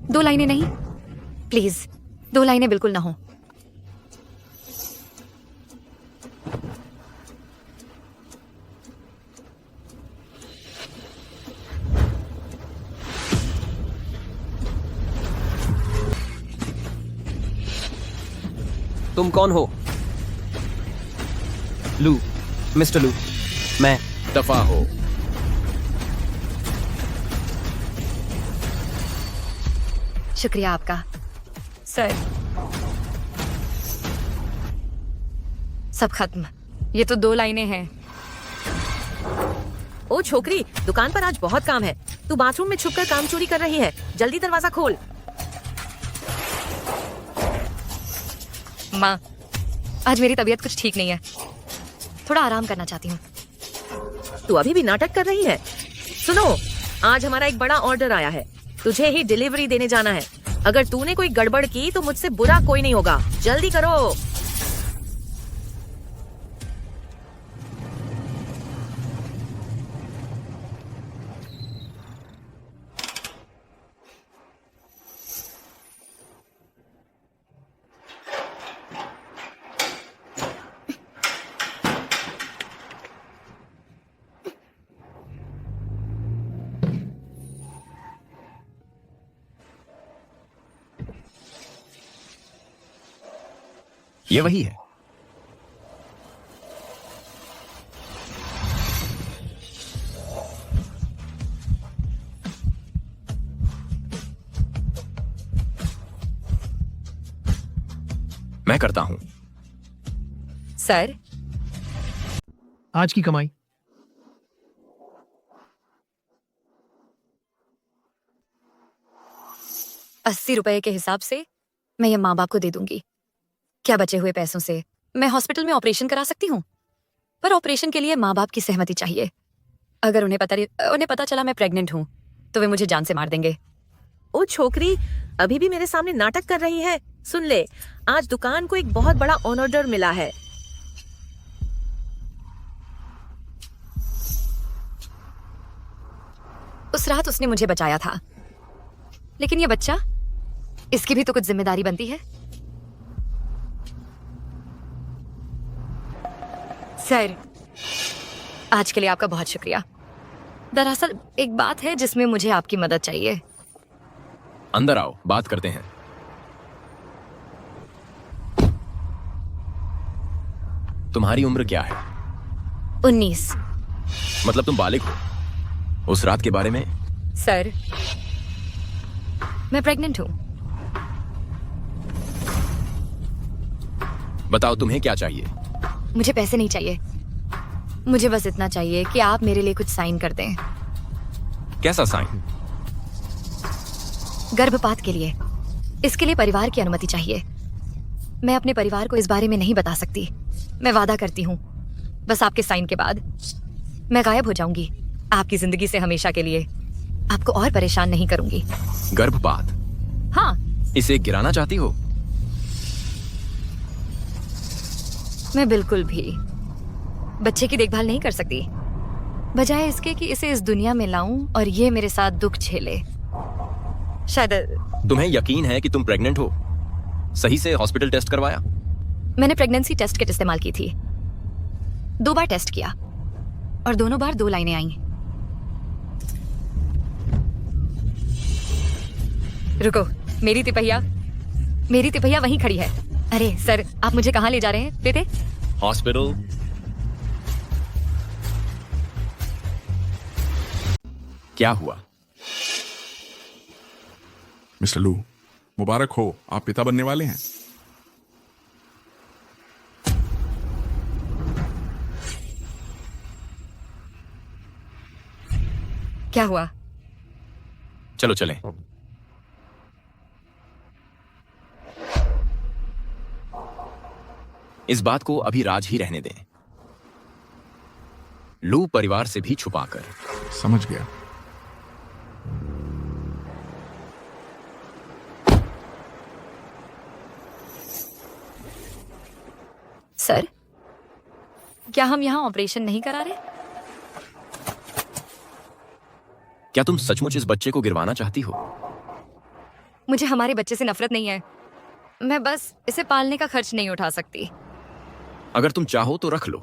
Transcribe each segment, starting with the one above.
2 लाइनें नहीं, प्लीज 2 लाइनें बिल्कुल ना हो। तुम कौन हो? लू, मिस्टर लू। मैं। दफा हो। शुक्रिया आपका सर। सब खत्म। ये तो 2 लाइनें हैं। ओ छोकरी, दुकान पर आज बहुत काम है। तू बाथरूम में छुपकर काम चोरी कर रही है। जल्दी दरवाजा खोल। माँ, आज मेरी तबीयत कुछ ठीक नहीं है, थोड़ा आराम करना चाहती हूँ। तू अभी भी नाटक कर रही है? सुनो, आज हमारा एक बड़ा ऑर्डर आया है। तुझे ही डिलीवरी देने जाना है। अगर तूने कोई गड़बड़ की तो मुझसे बुरा कोई नहीं होगा। जल्दी करो। ये वही है। मैं करता हूं। सर, आज की कमाई। ₹80 के हिसाब से मैं ये माँ बाप को दे दूंगी। क्या बचे हुए पैसों से मैं हॉस्पिटल में ऑपरेशन करा सकती हूँ, पर ऑपरेशन के लिए माँ बाप की सहमति चाहिए। अगर उन्हें पता चला मैं प्रेग्नेंट हूँ तो वे मुझे जान से मार देंगे। ओ छोकरी, अभी भी मेरे सामने नाटक कर रही है? सुन ले, आज दुकान को एक बहुत बड़ा ऑर्डर मिला है। उस रात उसने मुझे बचाया था, लेकिन ये बच्चा, इसकी भी तो कुछ जिम्मेदारी बनती है। सर, आज के लिए आपका बहुत शुक्रिया। दरअसल एक बात है जिसमें मुझे आपकी मदद चाहिए। अंदर आओ, बात करते हैं। तुम्हारी उम्र क्या है? 19। मतलब तुम बालिग हो। उस रात के बारे में? सर, मैं प्रेग्नेंट हूँ। बताओ तुम्हें क्या चाहिए? मुझे पैसे नहीं चाहिए, मुझे बस इतना चाहिए कि आप मेरे लिए कुछ साइन कर दें। कैसा साइन? गर्भपात के लिए। इसके लिए परिवार की अनुमति चाहिए। मैं अपने परिवार को इस बारे में नहीं बता सकती। मैं वादा करती हूँ, बस आपके साइन के बाद मैं गायब हो जाऊंगी आपकी जिंदगी से हमेशा के लिए। आपको और परेशान नहीं करूंगी। गर्भपात? हाँ। इसे गिराना चाहती हो? मैं बिल्कुल भी बच्चे की देखभाल नहीं कर सकती, बजाय इसके कि इसे इस दुनिया में लाऊं और ये मेरे साथ दुख झेले। शायद। तुम्हें यकीन है कि तुम प्रेग्नेंट हो? सही से हॉस्पिटल टेस्ट करवाया? मैंने प्रेगनेंसी टेस्ट किट इस्तेमाल की थी। 2 बार टेस्ट किया और दोनों बार 2 लाइनें आई। रुको, मेरी तिपहिया वहीं खड़ी है। अरे सर, आप मुझे कहाँ ले जा रहे हैं? बेटे, हॉस्पिटल। क्या हुआ? मिस्टर लू, मुबारक हो, आप पिता बनने वाले हैं। क्या हुआ? चलो चलें। इस बात को अभी राज ही रहने दें। लू परिवार से भी छुपाकर। समझ गया। सर, क्या हम यहाँ ऑपरेशन नहीं करा रहे? क्या तुम सचमुच इस बच्चे को गिरवाना चाहती हो? मुझे हमारे बच्चे से नफरत नहीं है, मैं बस इसे पालने का खर्च नहीं उठा सकती। अगर तुम चाहो तो रख लो,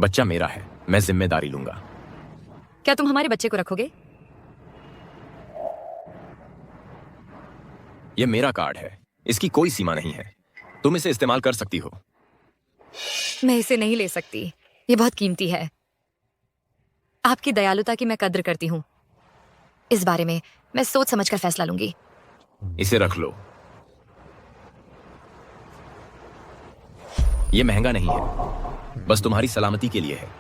बच्चा मेरा है, मैं जिम्मेदारी लूंगा। क्या तुम हमारे बच्चे को रखोगे? यह मेरा कार्ड है, इसकी कोई सीमा नहीं है, तुम इसे इस्तेमाल कर सकती हो। मैं इसे नहीं ले सकती, ये बहुत कीमती है। आपकी दयालुता की मैं कद्र करती हूँ। इस बारे में मैं सोच समझकर फैसला लूंगी। इसे रख लो, यह महंगा नहीं है, बस तुम्हारी सलामती के लिए है।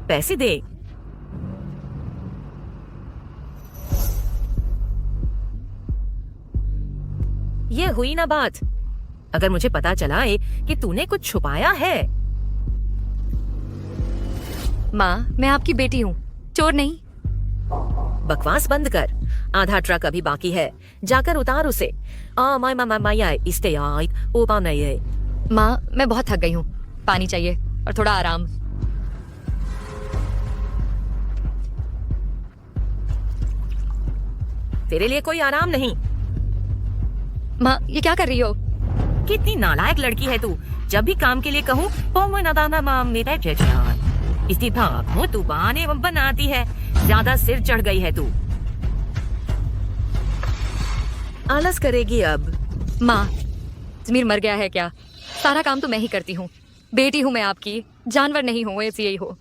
पैसे दे। ये हुई ना बात। अगर मुझे पता चला कि तूने कुछ छुपाया है। माँ, मैं आपकी बेटी हूँ, चोर नहीं। बकवास बंद कर। आधा ट्रक अभी बाकी है, जाकर उतार उसे। माँ, मैं बहुत थक गई हूँ, पानी चाहिए और थोड़ा आराम। तेरे लिए कोई आराम नहीं। माँ, ये क्या कर रही हो? कितनी नालायक लड़की है तू। जब भी काम के लिए कहूँ तू बहाने बनाती है। ज्यादा सिर चढ़ गई है तू। आलस करेगी अब। माँ, जमीर मर गया है क्या? सारा काम तो मैं ही करती हूँ। बेटी हूँ मैं आपकी, जानवर नहीं हूँ। ऐसी यही हो।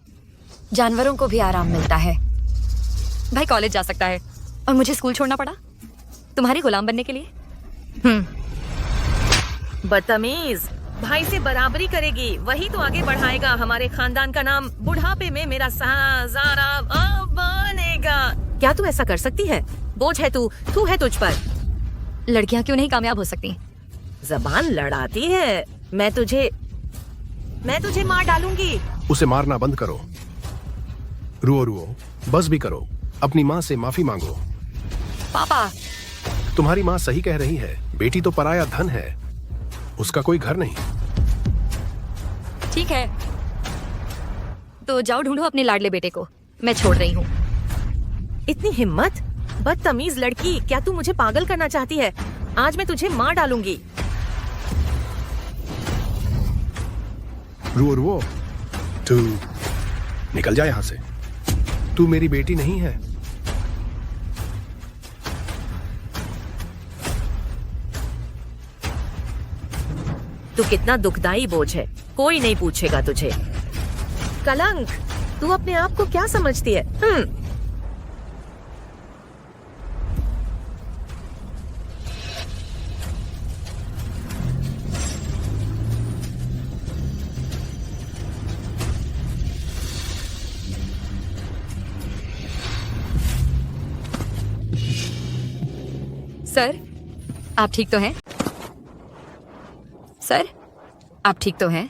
जानवरों को भी आराम मिलता है। भाई कॉलेज जा सकता है और मुझे स्कूल छोड़ना पड़ा तुम्हारी गुलाम बनने के लिए। बदतमीज। भाई से बराबरी करेगी, वही तो आगे बढ़ाएगा हमारे खानदान का नाम। बुढ़ापे में मेरा सहारा बनेगा। क्या तू ऐसा कर सकती है? बोझ है तू है तुझ पर। लड़कियां क्यों नहीं कामयाब हो सकती? जबान लड़ाती है। मैं तुझे मार डालूंगी। उसे मारना बंद करो। रुओ, बस भी करो। अपनी माँ से माफी मांगो। पापा, तुम्हारी माँ सही कह रही है, बेटी तो पराया धन है, उसका कोई घर नहीं। ठीक है, तो जाओ ढूंढो अपने लाडले बेटे को, मैं छोड़ रही हूँ। इतनी हिम्मत? बदतमीज लड़की, क्या तू मुझे पागल करना चाहती है? आज मैं तुझे मार डालूंगी। रुओ, तू निकल जा यहाँ से। तू मेरी बेटी नहीं है। तू कितना दुखदाई बोझ है, कोई नहीं पूछेगा तुझे। कलंक, तू अपने आप को क्या समझती है? सर, आप ठीक तो हैं? सर, आप ठीक तो हैं?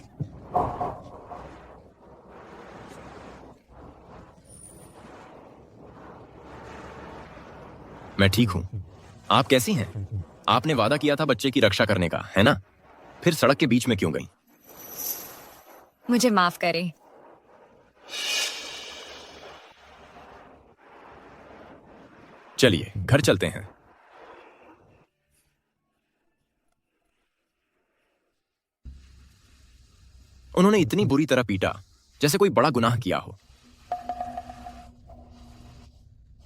मैं ठीक हूं। आप कैसी हैं? आपने वादा किया था बच्चे की रक्षा करने का, है ना? फिर सड़क के बीच में क्यों गई? मुझे माफ करें। चलिए घर चलते हैं। उन्होंने इतनी बुरी तरह पीटा जैसे कोई बड़ा गुनाह किया हो।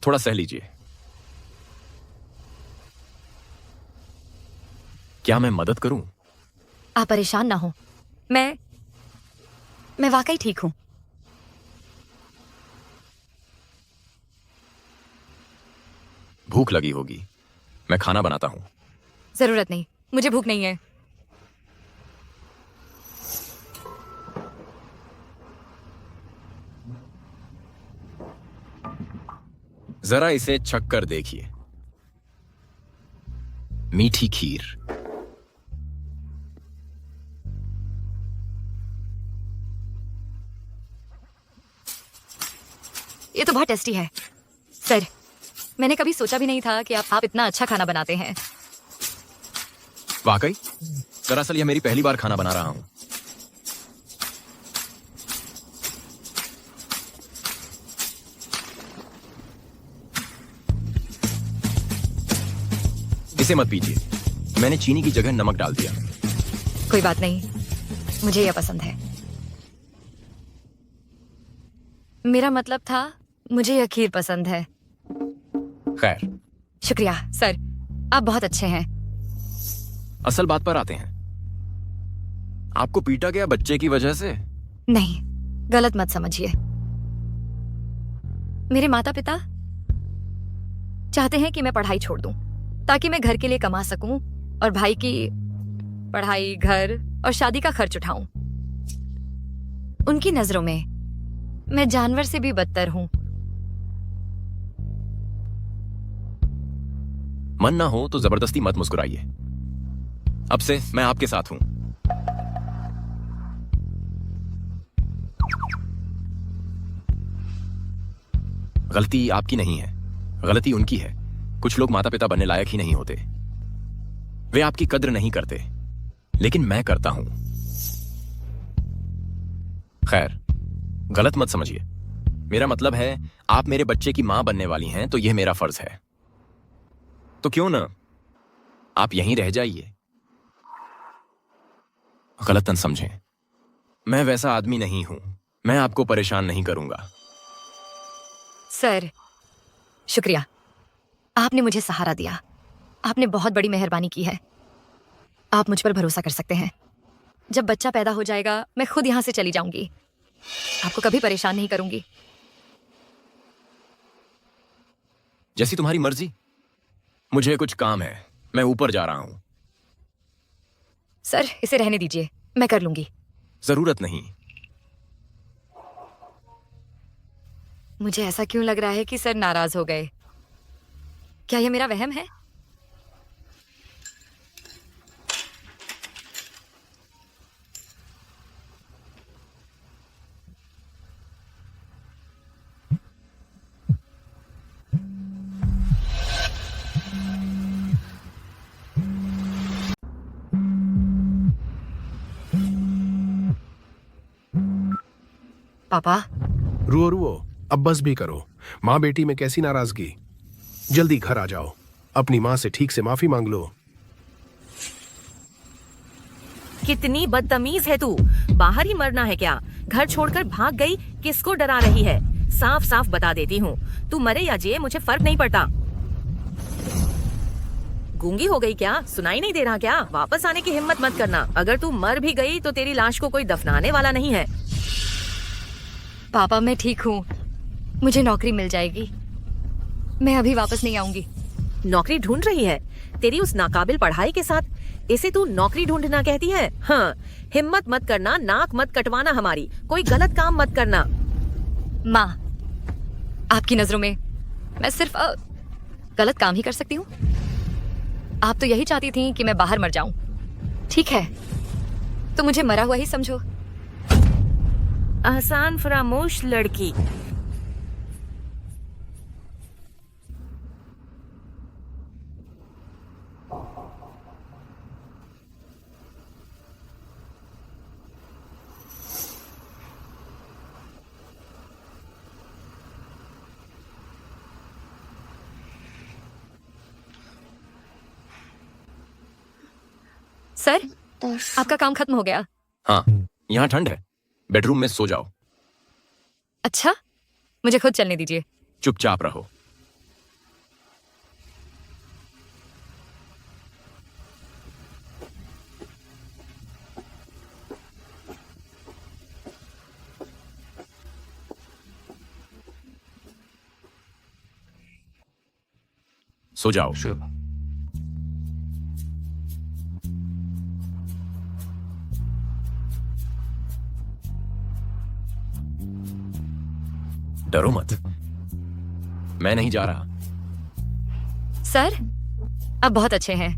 थोड़ा सह लीजिए। क्या मैं मदद करूं? आप परेशान ना हो, मैं वाकई ठीक हूं। भूख लगी होगी, मैं खाना बनाता हूं। जरूरत नहीं, मुझे भूख नहीं है। जरा इसे छक कर देखिए। मीठी खीर। ये तो बहुत टेस्टी है सर। मैंने कभी सोचा भी नहीं था कि आप इतना अच्छा खाना बनाते हैं। वाकई? दरअसल यह मेरी पहली बार खाना बना रहा हूं। इसे मत पीजिए, मैंने चीनी की जगह नमक डाल दिया। कोई बात नहीं, मुझे यह पसंद है। मेरा मतलब था मुझे यह खीर पसंद है। खैर, शुक्रिया सर, आप बहुत अच्छे हैं। असल बात पर आते हैं। आपको पीटा गया बच्चे की वजह से? नहीं, गलत मत समझिए। मेरे माता पिता चाहते हैं कि मैं पढ़ाई छोड़ दूं ताकि मैं घर के लिए कमा सकूं और भाई की पढ़ाई, घर और शादी का खर्च उठाऊं। उनकी नजरों में मैं जानवर से भी बदतर हूं। मन ना हो तो जबरदस्ती मत मुस्कुराइए। अब से मैं आपके साथ हूं। गलती आपकी नहीं है, गलती उनकी है। कुछ लोग माता पिता बनने लायक ही नहीं होते। वे आपकी कद्र नहीं करते, लेकिन मैं करता हूं। खैर, गलत मत समझिए। मेरा मतलब है, आप मेरे बच्चे की मां बनने वाली हैं तो यह मेरा फर्ज है। तो क्यों ना आप यहीं रह जाइए। गलत न समझें, मैं वैसा आदमी नहीं हूं। मैं आपको परेशान नहीं करूंगा। सर, शुक्रिया। आपने मुझे सहारा दिया। आपने बहुत बड़ी मेहरबानी की है। आप मुझ पर भरोसा कर सकते हैं। जब बच्चा पैदा हो जाएगा मैं खुद यहां से चली जाऊंगी। आपको कभी परेशान नहीं करूंगी। जैसी तुम्हारी मर्जी। मुझे कुछ काम है, मैं ऊपर जा रहा हूं। सर, इसे रहने दीजिए, मैं कर लूंगी। जरूरत नहीं। मुझे ऐसा क्यों लग रहा है कि सर नाराज हो गए? क्या यह मेरा वहम है? पापा, रुओ रुओ, अब बस भी करो। माँ बेटी में कैसी नाराजगी। जल्दी घर आ जाओ, अपनी माँ से ठीक से माफी मांग लो। कितनी बदतमीज है तू। बाहर ही मरना है क्या? घर छोड़कर भाग गई, किसको डरा रही है? साफ साफ बता देती हूँ, तू मरे या जिए मुझे फर्क नहीं पड़ता। गूंगी हो गई क्या? सुनाई नहीं दे रहा क्या? वापस आने की हिम्मत मत करना। अगर तू मर भी गई तो तेरी लाश को कोई दफनाने वाला नहीं है। पापा मैं ठीक हूँ, मुझे नौकरी मिल जाएगी। मैं अभी वापस नहीं आऊंगी। नौकरी ढूंढ रही है? तेरी उस नाकाबिल पढ़ाई के साथ इसे तू नौकरी ढूंढना कहती है? हाँ, हिम्मत मत करना, नाक मत कटवाना हमारी, कोई गलत काम मत करना। माँ, आपकी नजरों में मैं सिर्फ गलत काम ही कर सकती हूँ। आप तो यही चाहती थी कि मैं बाहर मर जाऊं। ठीक है, तो मुझे मरा हुआ ही समझो। आसान फरामोश लड़की। सर, आपका काम खत्म हो गया। हाँ, यहाँ ठंड है, बेडरूम में सो जाओ। अच्छा, मुझे खुद चलने दीजिए। चुपचाप रहो। सो जाओ। डरो मत, मैं नहीं जा रहा। सर, आप बहुत अच्छे हैं।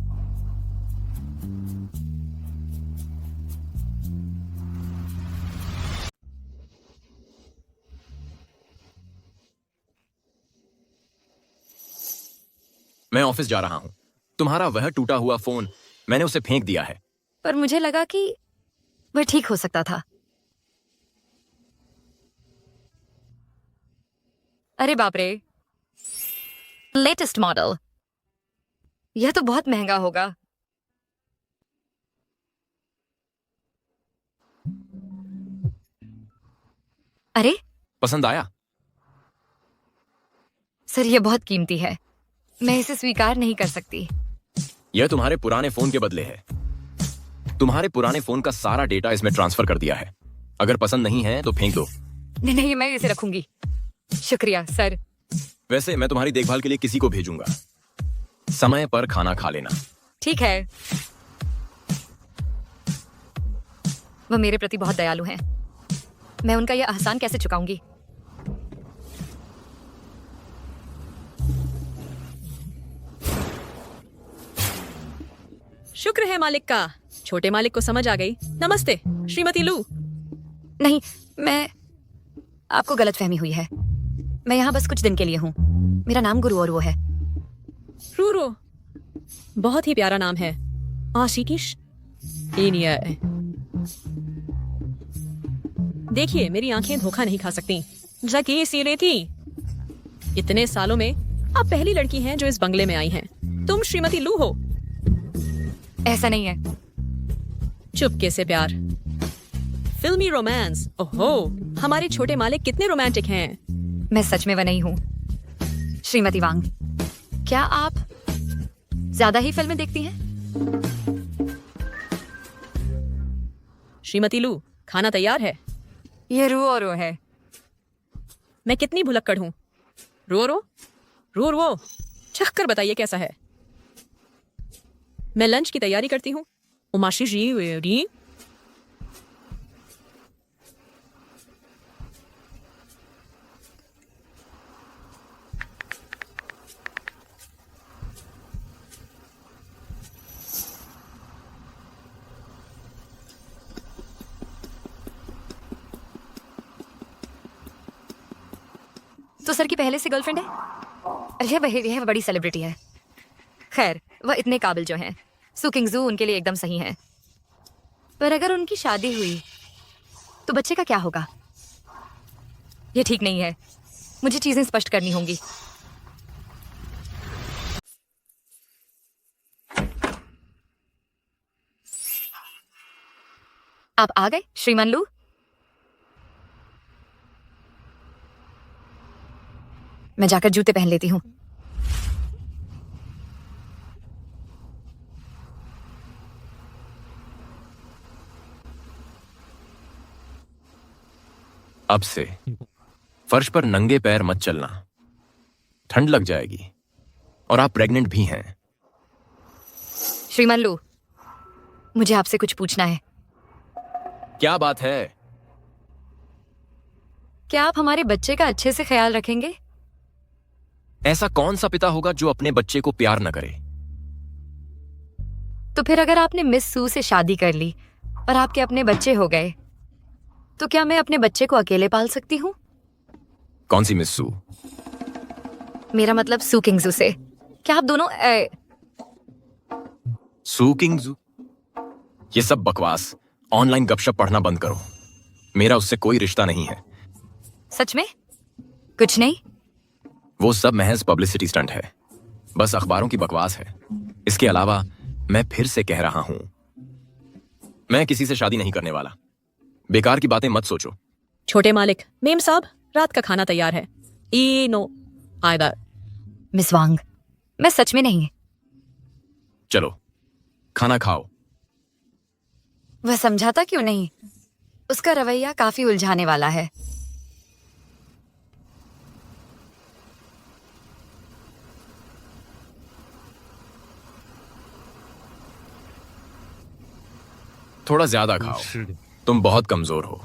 मैं ऑफिस जा रहा हूं। तुम्हारा वह टूटा हुआ फोन मैंने उसे फेंक दिया है। पर मुझे लगा कि वह ठीक हो सकता था। अरे बाप रे, लेटेस्ट मॉडल। यह तो बहुत महंगा होगा। अरे पसंद आया? सर, यह बहुत कीमती है, मैं इसे स्वीकार नहीं कर सकती। यह तुम्हारे पुराने फोन के बदले है। तुम्हारे पुराने फोन का सारा डेटा इसमें ट्रांसफर कर दिया है। अगर पसंद नहीं है तो फेंक दो। नहीं नहीं, मैं इसे रखूंगी। शुक्रिया सर। वैसे मैं तुम्हारी देखभाल के लिए किसी को भेजूंगा। समय पर खाना खा लेना। ठीक है। वह मेरे प्रति बहुत दयालु हैं। मैं उनका यह एहसान कैसे चुकाऊंगी? शुक्र है मालिक का, छोटे मालिक को समझ आ गई। नमस्ते श्रीमती लू। नहीं, मैं आपको गलतफहमी हुई है। मैं यहाँ बस कुछ दिन के लिए हूँ। मेरा नाम गुरु और वो है। रूरो, बहुत ही प्यारा नाम है। आशिकिश इनिया। देखिए, मेरी आंखें धोखा नहीं खा सकती। जकी सी रेती। इतने सालों में आप पहली लड़की हैं जो इस बंगले में आई हैं। तुम श्रीमती लू हो। ऐसा नहीं है। चुपके से प्यार, फिल्मी रोमांस। ओहो, हमारे छोटे मालिक कितने रोमांटिक हैं। मैं सच में वह नहीं हूँ। श्रीमती वांग, क्या आप ज्यादा ही फिल्में देखती हैं? श्रीमती लू, खाना तैयार है। ये रू और वो है। मैं कितनी भुलक्कड़ हूँ। रो चख कर बताइए कैसा है। मैं लंच की तैयारी करती हूँ। उमाशी जी। तो सर की पहले से गर्लफ्रेंड है? यह बड़ी सेलिब्रिटी है। खैर, वह इतने काबिल जो हैं। सू किंगजू उनके लिए एकदम सही है। पर अगर उनकी शादी हुई तो बच्चे का क्या होगा? यह ठीक नहीं है। मुझे चीजें स्पष्ट करनी होंगी। आप आ गए श्रीमान लू? मैं जाकर जूते पहन लेती हूँ। अब से फर्श पर नंगे पैर मत चलना, ठंड लग जाएगी और आप प्रेग्नेंट भी हैं। श्रीमान लू, मुझे आपसे कुछ पूछना है। क्या बात है? क्या आप हमारे बच्चे का अच्छे से ख्याल रखेंगे? ऐसा कौन सा पिता होगा जो अपने बच्चे को प्यार न करे? तो फिर अगर आपने मिस सू से शादी कर ली और आपके अपने बच्चे हो गए, तो क्या मैं अपने बच्चे को अकेले पाल सकती हूँ? कौन सी मिस सू? मेरा मतलब सू किंगजू से। क्या आप दोनों सू किंगजू? ये सब बकवास। ऑनलाइन गपशप पढ़ना बंद करो। मेरा उससे कोई रिश्ता नहीं है। सच में कुछ नहीं? वो सब महज पब्लिसिटी स्टंट है, बस अखबारों की बकवास है। इसके अलावा मैं फिर से कह रहा हूं, मैं किसी से शादी नहीं करने वाला। बेकार की बातें मत सोचो। छोटे मालिक, मेम साहब, रात का खाना तैयार है। नो आयदा। मिस वांग, मैं सच में नहीं। चलो खाना खाओ। वह समझाता क्यों नहीं? उसका रवैया काफी उलझाने वाला है। थोड़ा ज्यादा खाओ, तुम बहुत कमजोर हो।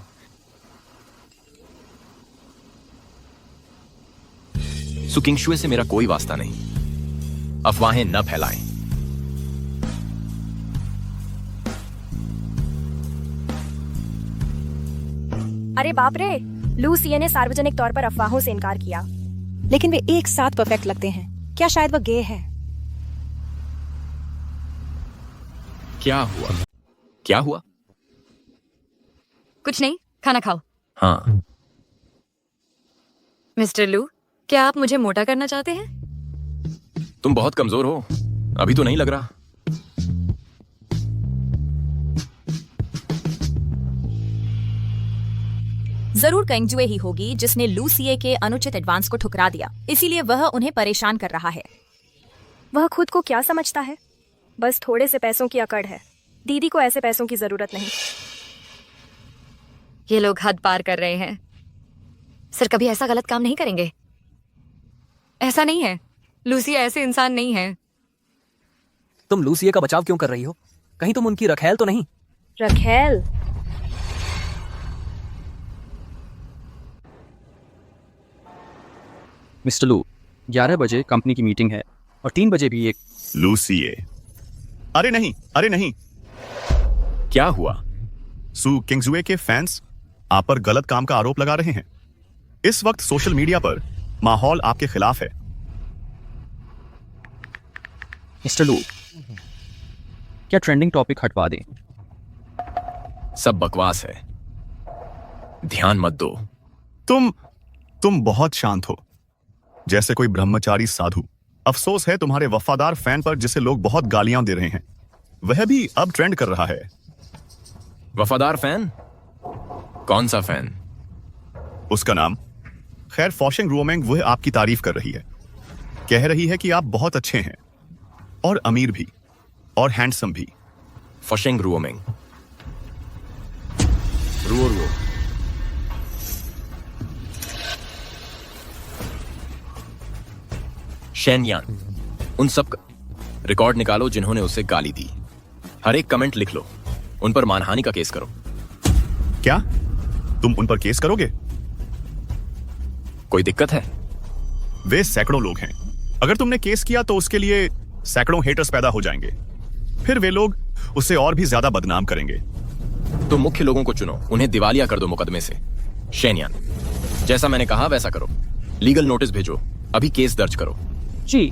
सुकिंगशुए से मेरा कोई वास्ता नहीं। अफवाहें न फैलाएं। अरे बाप रे, लूसिया ने सार्वजनिक तौर पर अफवाहों से इनकार किया। लेकिन वे एक साथ परफेक्ट लगते हैं। क्या शायद वह गे है? क्या हुआ? क्या हुआ? कुछ नहीं, खाना खाओ। हाँ, मिस्टर लू, क्या आप मुझे मोटा करना चाहते हैं? तुम बहुत कमजोर हो। अभी तो नहीं लग रहा। जरूर कंगजुए ही होगी जिसने लू सीए के अनुचित एडवांस को ठुकरा दिया, इसीलिए वह उन्हें परेशान कर रहा है। वह खुद को क्या समझता है? बस थोड़े से पैसों की अकड़ है। दीदी को ऐसे पैसों की जरूरत नहीं। ये लोग हद पार कर रहे हैं। सर कभी ऐसा गलत काम नहीं करेंगे। ऐसा नहीं है, लूसिया ऐसे इंसान नहीं है। तुम लूसिया का बचाव क्यों कर रही हो? कहीं तुम उनकी रखैल तो नहीं? रखेल? मिस्टर लू, 11 बजे कंपनी की मीटिंग है और 3 बजे भी एक। लूसिए। अरे नहीं। क्या हुआ? सू किंग्सवे के फैंस आप पर गलत काम का आरोप लगा रहे हैं। इस वक्त सोशल मीडिया पर माहौल आपके खिलाफ है। मिस्टर लू, क्या ट्रेंडिंग टॉपिक हटवा दें? सब बकवास है, ध्यान मत दो। तुम बहुत शांत हो, जैसे कोई ब्रह्मचारी साधु। अफसोस है तुम्हारे वफादार फैन पर जिसे लोग बहुत गालियां दे रहे हैं। वह भी अब ट्रेंड कर रहा है। वफादार फैन? कौन सा फैन? उसका नाम, खैर फॉशिंग रोमेंग वह आपकी तारीफ कर रही है। कह रही है कि आप बहुत अच्छे हैं और अमीर भी और हैंडसम भी। फशिंग रुओमिंग। रुओ। शेनयान, उन सब का रिकॉर्ड निकालो जिन्होंने उसे गाली दी। हर एक कमेंट लिख लो, उन पर मानहानि का केस करो। क्या तुम उन पर केस करोगे? कोई दिक्कत है? वे सैकड़ों लोग हैं। अगर तुमने केस किया तो उसके लिए सैकड़ों हेटर्स पैदा हो जाएंगे। फिर वे लोग उसे और भी ज्यादा बदनाम करेंगे। तुम मुख्य लोगों को चुनो, उन्हें दिवालिया कर दो मुकदमे से। शेनयान, जैसा मैंने कहा वैसा करो। लीगल नोटिस भेजो, अभी केस दर्ज करो। जी।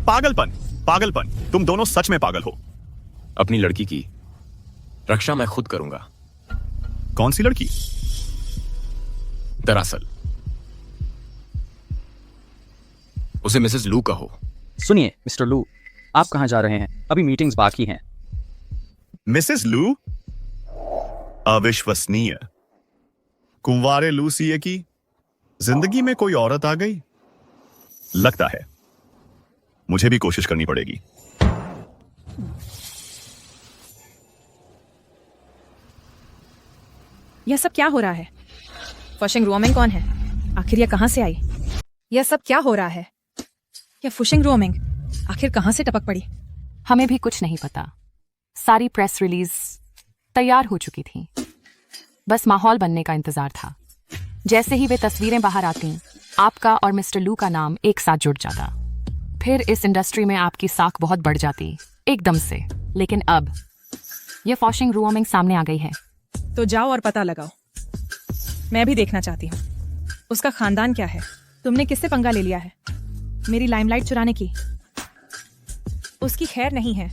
पागलपन। तुम दोनों सच में पागल हो। अपनी लड़की की रक्षा मैं खुद करूंगा। कौन सी लड़की? दरअसल उसे मिसेस लू कहो। सुनिए मिस्टर लू, आप कहां जा रहे हैं? अभी मीटिंग्स बाकी हैं। मिसेस लू? अविश्वसनीय। कुंवारे लूसिए की जिंदगी में कोई औरत आ गई। लगता है मुझे भी कोशिश करनी पड़ेगी। यह सब क्या हो रहा है? फशिंग रोमिंग कौन है? आखिर यह कहां से आई? यह सब क्या हो रहा है? यह फशिंग रोमिंग आखिर कहां से टपक पड़ी? हमें भी कुछ नहीं पता। सारी प्रेस रिलीज तैयार हो चुकी थी, बस माहौल बनने का इंतजार था। जैसे ही वे तस्वीरें बाहर आती, आपका और मिस्टर लू का नाम एक साथ जुड़ जाता। फिर इस इंडस्ट्री में आपकी साख बहुत बढ़ जाती एकदम से। लेकिन अब यह फॉशिंग रोमिंग सामने आ गई है। तो जाओ और पता लगाओ। मैं भी देखना चाहती हूँ उसका खानदान क्या है। तुमने किससे पंगा ले लिया है? मेरी लाइमलाइट चुराने की? उसकी खैर नहीं है।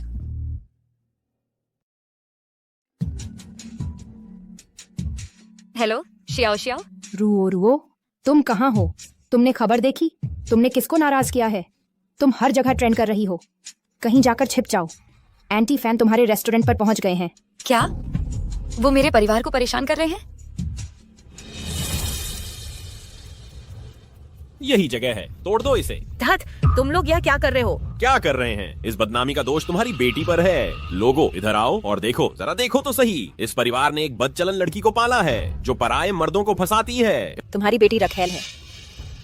Hello Xiao. रुओ, तुम कहाँ हो? तुमने खबर देखी? तुमने किसको नाराज किया है? तुम हर जगह ट्रेंड कर रही हो। कहीं जाकर छिप जाओ। एंटी फैन तुम्हारे रेस्टोरेंट पर पहुंच गए हैं। क्या वो मेरे परिवार को परेशान कर रहे हैं? यही जगह है, तोड़ दो इसे। धत, तुम लोग यह क्या कर रहे हो? क्या कर रहे हैं? इस बदनामी का दोष तुम्हारी बेटी पर है। लोगो इधर आओ और देखो, जरा देखो तो सही। इस परिवार ने एक बदचलन लड़की को पाला है जो पराये मर्दों को फंसाती है। तुम्हारी बेटी रखेल है।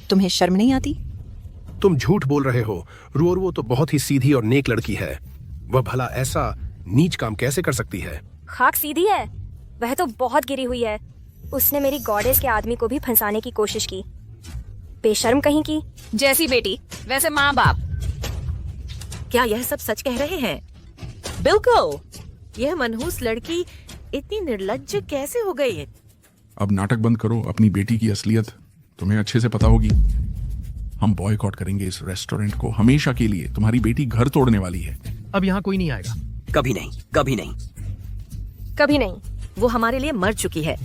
तुम्हें शर्म नहीं आती? तुम झूठ बोल रहे हो। रुओ तो बहुत ही सीधी और नेक लड़की है। वह भला ऐसा नीच काम कैसे कर सकती है? खाक सीधी है? वह तो बहुत गिरी हुई है। उसने मेरी गॉडेस के आदमी को भी फंसाने की कोशिश की। बेशर्म कहीं की। जैसी बेटी वैसे माँ बाप। क्या यह सब सच कह रहे हैं? बिल्कुल। यह मनहूस लड़की इतनी निर्लज्ज कैसे हो गई? अब नाटक बंद करो। अपनी बेटी की असलियत तुम्हें अच्छे से पता होगी। हम बॉयकॉट करेंगे इस रेस्टोरेंट को हमेशा के लिए। तुम्हारी बेटी घर तोड़ने वाली है। अब यहाँ कोई नहीं आएगा। कभी नहीं, कभी नहीं। कभी नहीं। वो हमारे लिए मर चुकी है।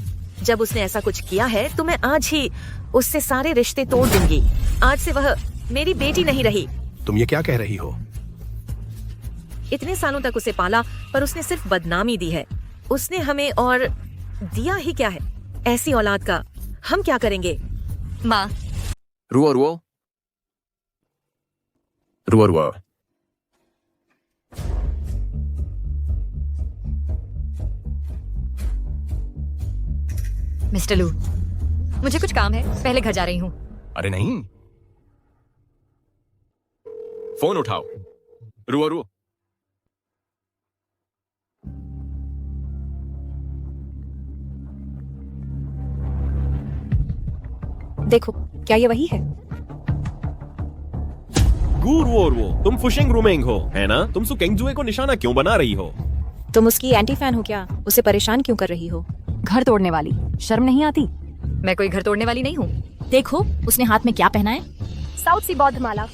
जब उसने ऐसा कुछ किया है तो मैं आज ही उससे सारे रिश्ते तोड़ दूंगी। आज से वह मेरी बेटी नहीं रही। तुम ये क्या कह रही हो? इतने सालों तक उसे पाला, पर उसने सिर्फ बदनामी दी है। उसने हमें और दिया ही क्या है? ऐसी औलाद का हम क्या करेंगे? माँ, रुओ रुओ रुओ रुओ। मिस्टर लू, मुझे कुछ काम है, पहले घर जा रही हूँ। अरे नहीं, फोन उठाओ। रुओ रुओ। देखो, क्या ये वही है? वो तुम फुशिंग रूमिंग हो, है ना? तुम सुकेंगजुए को निशाना क्यों बना रही हो? तुम उसकी एंटी फैन हो क्या? उसे परेशान क्यों कर रही हो? घर तोड़ने वाली, शर्म नहीं आती? मैं कोई घर तोड़ने वाली नहीं हूँ। देखो उसने हाथ में क्या पहना है। साउथ सी बौद्ध माला।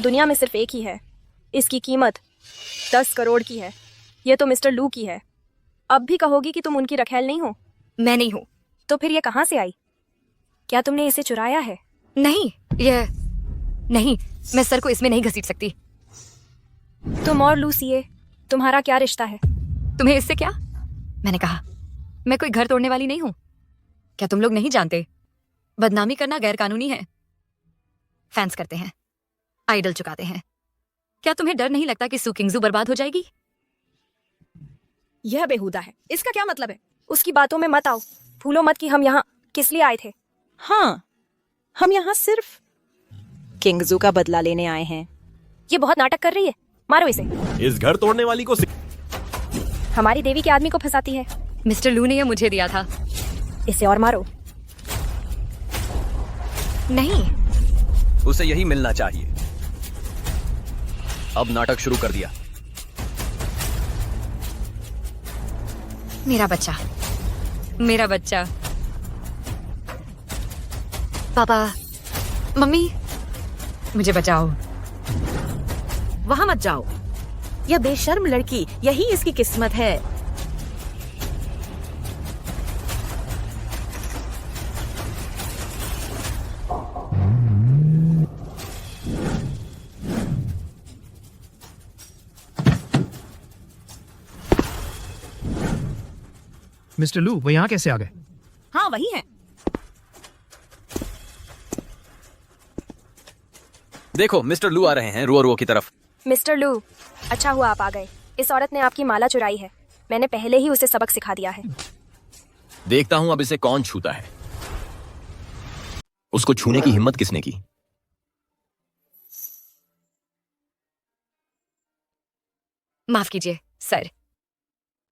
दुनिया में सिर्फ एक ही है। इसकी कीमत 10 करोड़ की है। ये तो मिस्टर लू की है। अब भी कहोगी कि तुम उनकी रखैल नहीं हो? मैं नहीं हूँ। तो फिर ये कहाँ से आई? क्या तुमने इसे चुराया है? नहीं, ये नहीं, मैं सर को इसमें नहीं घसीट सकती। तुम और लूसीए, तुम्हारा क्या रिश्ता है? तुम्हें इससे क्या? मैंने कहा, मैं कोई घर तोड़ने वाली नहीं हूँ। क्या तुम लोग नहीं जानते? बदनामी करना गैर कानूनी है। फैंस करते हैं, आइडल चुकाते हैं। क्या तुम्हें डर नहीं लगता कि सुकिंगजू बर्बाद हो जाएगी? यह बेहुदा है। इसका क्या मतलब है? उसकी बातों में मत आओ। भूलो मत कि हम यहाँ किस लिए आए थे। हाँ, हम यहाँ सिर्फ किंगजू का बदला लेने आए हैं। ये बहुत नाटक कर रही है। मारो इसे। इस घर तोड़ने वाली को हमारी देवी के आदमी को फंसाती है। मिस्टर लू ने यह मुझे दिया था। इसे और मारो। नहीं, उसे यही मिलना चाहिए। अब नाटक शुरू कर दिया। मेरा बच्चा, मेरा बच्चा। पापा, मम्मी, मुझे बचाओ। वहां मत जाओ। यह बेशर्म लड़की, यही इसकी किस्मत है। मिस्टर लू, वो यहाँ कैसे आ गए? हाँ वही है। देखो, मिस्टर लू आ रहे हैं रुओ रुओ की तरफ। मिस्टर लू, अच्छा हुआ आप आ गए। इस औरत ने आपकी माला चुराई है। मैंने पहले ही उसे सबक सिखा दिया है। देखता हूं अब इसे कौन छूता है। उसको छूने की हिम्मत किसने की? माफ कीजिए सर,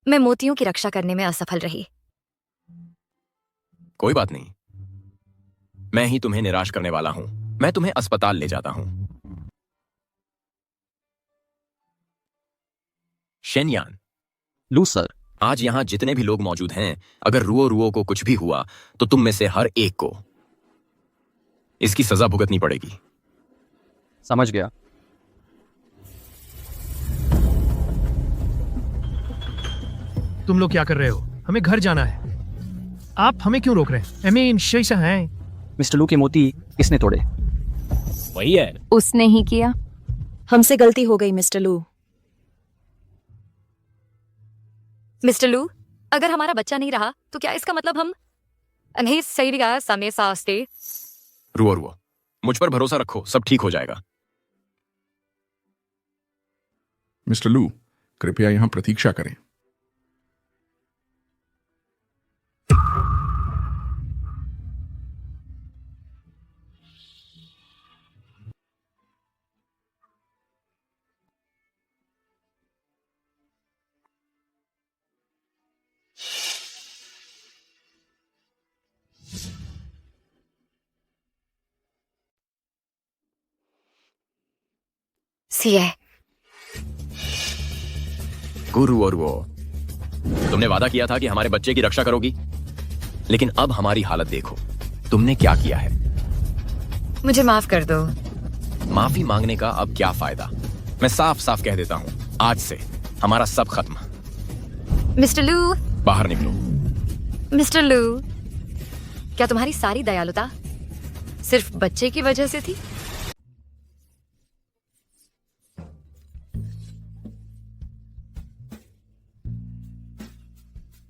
मैं मोतियों की रक्षा करने में असफल रही। कोई बात नहीं, मैं ही तुम्हें निराश करने वाला हूं। मैं तुम्हें अस्पताल ले जाता हूं। शेनयान। लू सर। आज यहां जितने भी लोग मौजूद हैं, अगर रुओ रुओ को कुछ भी हुआ तो तुम में से हर एक को इसकी सजा भुगतनी पड़ेगी। समझ गया। तुम लोग क्या कर रहे हो? हमें घर जाना है। आप हमें क्यों रोक रहे हैं? I mean, हैं। मिस्टर लू के मोती किसने तोड़े? वही है। उसने ही किया। हमसे गलती हो गई मिस्टर लू। मिस्टर लू, अगर हमारा बच्चा नहीं रहा तो क्या इसका मतलब हम नहीं? सही गया समय सास्ते। रुओ रुओ, मुझ पर भरोसा रखो, सब ठीक हो जाएगा। मिस्टर लू, कृपया यहां प्रतीक्षा करें। सीए, गुरु और वो, तुमने वादा किया था कि हमारे बच्चे की रक्षा करोगी, लेकिन अब हमारी हालत देखो। तुमने क्या किया है? मुझे माफ कर दो। माफी मांगने का अब क्या फायदा? मैं साफ साफ कह देता हूं, आज से हमारा सब खत्म। मिस्टर लू, बाहर निकलो। मिस्टर लू, क्या तुम्हारी सारी दयालुता सिर्फ बच्चे की वजह से थी?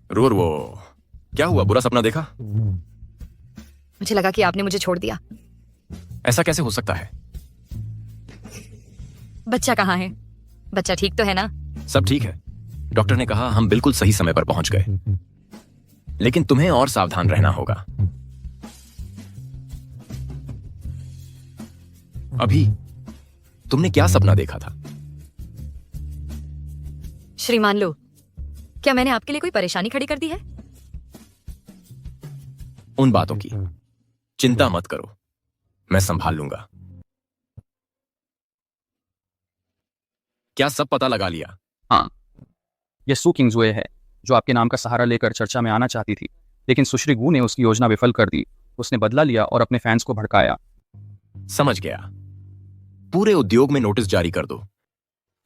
रूर, वो क्या हुआ? बुरा सपना देखा? मुझे लगा कि आपने मुझे छोड़ दिया। ऐसा कैसे हो सकता है? बच्चा कहाँ है? बच्चा ठीक तो है ना? सब ठीक है। डॉक्टर ने कहा हम बिल्कुल सही समय पर पहुंच गए, लेकिन तुम्हें और सावधान रहना होगा। अभी तुमने क्या सपना देखा था? श्रीमान लो, क्या मैंने आपके लिए कोई परेशानी खड़ी कर दी है? उन बातों की चिंता मत करो, मैं संभाल लूंगा। क्या सब पता लगा लिया? हाँ, यह सू किंगजुए है जो आपके नाम का सहारा लेकर चर्चा में आना चाहती थी, लेकिन सुश्री गू ने उसकी योजना विफल कर दी। उसने बदला लिया और अपने फैंस को भड़काया। समझ गया। पूरे उद्योग में नोटिस जारी कर दो।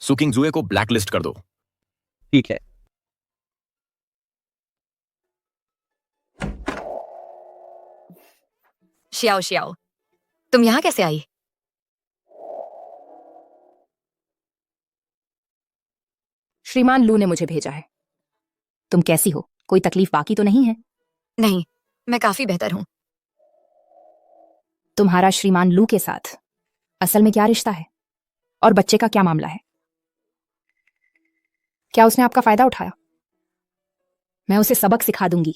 सू किंगजुए को ब्लैकलिस्ट कर दो। ठीक है। शियाओ शियाओ, तुम यहां कैसे आई? श्रीमान लू ने मुझे भेजा है। तुम कैसी हो? कोई तकलीफ बाकी तो नहीं है? नहीं, मैं काफी बेहतर हूं। तुम्हारा श्रीमान लू के साथ असल में क्या रिश्ता है? और बच्चे का क्या मामला है? क्या उसने आपका फायदा उठाया? मैं उसे सबक सिखा दूंगी।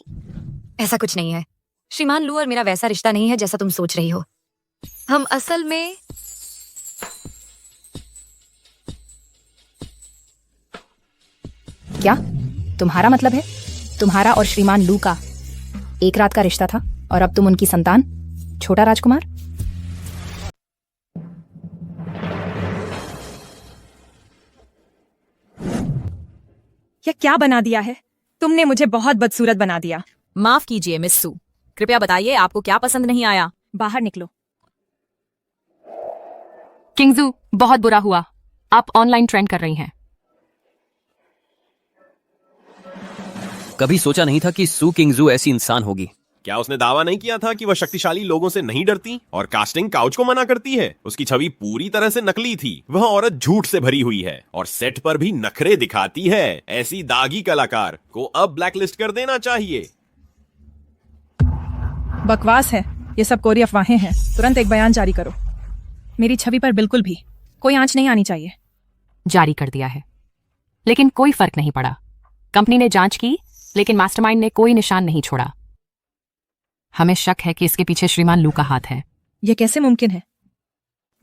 ऐसा कुछ नहीं है। श्रीमान लू और मेरा वैसा रिश्ता नहीं है जैसा तुम सोच रही हो। हम असल में क्या तुम्हारा मतलब है तुम्हारा और श्रीमान लू का एक रात का रिश्ता था और अब तुम उनकी संतान, छोटा राजकुमार? यह क्या बना दिया है? तुमने मुझे बहुत बदसूरत बना दिया। माफ कीजिए मिस सू, कृपया बताइए आपको क्या पसंद नहीं आया। बाहर निकलो। किंगजू, बहुत बुरा हुआ। आप ऑनलाइन ट्रेंड कर रही हैं। कभी सोचा नहीं था कि सू किंगजू ऐसी इंसान होगी। क्या उसने दावा नहीं किया था कि वह शक्तिशाली लोगों से नहीं डरती और कास्टिंग काउच को मना करती है? उसकी छवि पूरी तरह से नकली थी। वह औरत झूठ से भरी हुई है और सेट पर भी नखरे दिखाती है। ऐसी दागी कलाकार को अब ब्लैकलिस्ट कर देना चाहिए। बकवास है, ये सब कोरी अफवाहें हैं। तुरंत एक बयान जारी करो। मेरी छवि पर बिल्कुल भी कोई आंच नहीं आनी चाहिए। जारी कर दिया है, लेकिन कोई फर्क नहीं पड़ा। कंपनी ने जांच की, लेकिन मास्टरमाइंड ने कोई निशान नहीं छोड़ा। हमें शक है कि इसके पीछे श्रीमान लू का हाथ है। यह कैसे मुमकिन है?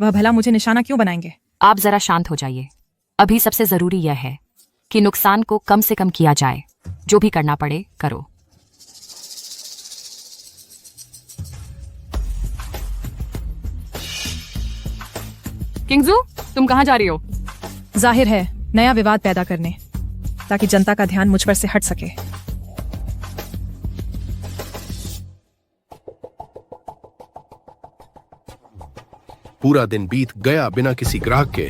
वह भला मुझे निशाना क्यों बनाएंगे? आप जरा शांत हो जाइए। अभी सबसे जरूरी यह है कि नुकसान को कम से कम किया जाए। जो भी करना पड़े करो। किंगजू, तुम कहां जा रही हो? जाहिर है नया विवाद पैदा करने, ताकि जनता का ध्यान मुझ पर से हट सके। पूरा दिन बीत गया बिना किसी ग्राहक के।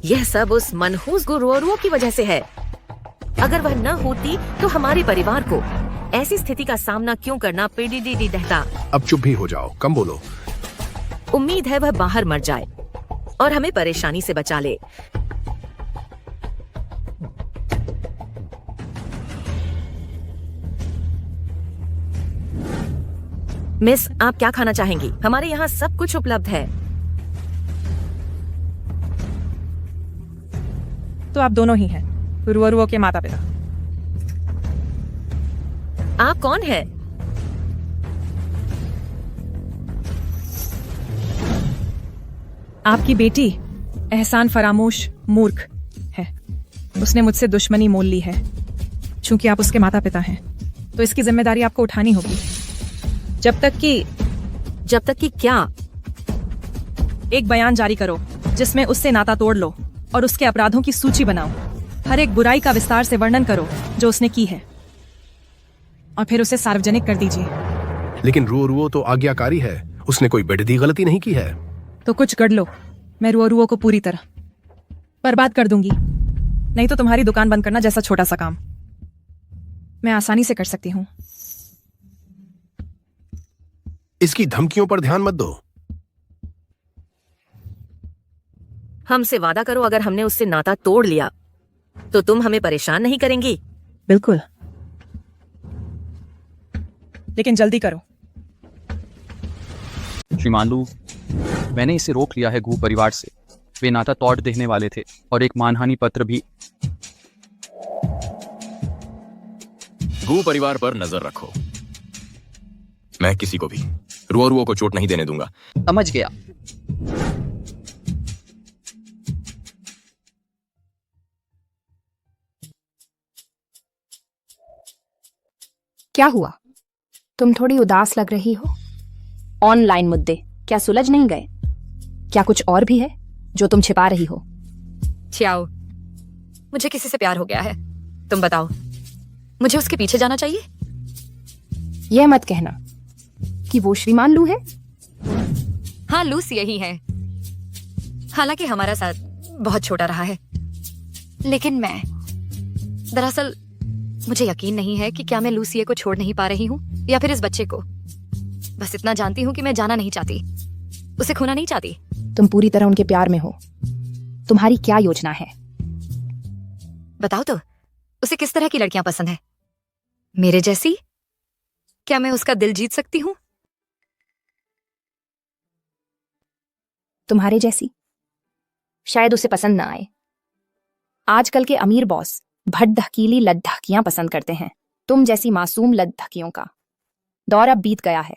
यह सब उस मनहूस गुरुओं की वजह से है। अगर वह न होती तो हमारे परिवार को ऐसी स्थिति का सामना क्यों करना पीडीडी रहता। अब चुप भी हो जाओ, कम बोलो। उम्मीद है वह बाहर मर जाए और हमें परेशानी से बचा ले। मिस, आप क्या खाना चाहेंगी? हमारे यहाँ सब कुछ उपलब्ध है। तो आप दोनों ही हैं, रुओ के माता पिता। आप कौन हैं? आपकी बेटी एहसान फरामोश मूर्ख है। उसने मुझसे दुश्मनी मोल ली है। चूंकि आप उसके माता पिता हैं, तो इसकी जिम्मेदारी आपको उठानी होगी। जब तक कि क्या? एक बयान जारी करो जिसमें उससे नाता तोड़ लो और उसके अपराधों की सूची बनाओ। हर एक बुराई का विस्तार से वर्णन करो जो उसने की है, और फिर उसे सार्वजनिक कर दीजिए। लेकिन रुओ तो आज्ञाकारी है। उसने कोई बेददी गलती नहीं की है। तो कुछ कर लो। मैं रुओ को पूरी तरह बर्बाद कर दूंगी। नहीं तो तुम्हारी दुकान बंद करना जैसा छोटा सा काम मैं आसानी से कर सकती हूँ। इसकी धमकियों पर ध्यान मत दो। हमसे वादा करो, अगर हमने उससे नाता तोड़ लिया तो तुम हमें परेशान नहीं करेंगी। बिल्कुल, लेकिन जल्दी करो। श्रीमान लू, मैंने इसे रोक लिया है गू परिवार से। वे नाता तोड़ देने वाले थे और एक मानहानि पत्र भी। गू परिवार पर नजर रखो। मैं किसी को भी रुओ को चोट नहीं देने दूंगा। समझ गया। क्या हुआ? तुम थोड़ी उदास लग रही हो। ऑनलाइन मुद्दे क्या सुलझ नहीं गए? क्या कुछ और भी है जो तुम छिपा रही हो? छियाओ, मुझे किसी से प्यार हो गया है। तुम बताओ, मुझे उसके पीछे जाना चाहिए? यह मत कहना कि वो श्रीमान लू है। हाँ, लूस यही है। हालांकि हमारा साथ बहुत छोटा रहा है, लेकिन मैं दरअसल मुझे यकीन नहीं है कि क्या मैं लूसिए को छोड़ नहीं पा रही हूँ या फिर इस बच्चे को। बस इतना जानती हूँ कि मैं जाना नहीं चाहती, उसे खोना नहीं चाहती। तुम पूरी तरह उनके प्यार में हो। तुम्हारी क्या योजना है? बताओ तो, उसे किस तरह की लड़कियां पसंद है? मेरे जैसी? क्या मैं उसका दिल जीत सकती हूँ? तुम्हारे जैसी? शायद उसे पसंद ना आए। आजकल के अमीर बॉस भटधकीली लद्दाकियां पसंद करते हैं। तुम जैसी मासूम लद्दाकियों का दौर अब बीत गया है।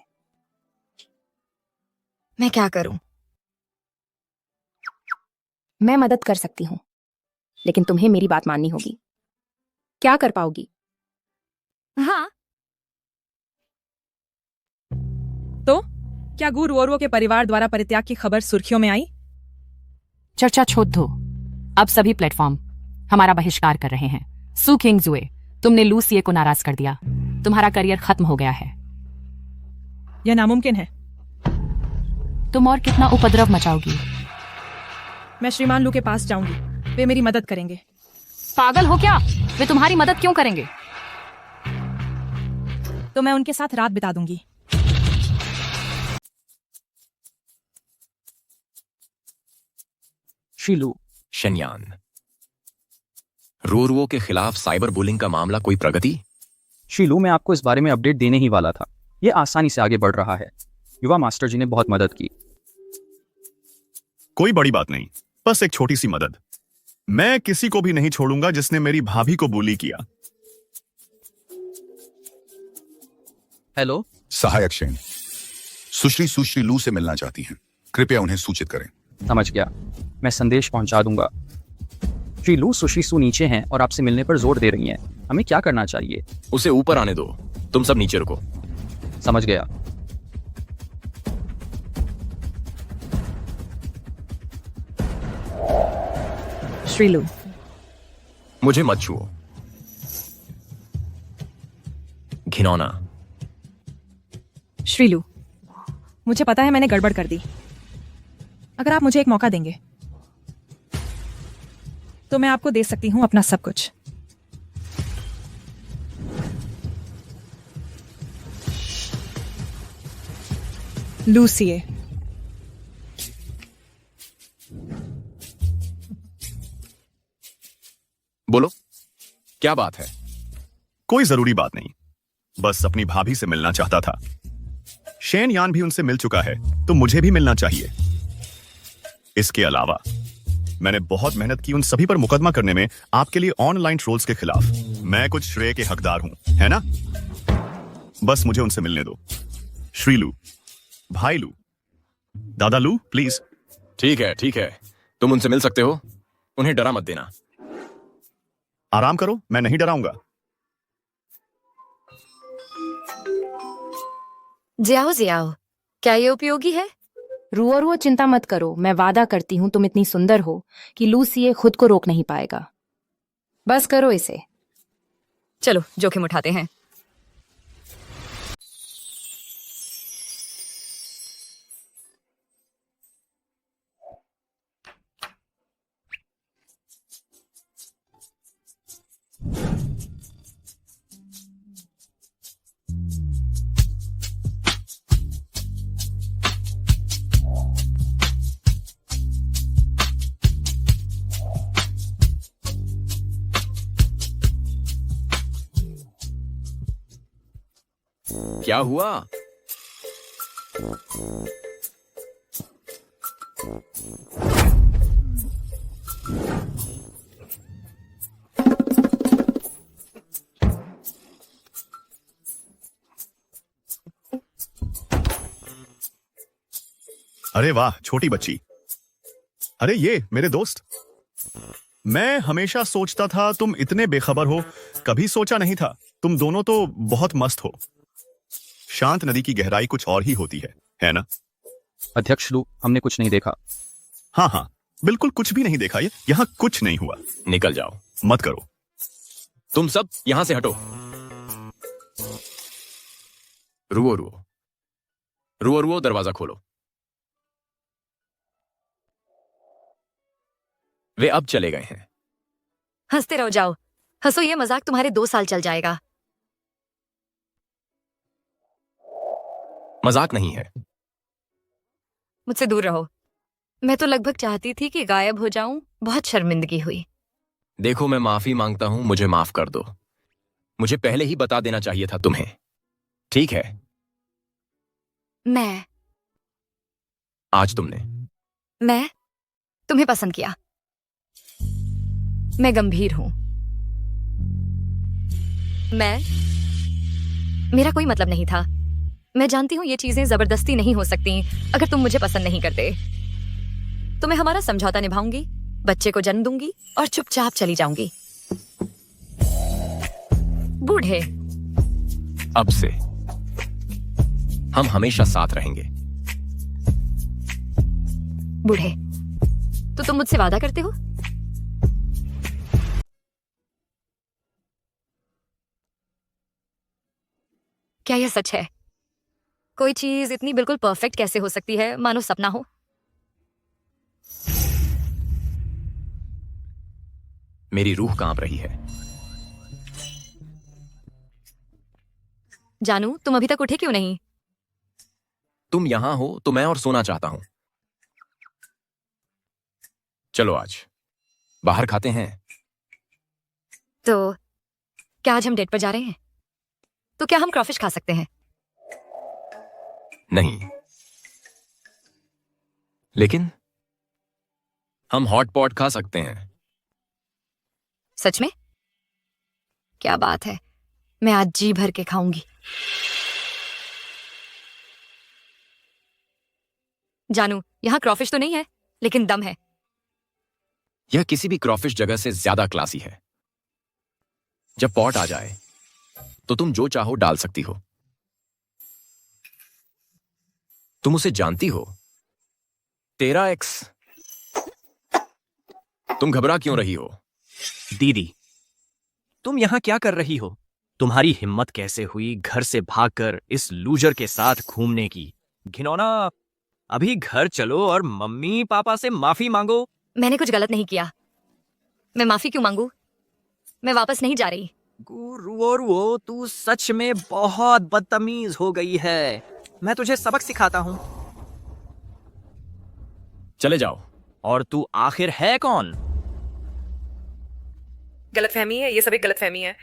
मैं क्या करूं? मैं मदद कर सकती हूँ, लेकिन तुम्हें मेरी बात माननी होगी। क्या कर पाओगी? हाँ। तो क्या गू रुओरुओ के परिवार द्वारा परित्याग की खबर सुर्खियों में आई? चर्चा छोड़ दो। अब सभी प्लेटफॉर्म हमारा बहिष्कार कर रहे हैं। सू किंग्सवे, तुमने लूसिए को नाराज कर दिया। तुम्हारा करियर खत्म हो गया है। यह नामुमकिन है। तुम और कितना उपद्रव मचाओगी? मैं श्रीमान लू के पास जाऊंगी, वे मेरी मदद करेंगे। पागल हो क्या? वे तुम्हारी मदद क्यों करेंगे? तो मैं उनके साथ रात बिता दूंगी। शीलू, शन्यान, रुओ के खिलाफ साइबर बुलिंग का मामला कोई प्रगति? शीलू, मैं आपको इस बारे में अपडेट देने ही वाला था। यह आसानी से आगे बढ़ रहा है। युवा मास्टर जी ने बहुत मदद की। कोई बड़ी बात नहीं, बस एक छोटी सी मदद। मैं किसी को भी नहीं छोड़ूंगा जिसने मेरी भाभी को बुली किया। हेलो सहायक शेन, सुश्री लू से मिलना चाहती हैं। कृपया उन्हें सूचित करें। समझ गया, मैं संदेश पहुंचा दूंगा। श्री लू सुश्री सू नीचे हैं और आपसे मिलने पर जोर दे रही हैं। हमें क्या करना चाहिए? उसे ऊपर आने दो। तुम सब नीचे रुको। समझ गया। श्रीलू, मुझे मत छुओ। घिनौना। श्रीलू, मुझे पता है मैंने गड़बड़ कर दी। अगर आप मुझे एक मौका देंगे तो मैं आपको दे सकती हूं अपना सब कुछ। लूसिए, बोलो, क्या बात है? कोई जरूरी बात नहीं, बस अपनी भाभी से मिलना चाहता था। शेन यान भी उनसे मिल चुका है, तो मुझे भी मिलना चाहिए। इसके अलावा मैंने बहुत मेहनत की उन सभी पर मुकदमा करने में आपके लिए ऑनलाइन ट्रोल्स के खिलाफ। मैं कुछ श्रेय के हकदार हूं, है ना? बस मुझे उनसे मिलने दो। श्रीलू, भाई लू, दादा लू, प्लीज। ठीक है, तुम उनसे मिल सकते हो। उन्हें डरा मत देना। आराम करो, मैं नहीं डराऊंगा। जियाओ, क्या ये उपयोगी है? रुओ चिंता मत करो, मैं वादा करती हूँ तुम इतनी सुंदर हो कि लूसिए खुद को रोक नहीं पाएगा। बस करो इसे। चलो जोखिम उठाते हैं। क्या हुआ? अरे वाह, छोटी बच्ची। अरे ये मेरे दोस्त। मैं हमेशा सोचता था तुम इतने बेखबर हो, कभी सोचा नहीं था तुम दोनों तो बहुत मस्त हो। शांत नदी की गहराई कुछ और ही होती है ना? अध्यक्ष लू, हमने कुछ नहीं देखा। हाँ हाँ, बिल्कुल कुछ भी नहीं देखा। ये यहाँ कुछ नहीं हुआ। निकल जाओ। मत करो। तुम सब यहां से हटो। रुओ रुओ रुओ रुओ, दरवाजा खोलो। वे अब चले गए हैं। हंसते रहो, जाओ हंसो, ये मजाक तुम्हारे 2 साल चल जाएगा। मजाक नहीं है। मुझसे दूर रहो। मैं तो लगभग चाहती थी कि गायब हो जाऊं, बहुत शर्मिंदगी हुई। देखो, मैं माफी मांगता हूं, मुझे माफ कर दो। मुझे पहले ही बता देना चाहिए था तुम्हें। ठीक है? आज मैं तुम्हें पसंद किया। मैं गंभीर हूं। मेरा कोई मतलब नहीं था। मैं जानती हूं ये चीजें जबरदस्ती नहीं हो सकती। अगर तुम मुझे पसंद नहीं करते तो मैं हमारा समझौता निभाऊंगी, बच्चे को जन्म दूंगी और चुपचाप चली जाऊंगी। बूढ़े, अब से हम हमेशा साथ रहेंगे। बूढ़े, तो तुम मुझसे वादा करते हो? क्या यह सच है? कोई चीज इतनी बिल्कुल परफेक्ट कैसे हो सकती है, मानो सपना हो? मेरी रूह कांप रही है। जानू, तुम अभी तक उठे क्यों नहीं? तुम यहां हो तो मैं और सोना चाहता हूं। चलो आज बाहर खाते हैं। तो क्या आज हम डेट पर जा रहे हैं? तो क्या हम क्रॉफिश खा सकते हैं? नहीं, लेकिन हम हॉट पॉट खा सकते हैं। सच में? क्या बात है, मैं आज जी भर के खाऊंगी। जानू, यहां क्रॉफिश तो नहीं है, लेकिन दम है। यह किसी भी क्रॉफिश जगह से ज्यादा क्लासी है। जब पॉट आ जाए तो तुम जो चाहो डाल सकती हो। तुम उसे जानती हो, तेरा एक्स। तुम घबरा क्यों रही हो? दीदी, तुम यहां क्या कर रही हो? तुम्हारी हिम्मत कैसे हुई घर से भागकर इस लूजर के साथ घूमने की? घिनौना, अभी घर चलो और मम्मी पापा से माफी मांगो। मैंने कुछ गलत नहीं किया। मैं माफी क्यों मांगू? मैं वापस नहीं जा रही। रुओ, तू सच में बहुत बदतमीज हो गई है। मैं तुझे सबक सिखाता हूं। चले जाओ। और तू आखिर है कौन? गलतफहमी है, ये सब एक गलतफहमी है।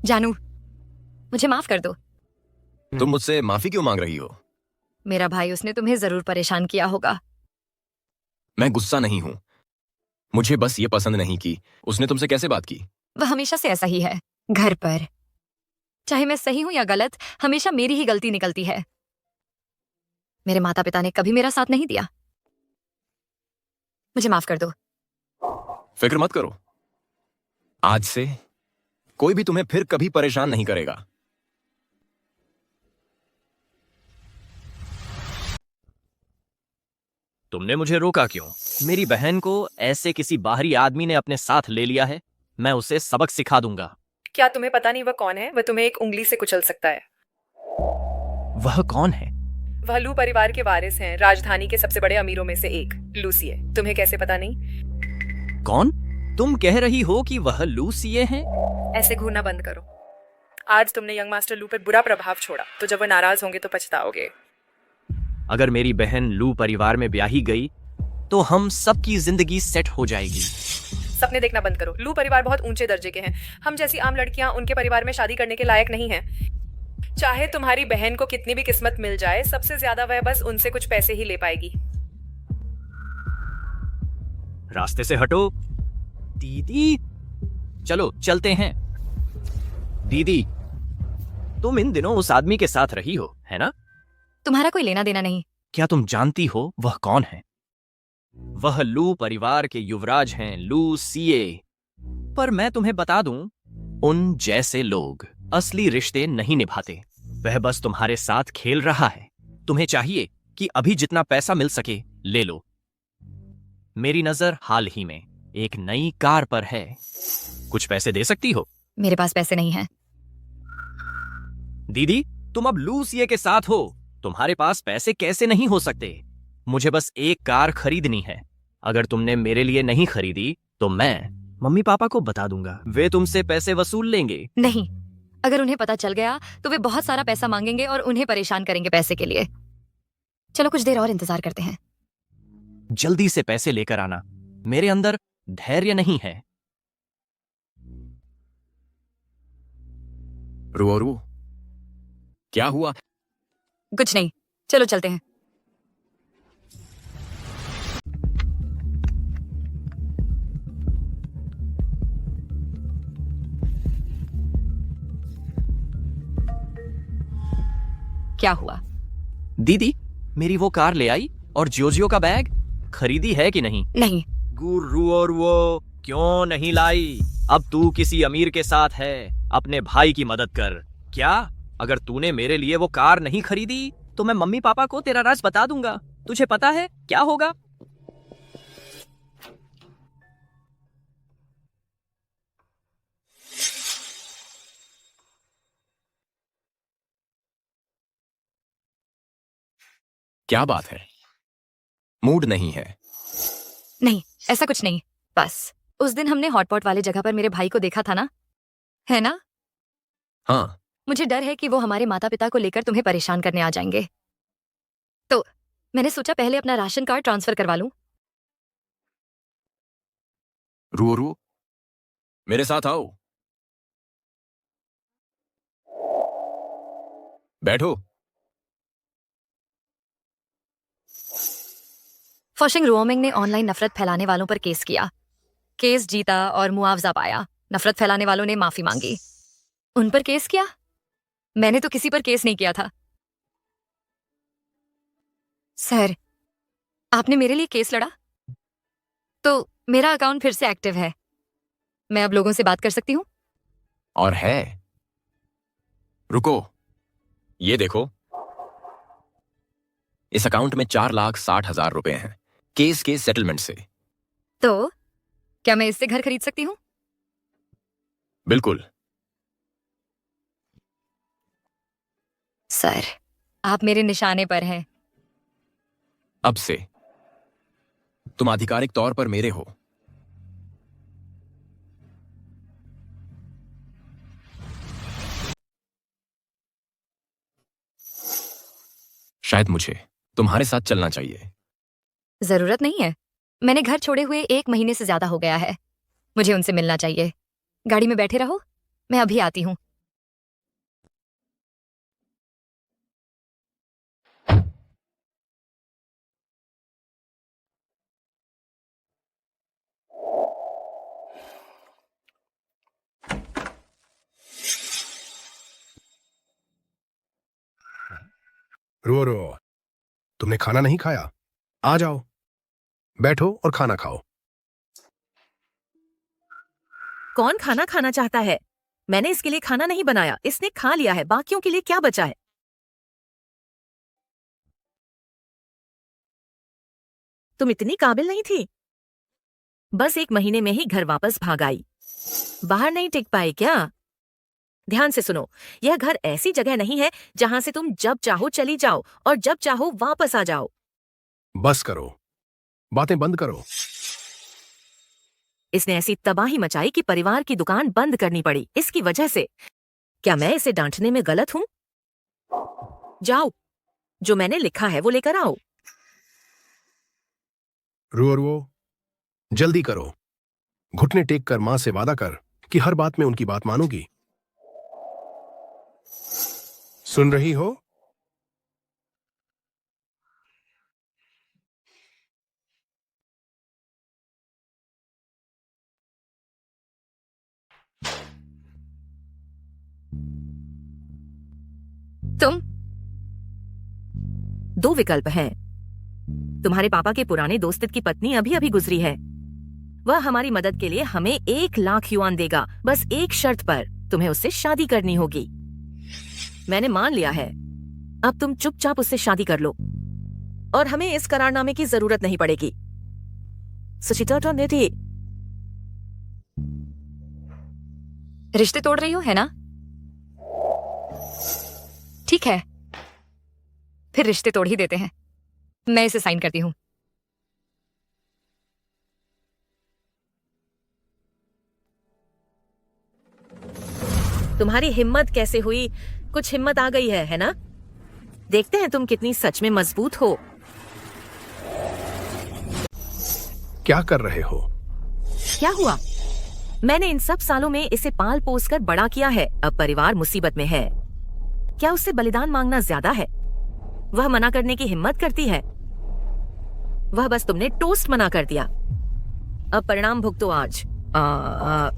जानू, मुझे माफ कर दो। तुम मुझसे माफी क्यों मांग रही हो? मेरा भाई, उसने तुम्हें जरूर परेशान किया होगा। मैं गुस्सा नहीं हूं। मुझे बस ये पसंद नहीं कि उसने तुमसे कैसे बात की। वह हमेशा से ऐसा ही है। घर पर चाहे मैं सही हूं या गलत, हमेशा मेरी ही गलती निकलती है। मेरे माता पिता ने कभी मेरा साथ नहीं दिया। मुझे माफ कर दो। फिक्र मत करो, आज से कोई भी तुम्हें फिर कभी परेशान नहीं करेगा। तुमने मुझे रोका क्यों? मेरी बहन को ऐसे किसी बाहरी आदमी ने अपने साथ ले लिया है। मैं उसे सबक सिखा दूंगा। क्या तुम्हें पता नहीं वह कौन है? वह तुम्हें एक उंगली से कुचल सकता है। वह कौन है? वह लू परिवार के वारिस हैं, राजधानी के सबसे बड़े अमीरों में से एक, लूसिए। तुम्हें कैसे पता नहीं? कौन? तुम कह रही हो कि वह लूसिए हैं? ऐसे घूरना बंद करो। आज तुमने यंग मास्टर लू पर बुरा प्रभाव छोड़ा, तो जब वह नाराज होंगे तो पछताओगे। अगर मेरी बहन लू परिवार में ब्याही गई तो हम सबकी जिंदगी सेट हो जाएगी। सपने देखना बंद करो। लू परिवार बहुत ऊंचे दर्जे के हैं। हम जैसी आम लड़कियां उनके परिवार में शादी करने के लायक नहीं हैं। चाहे तुम्हारी बहन को कितनी भी किस्मत मिल जाए, सबसे ज्यादा वह बस उनसे कुछ पैसे ही ले पाएगी। रास्ते से हटो दीदी। चलो चलते हैं। दीदी, तुम इन दिनों उस आदमी के साथ रही हो, है ना? तुम्हारा कोई लेना देना नहीं। क्या तुम जानती हो वह कौन है? वह लू परिवार के युवराज हैं, लू सीए। पर मैं तुम्हें बता दूं, उन जैसे लोग असली रिश्ते नहीं निभाते। वह बस तुम्हारे साथ खेल रहा है। तुम्हें चाहिए कि अभी जितना पैसा मिल सके ले लो। मेरी नजर हाल ही में एक नई कार पर है। कुछ पैसे दे सकती हो? मेरे पास पैसे नहीं हैं। दीदी, तुम अब लू सीए के साथ हो। तुम्हारे पास पैसे कैसे नहीं हो सकते? मुझे बस एक कार खरीदनी है। अगर तुमने मेरे लिए नहीं खरीदी तो मैं मम्मी पापा को बता दूंगा। वे तुमसे पैसे वसूल लेंगे। नहीं, अगर उन्हें पता चल गया तो वे बहुत सारा पैसा मांगेंगे और उन्हें परेशान करेंगे पैसे के लिए। चलो कुछ देर और इंतजार करते हैं। जल्दी से पैसे लेकर आना। मेरे अंदर धैर्य नहीं है। रू, क्या हुआ? कुछ नहीं, चलो चलते हैं। क्या हुआ? दीदी, मेरी वो कार ले आई और जोजियो का बैग खरीदी है कि नहीं? नहीं। गुरु और वो क्यों नहीं लाई? अब तू किसी अमीर के साथ है। अपने भाई की मदद कर। क्या? अगर तूने मेरे लिए वो कार नहीं खरीदी तो मैं मम्मी पापा को तेरा राज बता दूंगा। तुझे पता है क्या होगा? क्या बात है? मूड नहीं है? नहीं, ऐसा कुछ नहीं। बस उस दिन हमने हॉटपॉट वाले जगह पर मेरे भाई को देखा था ना, है ना? हाँ। मुझे डर है कि वो हमारे माता पिता को लेकर तुम्हें परेशान करने आ जाएंगे। तो मैंने सोचा पहले अपना राशन कार्ड ट्रांसफर करवा लूं। रू, मेरे साथ आओ। बैठो। फॉशिंग रुओमिंग ने ऑनलाइन नफरत फैलाने वालों पर केस किया। केस जीता और मुआवजा पाया। नफरत फैलाने वालों ने माफी मांगी। उन पर केस किया? मैंने तो किसी पर केस नहीं किया था। सर, आपने मेरे लिए केस लड़ा? तो मेरा अकाउंट फिर से एक्टिव है। मैं अब लोगों से बात कर सकती हूँ? और है। रुको, ये देखो। इस अकाउंट में 4,60,000 रुपए हैं केस के सेटलमेंट से। तो क्या मैं इससे घर खरीद सकती हूँ? बिल्कुल। सर, आप मेरे निशाने पर हैं। अब से तुम आधिकारिक तौर पर मेरे हो। शायद मुझे तुम्हारे साथ चलना चाहिए। जरूरत नहीं है। मैंने घर छोड़े हुए 1 महीने से ज्यादा हो गया है। मुझे उनसे मिलना चाहिए। गाड़ी में बैठे रहो, मैं अभी आती हूँ। रो, तुमने खाना नहीं खाया? आ जाओ, बैठो और खाना खाओ। कौन खाना खाना चाहता है? मैंने इसके लिए खाना नहीं बनाया। इसने खा लिया है। बाकियों के लिए क्या बचा है? तुम इतनी काबिल नहीं थी। बस 1 महीने में ही घर वापस भाग आई। बाहर नहीं टिक पाई क्या? ध्यान से सुनो, यह घर ऐसी जगह नहीं है जहां से तुम जब चाहो चली जाओ और जब चाहो वापस आ जाओ। बस करो, बातें बंद करो। इसने ऐसी तबाही मचाई कि परिवार की दुकान बंद करनी पड़ी इसकी वजह से। क्या मैं इसे डांटने में गलत हूं? जाओ, जो मैंने लिखा है वो लेकर आओ। रो, जल्दी करो। घुटने टेक कर मां से वादा कर कि हर बात में उनकी बात मानोगी। सुन रही हो? तुम दो विकल्प हैं। तुम्हारे पापा के पुराने दोस्त की पत्नी अभी अभी गुजरी है। वह हमारी मदद के लिए हमें 1 लाख युआन देगा, बस एक शर्त पर। तुम्हें उससे शादी करनी होगी। मैंने मान लिया है। अब तुम चुपचाप उससे शादी कर लो और हमें इस करारनामे की जरूरत नहीं पड़ेगी। सुचिता तो नहीं थी। रिश्ते तोड़ रही हो, है ना? ठीक है, फिर रिश्ते तोड़ ही देते हैं। मैं इसे साइन करती हूं। तुम्हारी हिम्मत कैसे हुई? कुछ हिम्मत आ गई है ना? देखते हैं तुम कितनी सच में मजबूत हो। क्या कर रहे हो? क्या हुआ? मैंने इन सब सालों में इसे पाल पोस कर बड़ा किया है। अब परिवार मुसीबत में है। क्या उससे बलिदान मांगना ज्यादा है? वह मना करने की हिम्मत करती है। वह बस तुमने टोस्ट मना कर दिया। अब परिणाम भुगतो आज।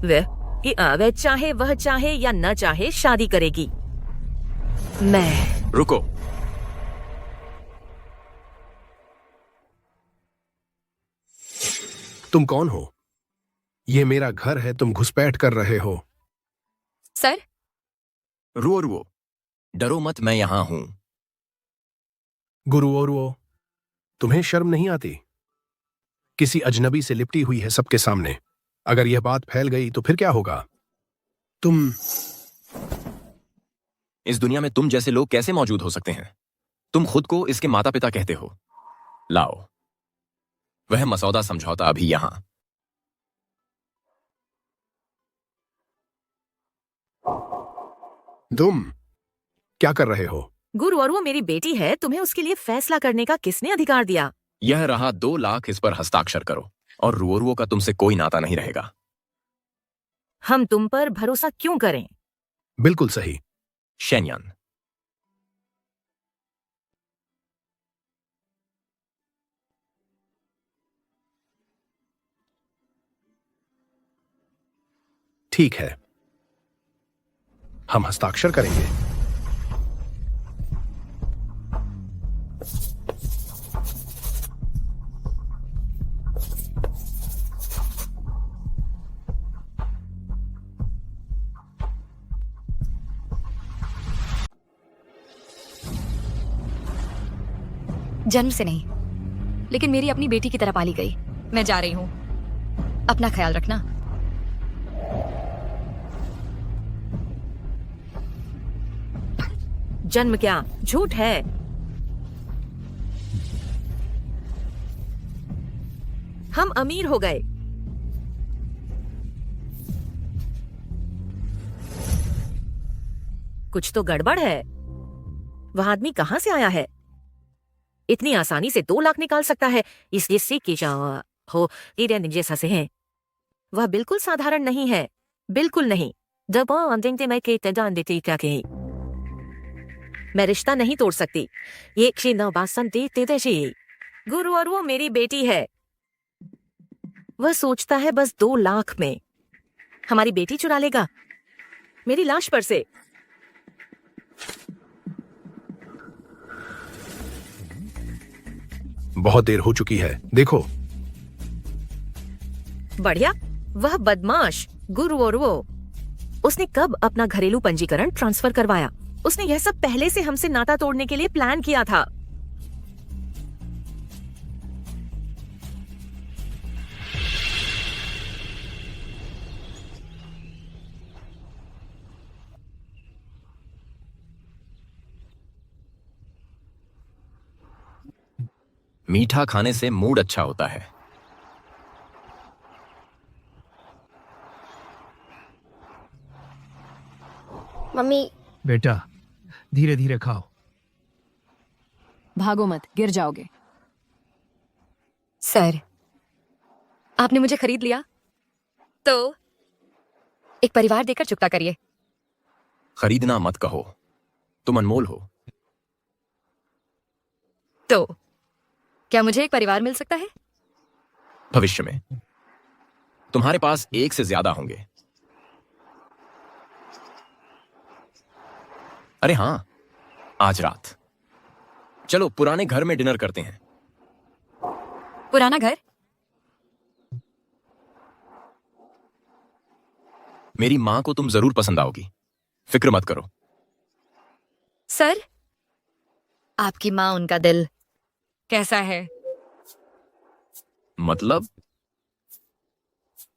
वह चाहे वह चाहे या न चाहे शादी करेगी। मैं रुको। तुम कौन हो? ये मेरा घर है, तुम घुसपैठ कर रहे हो। सर, रुओ, डरो मत, मैं यहां हूं। गुरुओ, तुम्हें शर्म नहीं आती? किसी अजनबी से लिपटी हुई है सबके सामने। अगर यह बात फैल गई तो फिर क्या होगा? तुम इस दुनिया में तुम जैसे लोग कैसे मौजूद हो सकते हैं? तुम खुद को इसके माता पिता कहते हो। लाओ, वह मसौदा समझौता अभी यहां। तुम क्या कर रहे हो? गुरु, और वो मेरी बेटी है। तुम्हें उसके लिए फैसला करने का किसने अधिकार दिया? यह रहा 2 लाख, इस पर हस्ताक्षर करो और रुओ का तुमसे कोई नाता नहीं रहेगा। हम तुम पर भरोसा क्यों करें? बिल्कुल सही। शेनयान। ठीक है, हम हस्ताक्षर करेंगे। जन्म से नहीं, लेकिन मेरी अपनी बेटी की तरह पाली गई। मैं जा रही हूं। अपना ख्याल रखना। जन्म क्या झूठ है? हम अमीर हो गए। कुछ तो गड़बड़ है। वह आदमी कहां से आया है? इतनी आसानी से 2 लाख निकाल सकता है। इसलिए से की हो जैसा से है। वह बिल्कुल साधारण नहीं है, बिल्कुल नहीं। जब मैं क्या कही, मैं रिश्ता नहीं तोड़ सकती। गुरु, और वो मेरी बेटी है। वह सोचता है बस 2 लाख में हमारी बेटी चुरा लेगा मेरी लाश पर से। बहुत देर हो चुकी है, देखो। बढ़िया, वह बदमाश गुरु, और वो उसने कब अपना घरेलू पंजीकरण ट्रांसफर करवाया? उसने यह सब पहले से हमसे नाता तोड़ने के लिए प्लान किया था। मीठा खाने से मूड अच्छा होता है। मम्मी। बेटा, धीरे धीरे खाओ। भागो मत, गिर जाओगे। सर, आपने मुझे खरीद लिया। तो एक परिवार देकर चुकता करिए। खरीदना मत कहो, तुम अनमोल हो। तो क्या मुझे एक परिवार मिल सकता है? भविष्य में तुम्हारे पास एक से ज्यादा होंगे। अरे हां, आज रात चलो पुराने घर में डिनर करते हैं। पुराना घर? मेरी मां को तुम जरूर पसंद आओगी, फिक्र मत करो। सर, आपकी माँ, उनका दिल कैसा है? मतलब?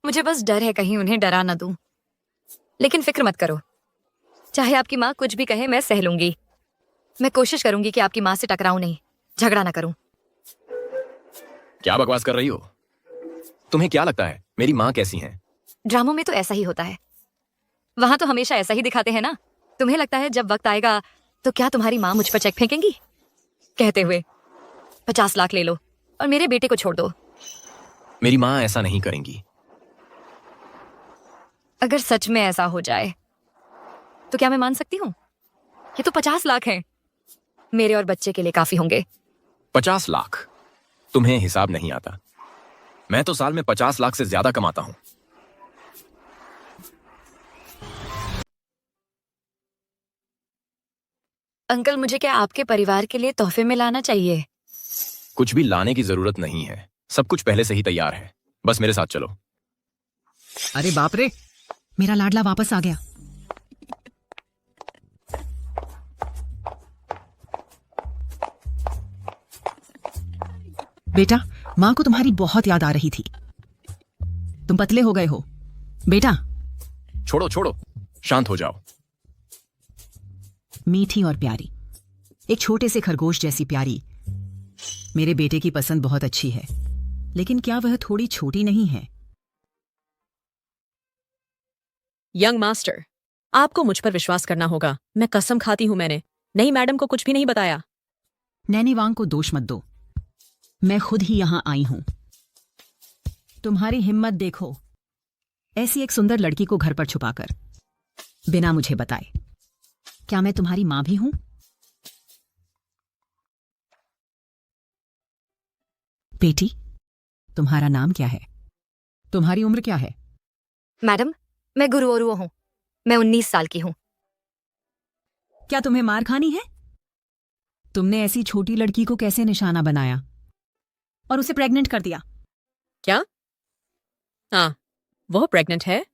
मुझे बस डर है कहीं उन्हें डरा ना दूं। लेकिन फिक्र मत करो, चाहे आपकी माँ कुछ भी कहे मैं सह लूंगी। मैं कोशिश करूंगी कि आपकी माँ से टकराऊं नहीं, झगड़ा ना करूं। क्या बकवास कर रही हो? तुम्हें क्या लगता है मेरी माँ कैसी हैं? ड्रामों में तो ऐसा ही होता है, वहां तो हमेशा ऐसा ही दिखाते हैं ना। तुम्हें लगता है जब वक्त आएगा तो क्या तुम्हारी माँ मुझ पर चेक फेंकेंगी कहते हुए 50 लाख ले लो और मेरे बेटे को छोड़ दो? मेरी माँ ऐसा नहीं करेंगी। अगर सच में ऐसा हो जाए तो क्या मैं मान सकती हूँ? ये तो 50 लाख हैं, मेरे और बच्चे के लिए काफी होंगे। 50 लाख? तुम्हें हिसाब नहीं आता। मैं तो साल में 50 लाख से ज्यादा कमाता हूं। अंकल, मुझे क्या आपके परिवार के लिए तोहफे में लाना चाहिए? कुछ भी लाने की जरूरत नहीं है, सब कुछ पहले से ही तैयार है। बस मेरे साथ चलो। अरे बाप रे, मेरा लाडला वापस आ गया। बेटा, माँ को तुम्हारी बहुत याद आ रही थी। तुम पतले हो गए हो बेटा। छोड़ो छोड़ो, शांत हो जाओ। मीठी और प्यारी, एक छोटे से खरगोश जैसी प्यारी। मेरे बेटे की पसंद बहुत अच्छी है, लेकिन क्या वह थोड़ी छोटी नहीं है? यंग मास्टर, आपको मुझ पर विश्वास करना होगा। मैं कसम खाती हूं, मैंने नहीं मैडम को कुछ भी नहीं बताया। नैनी वांग को दोष मत दो, मैं खुद ही यहां आई हूं। तुम्हारी हिम्मत देखो, ऐसी एक सुंदर लड़की को घर पर छुपाकर, बिना मुझे बताए। क्या मैं तुम्हारी मां भी हूं? बेटी, तुम्हारा नाम क्या है? तुम्हारी उम्र क्या है? मैडम, मैं गुरुओरुओ हूँ। मैं 19 साल की हूँ। क्या तुम्हें मार खानी है? तुमने ऐसी छोटी लड़की को कैसे निशाना बनाया और उसे प्रेग्नेंट कर दिया? क्या? हाँ, वो प्रेग्नेंट है।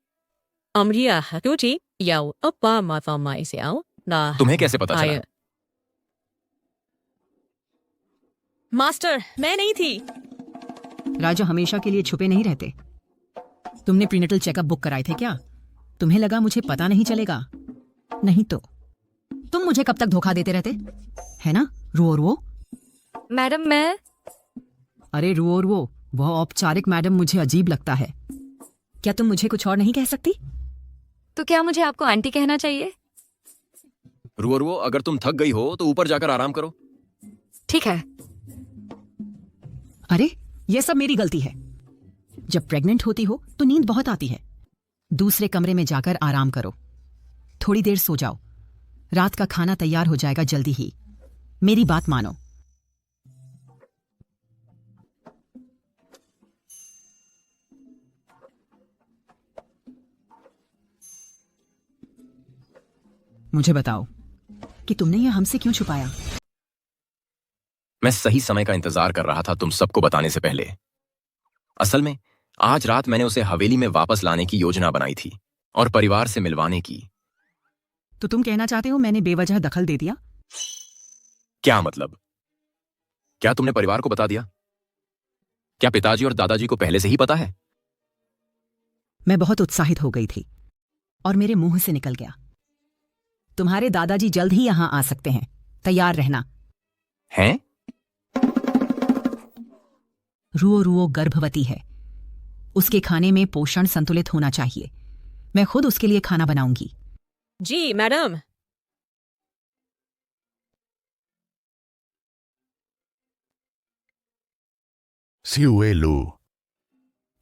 अमरिया हकुजी याओ अपा माता माई से आओ ना। तुम्हें कैसे पता चला? मास्टर, मैं नहीं थी। राजा हमेशा के लिए छुपे नहीं रहते। तुमने प्रीनेटल चेकअप बुक कराए थे क्या? तुम्हें लगा मुझे पता नहीं चलेगा? नहीं तो तुम मुझे कब तक धोखा देते रहते, है ना रुओ? मैडम, मैं... अरे रुओ, वह औपचारिक मैडम मुझे अजीब लगता है। क्या तुम मुझे कुछ और नहीं कह सकती? तो क्या मुझे आपको आंटी कहना चाहिए? रुओ, अगर तुम थक गई हो तो ऊपर जाकर आराम करो। ठीक है। अरे यह सब मेरी गलती है। जब प्रेग्नेंट होती हो तो नींद बहुत आती है। दूसरे कमरे में जाकर आराम करो, थोड़ी देर सो जाओ। रात का खाना तैयार हो जाएगा जल्दी ही। मेरी बात मानो। मुझे बताओ कि तुमने यह हमसे क्यों छुपाया? मैं सही समय का इंतजार कर रहा था तुम सबको बताने से पहले। असल में आज रात मैंने उसे हवेली में वापस लाने की योजना बनाई थी और परिवार से मिलवाने की। तो तुम कहना चाहते हो मैंने बेवजह दखल दे दिया? क्या मतलब? क्या तुमने परिवार को बता दिया? क्या पिताजी और दादाजी को पहले से ही पता है? मैं बहुत उत्साहित हो गई थी और मेरे मुंह से निकल गया। तुम्हारे दादाजी जल्द ही यहां आ सकते हैं, तैयार रहना। हैं? रुओ गर्भवती है, उसके खाने में पोषण संतुलित होना चाहिए। मैं खुद उसके लिए खाना बनाऊंगी। जी मैडम। सियुए लू,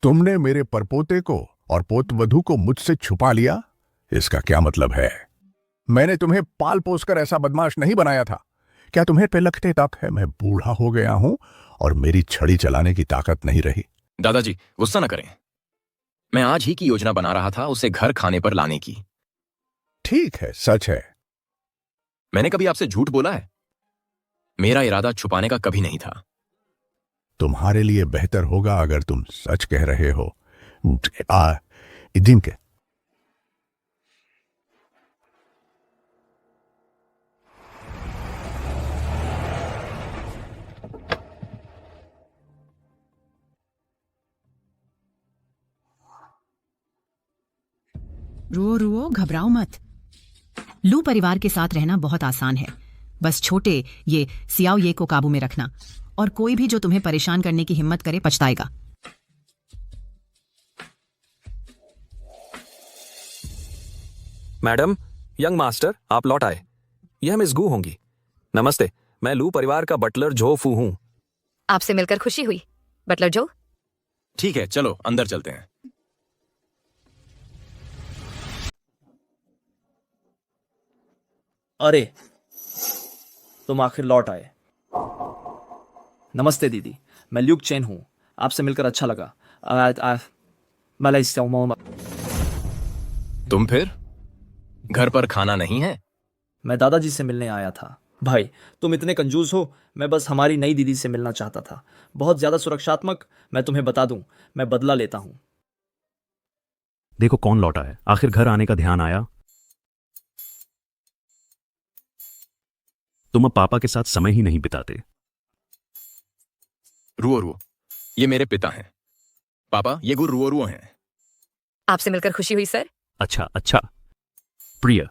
तुमने मेरे परपोते को और पोतवधू को मुझसे छुपा लिया। इसका क्या मतलब है? मैंने तुम्हें पाल पोस कर ऐसा बदमाश नहीं बनाया था। क्या तुम्हें पे लगते तक है मैं बूढ़ा हो गया हूं और मेरी छड़ी चलाने की ताकत नहीं रही? दादाजी गुस्सा न करें। मैं आज ही की योजना बना रहा था उसे घर खाने पर लाने की। ठीक है, सच है। मैंने कभी आपसे झूठ बोला है? मेरा इरादा छुपाने का कभी नहीं था। तुम्हारे लिए बेहतर होगा अगर तुम सच कह रहे हो। इदिम के रुओ रुओ, घबराओ मत। लू परिवार के साथ रहना बहुत आसान है। बस छोटे ये सियाओ ये को काबू में रखना, और कोई भी जो तुम्हें परेशान करने की हिम्मत करे पछताएगा। मैडम, यंग मास्टर, आप लौट आए। यह मिस गू होंगी। नमस्ते, मैं लू परिवार का बटलर जो फू हूं। आपसे मिलकर खुशी हुई, बटलर जो। ठीक है, चलो अंदर चलते हैं। अरे तुम आखिर लौट आए। नमस्ते दीदी, मैं ल्यूक चेन हूं। आपसे मिलकर अच्छा लगा। तुम फिर घर पर खाना नहीं है? मैं दादाजी से मिलने आया था। भाई तुम इतने कंजूस हो। मैं बस हमारी नई दीदी से मिलना चाहता था। बहुत ज्यादा सुरक्षात्मक। मैं तुम्हें बता दूं, मैं बदला लेता हूं। देखो कौन लौटा है। आखिर घर आने का ध्यान आया। तुम अब पापा के साथ समय ही नहीं बिताते। रुओ रुओ, ये मेरे पिता हैं। पापा, ये गुरु रुओ रुओ हैं। आपसे मिलकर खुशी हुई सर। अच्छा अच्छा। प्रिय,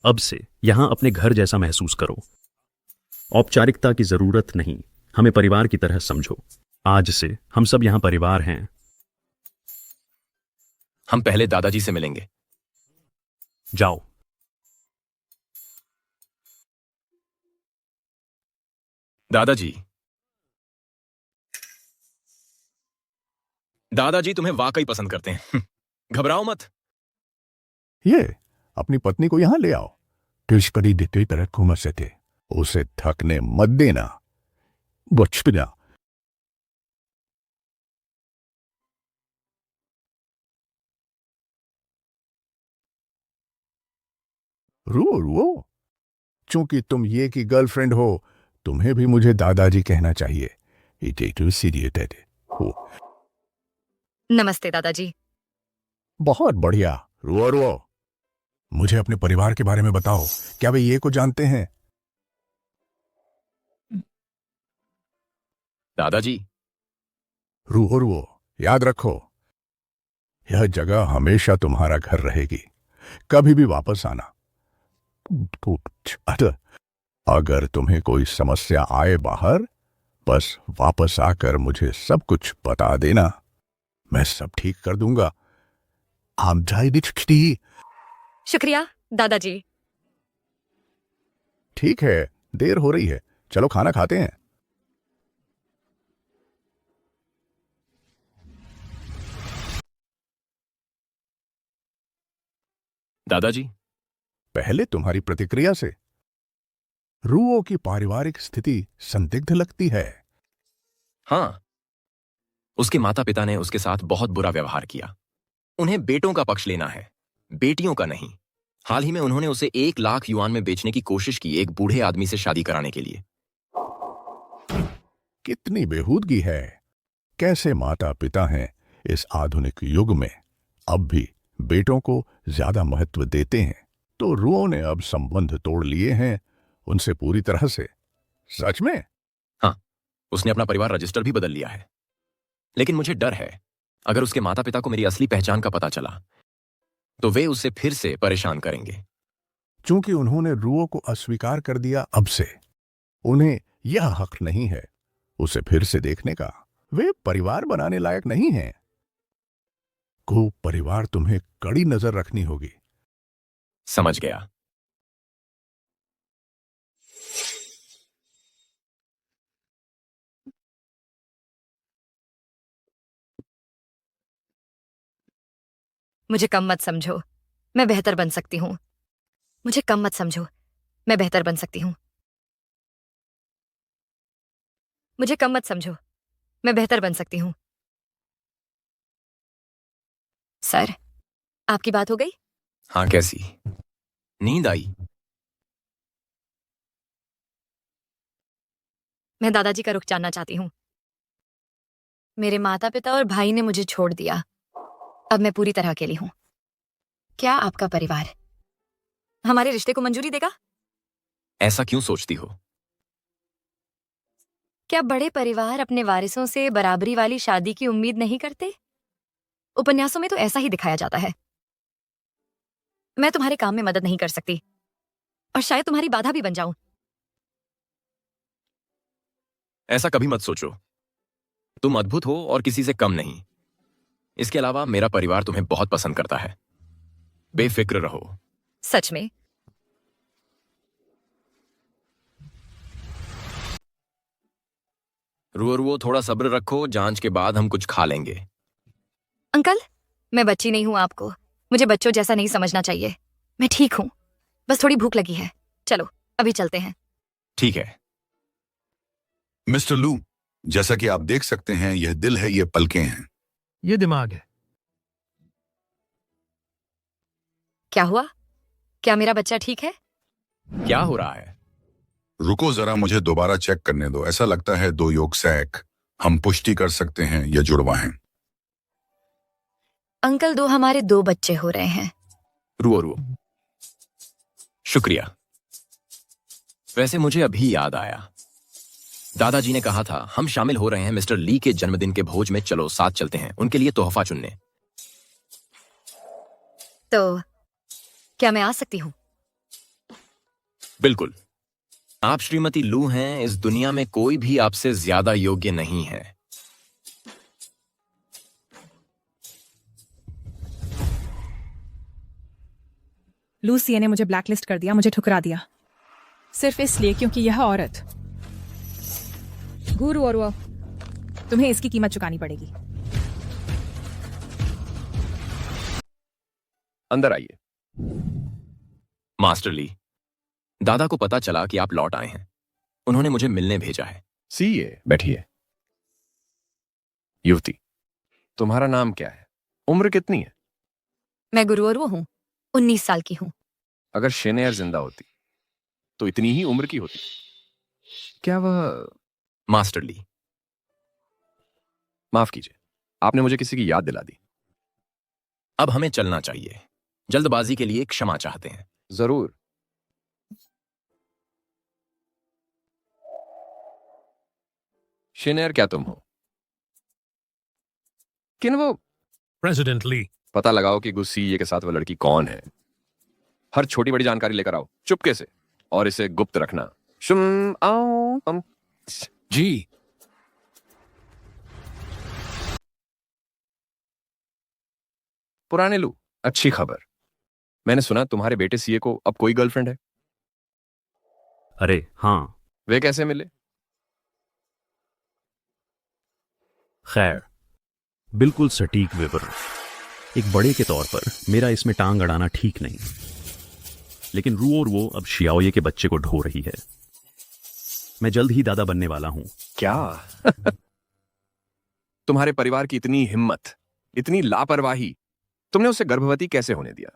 अब से यहां अपने घर जैसा महसूस करो। औपचारिकता की जरूरत नहीं, हमें परिवार की तरह समझो। आज से हम सब यहां परिवार हैं। हम पहले दादाजी से मिलेंगे। जाओ। दादाजी, दादाजी तुम्हें वाकई पसंद करते हैं। घबराओ मत। ये अपनी पत्नी को यहां ले आओ। तिरस्करी देते तरह घूम से उसे थकने मत देना। बचपना रुओ रुओ, चूंकि तुम ये की गर्लफ्रेंड हो, तुम्हें भी मुझे दादाजी कहना चाहिए। हो। नमस्ते दादाजी। बहुत बढ़िया। रुओ रुओ, मुझे अपने परिवार के बारे में बताओ। क्या वे ये को जानते हैं? दादाजी। रुओ रुओ, याद रखो, यह जगह हमेशा तुम्हारा घर रहेगी। कभी भी वापस आना। अगर तुम्हें कोई समस्या आए बाहर, बस वापस आकर मुझे सब कुछ बता देना। मैं सब ठीक कर दूंगा। हम जाए। शुक्रिया दादाजी। ठीक है, देर हो रही है, चलो खाना खाते हैं। दादाजी, पहले तुम्हारी प्रतिक्रिया से रुओ की पारिवारिक स्थिति संदिग्ध लगती है। हां, उसके माता पिता ने उसके साथ बहुत बुरा व्यवहार किया। उन्हें बेटों का पक्ष लेना है, बेटियों का नहीं। हाल ही में उन्होंने उसे 1,00,000 युआन में बेचने की कोशिश की, एक बूढ़े आदमी से शादी कराने के लिए। कितनी बेहूदगी है। कैसे माता पिता हैं इस आधुनिक युग में अब भी बेटों को ज्यादा महत्व देते हैं। तो रुओ ने अब संबंध तोड़ लिए हैं उनसे पूरी तरह से। सच में? हाँ, उसने अपना परिवार रजिस्टर भी बदल लिया है। लेकिन मुझे डर है, अगर उसके माता पिता को मेरी असली पहचान का पता चला तो वे उसे फिर से परेशान करेंगे। चूंकि उन्होंने रुओ को अस्वीकार कर दिया, अब से उन्हें यह हक नहीं है उसे फिर से देखने का। वे परिवार बनाने लायक नहीं हैं। को परिवार तुम्हें कड़ी नजर रखनी होगी। समझ गया। मुझे कम मत समझो, मैं बेहतर बन सकती हूँ। मुझे कम मत समझो, मैं बेहतर बन सकती हूँ। मुझे कम मत समझो, मैं बेहतर बन सकती हूँ। सर, आपकी बात हो गई? हाँ, कैसी? नींद आई? मैं दादाजी का रुख जानना चाहती हूँ। मेरे माता पिता और भाई ने मुझे छोड़ दिया। अब मैं पूरी तरह अकेली हूँ। क्या आपका परिवार हमारे रिश्ते को मंजूरी देगा? ऐसा क्यों सोचती हो? क्या बड़े परिवार अपने वारिसों से बराबरी वाली शादी की उम्मीद नहीं करते? उपन्यासों में तो ऐसा ही दिखाया जाता है। मैं तुम्हारे काम में मदद नहीं कर सकती और शायद तुम्हारी बाधा भी बन जाऊं। ऐसा कभी मत सोचो। तुम अद्भुत हो और किसी से कम नहीं। इसके अलावा मेरा परिवार तुम्हें बहुत पसंद करता है। बेफिक्र रहो। सच में? रुओ, थोड़ा सब्र रखो, जांच के बाद हम कुछ खा लेंगे। अंकल, मैं बच्ची नहीं हूं आपको। मुझे बच्चों जैसा नहीं समझना चाहिए। मैं ठीक हूं, बस थोड़ी भूख लगी है। चलो अभी चलते हैं। ठीक है। मिस्टर लू, जैसा कि आप देख सकते हैं, यह दिल है, ये पलकें हैं। ये दिमाग है। क्या हुआ? क्या मेरा बच्चा ठीक है? क्या हो रहा है? रुको जरा, मुझे दोबारा चेक करने दो। ऐसा लगता है 2 योग सैक। हम पुष्टि कर सकते हैं या जुड़वाएं। अंकल, हमारे 2 बच्चे हो रहे हैं। रुओ। शुक्रिया। वैसे मुझे अभी याद आया, दादाजी ने कहा था हम शामिल हो रहे हैं मिस्टर ली के जन्मदिन के भोज में। चलो साथ चलते हैं उनके लिए तोहफा चुनने। तो क्या मैं आ सकती हूँ? बिल्कुल। आप श्रीमती लू हैं। इस दुनिया में कोई भी आपसे ज्यादा योग्य नहीं है। लूसिया ने मुझे ब्लैकलिस्ट कर दिया, मुझे ठुकरा दिया सिर्फ इसलिए क्योंकि यह औरत। गुरु और वो, तुम्हें इसकी कीमत चुकानी पड़ेगी। अंदर आइए। मास्टर ली, दादा को पता चला कि आप लौट आए हैं। उन्होंने मुझे मिलने भेजा है। सीए, बैठिए। युवती, तुम्हारा नाम क्या है? उम्र कितनी है? मैं गुरुवरु हूँ, 19 साल की हूँ। अगर शेनेयर जिंदा होती तो इतनी ही उम्र की होती। क्या वह... मास्टर ली, माफ कीजिए, आपने मुझे किसी की याद दिला दी। अब हमें चलना चाहिए। जल्दबाजी के लिए क्षमा चाहते हैं। जरूर। शेनेयर, क्या तुम हो? किन वो प्रेसिडेंट ली। पता लगाओ कि गुस्सी के साथ वो लड़की कौन है। हर छोटी बड़ी जानकारी लेकर आओ चुपके से, और इसे गुप्त रखना। शुम आओ जी। पुराने लू, अच्छी खबर। मैंने सुना तुम्हारे बेटे सीए को अब कोई गर्लफ्रेंड है। अरे हाँ। वे कैसे मिले? खैर, बिल्कुल सटीक विवरण। एक बड़े के तौर पर मेरा इसमें टांग अड़ाना ठीक नहीं, लेकिन रू और वो अब शियाओये के बच्चे को ढो रही है। मैं जल्द ही दादा बनने वाला हूं। क्या? तुम्हारे परिवार की इतनी हिम्मत, इतनी लापरवाही। तुमने उसे गर्भवती कैसे होने दिया?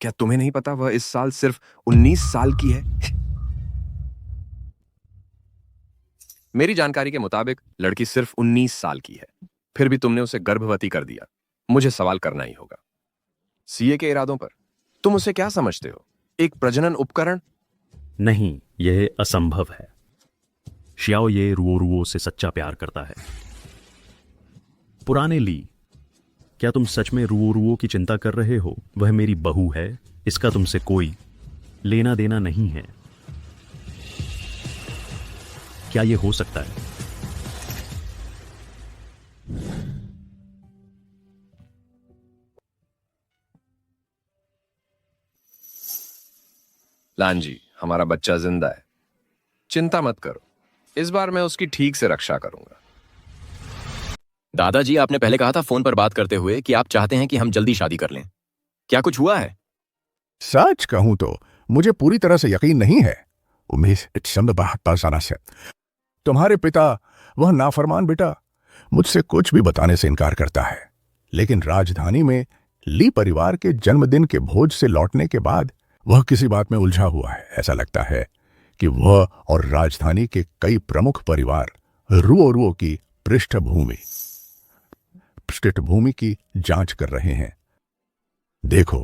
क्या तुम्हें नहीं पता वह इस साल सिर्फ 19 साल की है? मेरी जानकारी के मुताबिक लड़की सिर्फ 19 साल की है, फिर भी तुमने उसे गर्भवती कर दिया। मुझे सवाल करना ही होगा। सीए के इरादों पर तुम उसे क्या समझते हो? एक प्रजनन उपकरण? नहीं, यह असंभव है। शियाओये रुओ से सच्चा प्यार करता है। पुराने ली, क्या तुम सच में रुओ की चिंता कर रहे हो? वह मेरी बहू है, इसका तुमसे कोई लेना देना नहीं है। क्या यह हो सकता है? लांजी, हमारा बच्चा जिंदा है। चिंता मत करो, इस बार मैं उसकी ठीक से रक्षा करूंगा। दादाजी, आपने पहले कहा था फोन पर बात करते हुए कि आप चाहते हैं कि हम जल्दी शादी कर लें। क्या कुछ हुआ है? सच कहूं तो मुझे पूरी तरह से यकीन नहीं है। तुम्हारे पिता, वह नाफरमान बेटा, मुझसे कुछ भी बताने से इनकार करता है। लेकिन राजधानी में ली परिवार के जन्मदिन के भोज से लौटने के बाद वह किसी बात में उलझा हुआ है। ऐसा लगता है कि वह और राजधानी के कई प्रमुख परिवार रुओ की पृष्ठभूमि की जांच कर रहे हैं। देखो,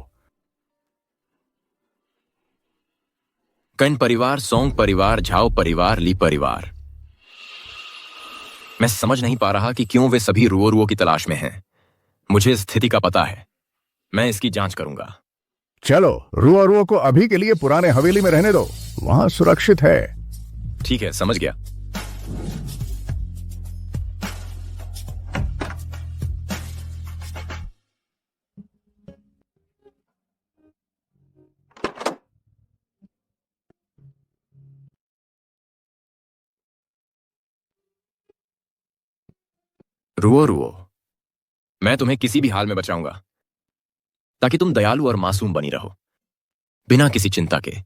कन परिवार, सोंग परिवार, झाओ परिवार, ली परिवार। मैं समझ नहीं पा रहा कि क्यों वे सभी रुओ की तलाश में हैं। मुझे स्थिति का पता है, मैं इसकी जांच करूंगा। चलो, रुओ को अभी के लिए पुराने हवेली में रहने दो, वहां सुरक्षित है। ठीक है, समझ गया। रुओ, मैं तुम्हें किसी भी हाल में बचाऊंगा ताकि तुम दयालु और मासूम बनी रहो, बिना किसी चिंता के।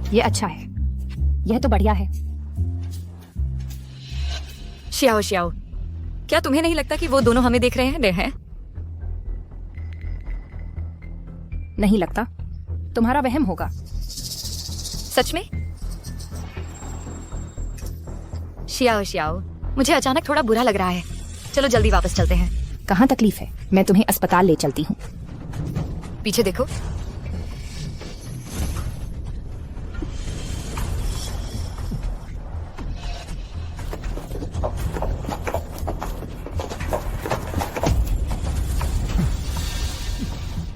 ये अच्छा है, यह तो बढ़िया है। श्याओ श्याओ, क्या तुम्हें नहीं लगता कि वो दोनों हमें देख रहे हैं? नहीं लगता, तुम्हारा वहम होगा। सच में? श्याओ श्याओ, मुझे अचानक थोड़ा बुरा लग रहा है। चलो जल्दी वापस चलते हैं। कहाँ तकलीफ है? मैं तुम्हें अस्पताल ले चलती हूँ। पीछे देखो।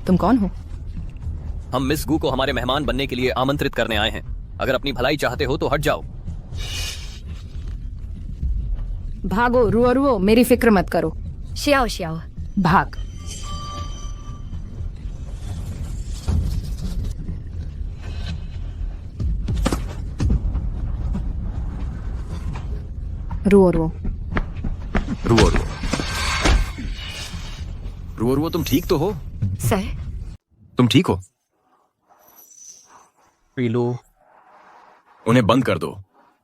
तुम कौन हो? हम मिस गू को हमारे मेहमान बनने के लिए आमंत्रित करने आए हैं। अगर अपनी भलाई चाहते हो तो हट जाओ। भागो रुओ, मेरी फिक्र मत करो। श्याओ श्याओ, भाग। रुओ। रुओ, तुम ठीक तो हो? सर, तुम ठीक हो? पीलू, उन्हें बंद कर दो।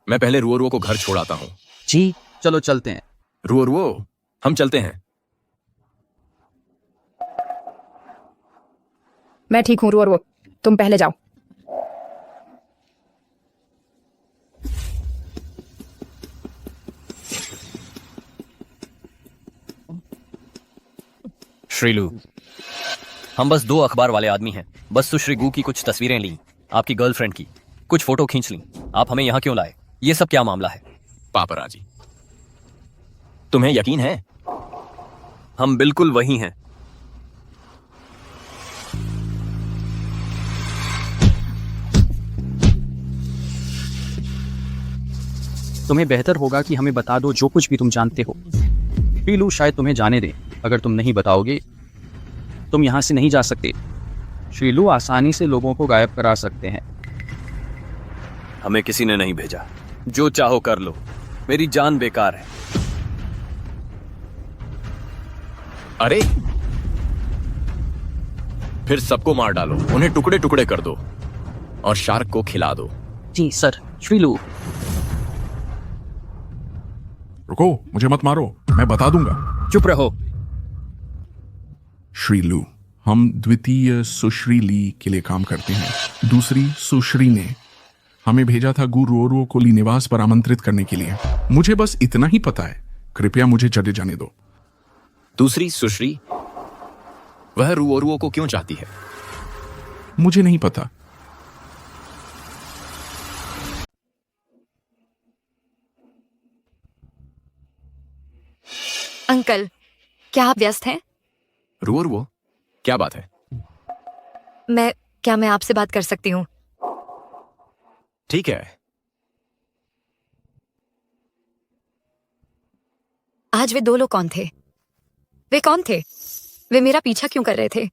मैं पहले रुओ को घर छोड़ आता हूँ। जी, चलो चलते हैं। रुओ, हम चलते हैं। मैं ठीक हूँ रुओ, तुम पहले जाओ। श्रीलू, हम बस 2 अखबार वाले आदमी हैं। बस सुश्री गू की कुछ तस्वीरें ली, आपकी गर्लफ्रेंड की कुछ फोटो खींच ली। आप हमें यहाँ क्यों लाए? ये सब क्या मामला है? पापराजी, तुम्हें यकीन है? हम बिल्कुल वही हैं। तुम्हें बेहतर होगा कि हमें बता दो जो कुछ भी तुम जानते हो। पीलू शायद तुम्हें जाने दे। अगर तुम नहीं बताओगे तुम यहाँ से नहीं जा सकते। श्रीलू आसानी से लोगों को गायब करा सकते हैं। हमें किसी ने नहीं भेजा। जो चाहो कर लो, मेरी जान बेकार है। अरे, फिर सबको मार डालो, उन्हें टुकड़े टुकड़े कर दो और शार्क को खिला दो। जी सर। श्रीलू, रुको, मुझे मत मारो, मैं बता दूंगा। चुप रहो। श्रीलू, हम द्वितीय सुश्री ली के लिए काम करते हैं। दूसरी सुश्री ने हमें भेजा था गु रुओ को ली निवास पर आमंत्रित करने के लिए। मुझे बस इतना ही पता है, कृपया मुझे चले जाने दो। दूसरी सुश्री, वह रुओ को क्यों चाहती है? मुझे नहीं पता। अंकल, क्या आप व्यस्त हैं? रुओ, क्या बात है? मैं आपसे बात कर सकती हूँ? ठीक है। आज वे 2 लोग कौन थे? वे कौन थे? वे मेरा पीछा क्यों कर रहे थे?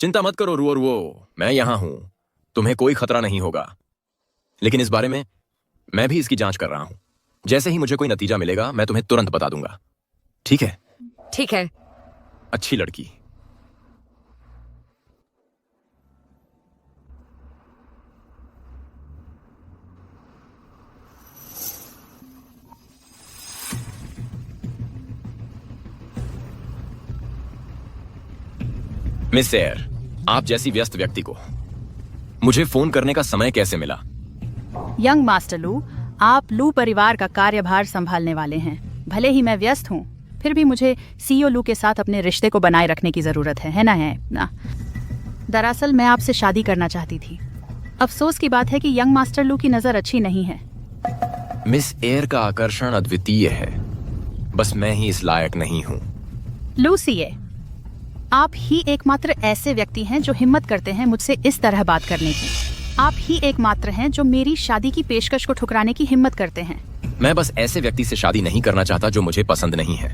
चिंता मत करो रुओ, मैं यहां हूं। तुम्हें कोई खतरा नहीं होगा। लेकिन इस बारे में मैं भी इसकी जांच कर रहा हूं। जैसे ही मुझे कोई नतीजा मिलेगा मैं तुम्हें तुरंत बता दूंगा। ठीक है? ठीक है। अच्छी लड़की। मिस एयर, आप जैसी व्यस्त व्यक्ति को मुझे फोन करने का समय कैसे मिला? यंग मास्टर लू, आप लू परिवार का कार्यभार संभालने वाले हैं। भले ही मैं व्यस्त हूँ, फिर भी मुझे सीईओ लू के साथ अपने रिश्ते को बनाए रखने की जरूरत है ना? दरअसल मैं आपसे शादी करना चाहती थी। अफसोस की बात है कि यंग मास्टर लू की नजर अच्छी नहीं है। मिस एयर का आकर्षण अद्वितीय है, बस मैं ही इस लायक नहीं हूँ। लूसीए, आप ही एकमात्र ऐसे व्यक्ति हैं जो हिम्मत करते हैं मुझसे इस तरह बात करने की। आप ही एकमात्र हैं जो मेरी शादी की पेशकश को ठुकराने की हिम्मत करते हैं। मैं बस ऐसे व्यक्ति से शादी नहीं करना चाहता जो मुझे पसंद नहीं है।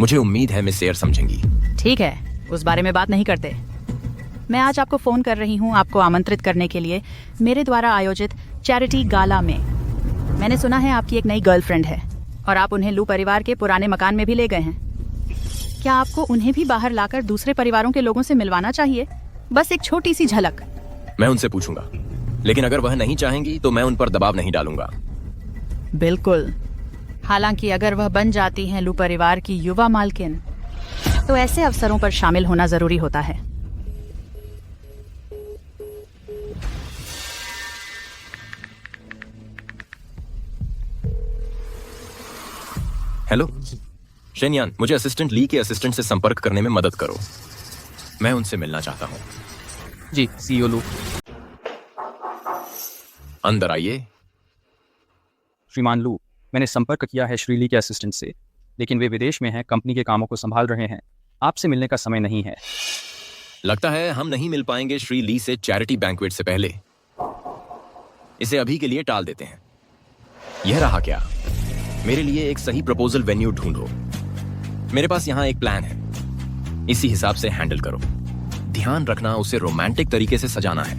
मुझे उम्मीद है मिस एयर समझेंगी। ठीक है, उस बारे में बात नहीं करते। मैं आज आपको फोन कर रही हूँ आपको आमंत्रित करने के लिए मेरे द्वारा आयोजित चैरिटी गाला में। मैंने सुना है आपकी एक नई गर्लफ्रेंड है और आप उन्हें लू परिवार के पुराने मकान में भी ले गए हैं। क्या आपको उन्हें भी बाहर लाकर दूसरे परिवारों के लोगों से मिलवाना चाहिए? बस एक छोटी सी झलक। मैं उनसे पूछूंगा, लेकिन अगर वह नहीं चाहेंगी तो मैं उन पर दबाव नहीं डालूंगा। बिल्कुल। हालांकि अगर वह बन जाती हैं लू परिवार की युवा मालकिन, तो ऐसे अवसरों पर शामिल होना जरूरी होता है। हेलो शेनयान, मुझे असिस्टेंट ली के असिस्टेंट से संपर्क करने में मदद करो। मैं उनसे मिलना चाहता हूँ। जी सीईओ लू। अंदर आइए। श्रीमान लू, मैंने संपर्क किया है श्री ली के असिस्टेंट से, लेकिन वे विदेश में हैं, कंपनी के कामों को संभाल रहे हैं। आपसे मिलने का समय नहीं है। लगता है हम नहीं मिल पाएंगे श्री ली से चैरिटी बैंक्वेट से पहले। इसे अभी के लिए टाल देते हैं। यह रहा क्या? मेरे लिए एक सही प्रपोजल वेन्यू ढूंढो। मेरे पास यहाँ एक प्लान है, इसी हिसाब से हैंडल करो। ध्यान रखना, उसे रोमांटिक तरीके से सजाना है।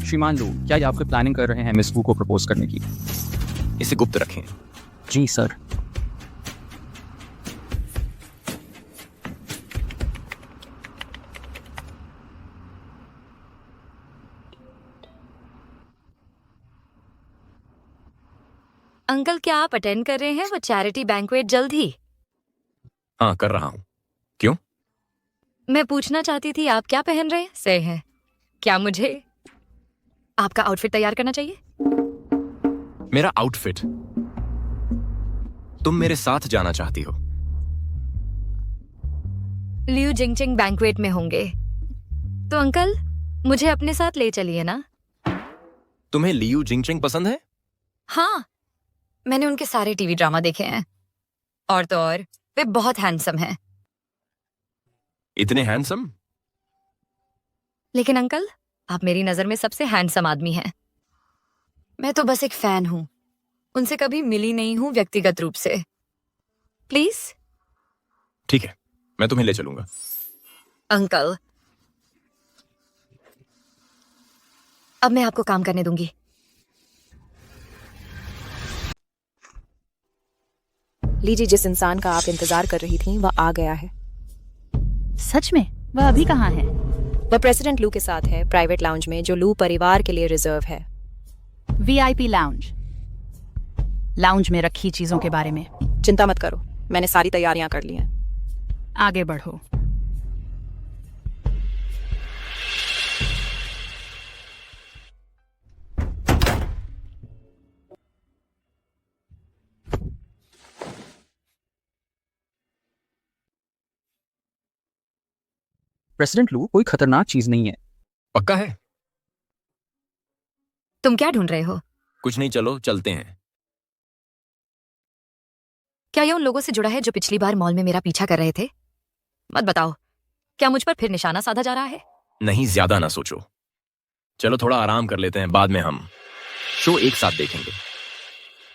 श्रीमान लू, क्या ये आपको प्लानिंग कर रहे हैं मिस वू को प्रपोज करने की? इसे गुप्त रखें। जी सर। अंकल, क्या आप अटेंड कर रहे हैं वो चैरिटी बैंक्वेट जल्द ही? हाँ, कर रहा हूँ। क्यों? मैं पूछना चाहती थी आप क्या पहन रहे हैं? सही है। क्या मुझे आपका आउटफिट तैयार करना चाहिए? मेरा आउटफिट? तुम मेरे साथ जाना चाहती हो? लियू जिंगचिंग बैंक्वेट में होंगे, तो अंकल मुझे अपने साथ ले चलिए ना। तुम्हें लियू जिंगचिंग पसंद है? हाँ, मैंने उनके सारे टीवी ड्रामा देखे हैं, और तो और वे बहुत हैंडसम हैं। इतने हैंडसम? लेकिन अंकल, आप मेरी नजर में सबसे हैंडसम आदमी हैं। मैं तो बस एक फैन हूं, उनसे कभी मिली नहीं हूं व्यक्तिगत रूप से। प्लीज। ठीक है, मैं तुम्हें ले चलूंगा। अंकल, अब मैं आपको काम करने दूंगी। लीजिए, जिस इंसान का आप इंतजार कर रही थीं वह आ गया है। सच में? वह अभी कहाँ है? वह प्रेसिडेंट लू के साथ है, प्राइवेट लाउंज में, जो लू परिवार के लिए रिजर्व है। VIP lounge? लाउंज में रखी चीजों के बारे में चिंता मत करो, मैंने सारी तैयारियां कर ली हैं। आगे बढ़ो। प्रेसिडेंट लू, कोई खतरनाक चीज नहीं है। पक्का है? तुम क्या ढूंढ रहे हो? कुछ नहीं, चलो चलते हैं। क्या ये उन लोगों से जुड़ा है जो पिछली बार मॉल में मेरा पीछा कर रहे थे? मत बताओ, क्या मुझ पर फिर निशाना साधा जा रहा है? नहीं, ज्यादा ना सोचो। चलो थोड़ा आराम कर लेते हैं, बाद में हम शो एक साथ देखेंगे।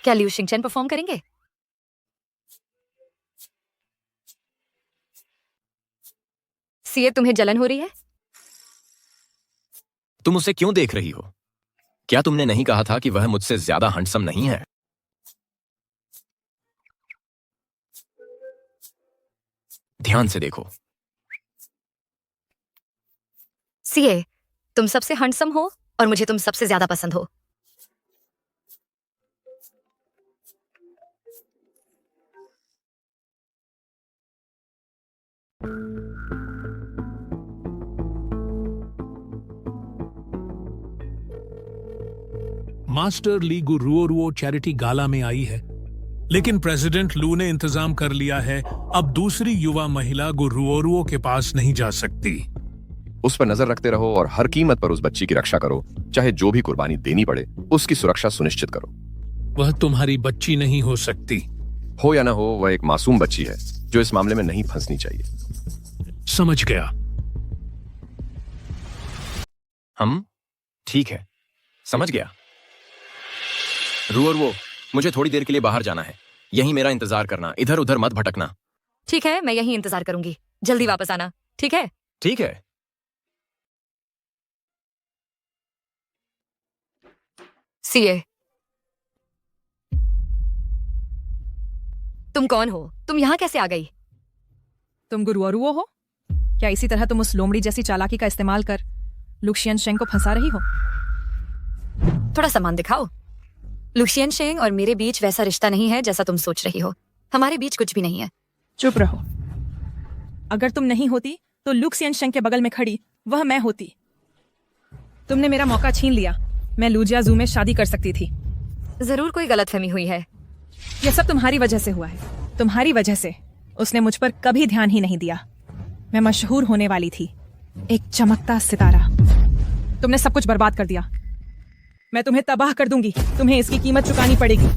क्या लिू शिंगचन परफॉर्म करेंगे? सीए, तुम्हें जलन हो रही है? तुम उसे क्यों देख रही हो? क्या तुमने नहीं कहा था कि वह मुझसे ज्यादा हैंडसम नहीं है? ध्यान से देखो। सीए, तुम सबसे हैंडसम हो और मुझे तुम सबसे ज्यादा पसंद हो। मास्टर ली गुरुओरुओ चैरिटी गाला में आई है, लेकिन प्रेसिडेंट लू ने इंतजाम कर लिया है, अब दूसरी युवा महिला गुरुओरुओ के पास नहीं जा सकती। उस पर नजर रखते रहो और हर कीमत पर उस बच्ची की रक्षा करो, चाहे जो भी कुर्बानी देनी पड़े, उसकी सुरक्षा सुनिश्चित करो। वह तुम्हारी बच्ची नहीं हो सकती। हो या ना हो, वह एक मासूम बच्ची है जो इस मामले में नहीं फंसनी चाहिए। समझ गया। हम ठीक है, समझ गया। रुओरुओ, मुझे थोड़ी देर के लिए बाहर जाना है, यहीं मेरा इंतजार करना, इधर उधर मत भटकना। ठीक है, मैं यहीं इंतजार करूंगी, जल्दी वापस आना। ठीक है? ठीक है। सीए, तुम कौन हो? तुम यहां कैसे आ गई? तुम गुरुओरुओ हो? क्या इसी तरह तुम उस लोमड़ी जैसी चालाकी का इस्तेमाल कर लुक्शियन शेंग को फंसा रही हो? थोड़ा सामान दिखाओ। लुक्शियन शेंग और मेरे बीच वैसा रिश्ता नहीं है जैसा तुम सोच रही हो। हमारे बीच कुछ भी नहीं है। चुप रहो। अगर तुम नहीं होती तो लुक्शियन शेंग के बगल में खड़ी वह मैं होती। तुमने मेरा मौका छीन लिया। मैं लूजिया जू में शादी कर सकती थी। जरूर कोई गलतफहमी हुई है। यह सब तुम्हारी वजह से हुआ है, तुम्हारी वजह से। उसने मुझ पर कभी ध्यान ही नहीं दिया। मैं मशहूर होने वाली थी, एक चमकता सितारा। तुमने सब कुछ बर्बाद कर दिया। मैं तुम्हें तबाह कर दूंगी, तुम्हें इसकी कीमत चुकानी पड़ेगी।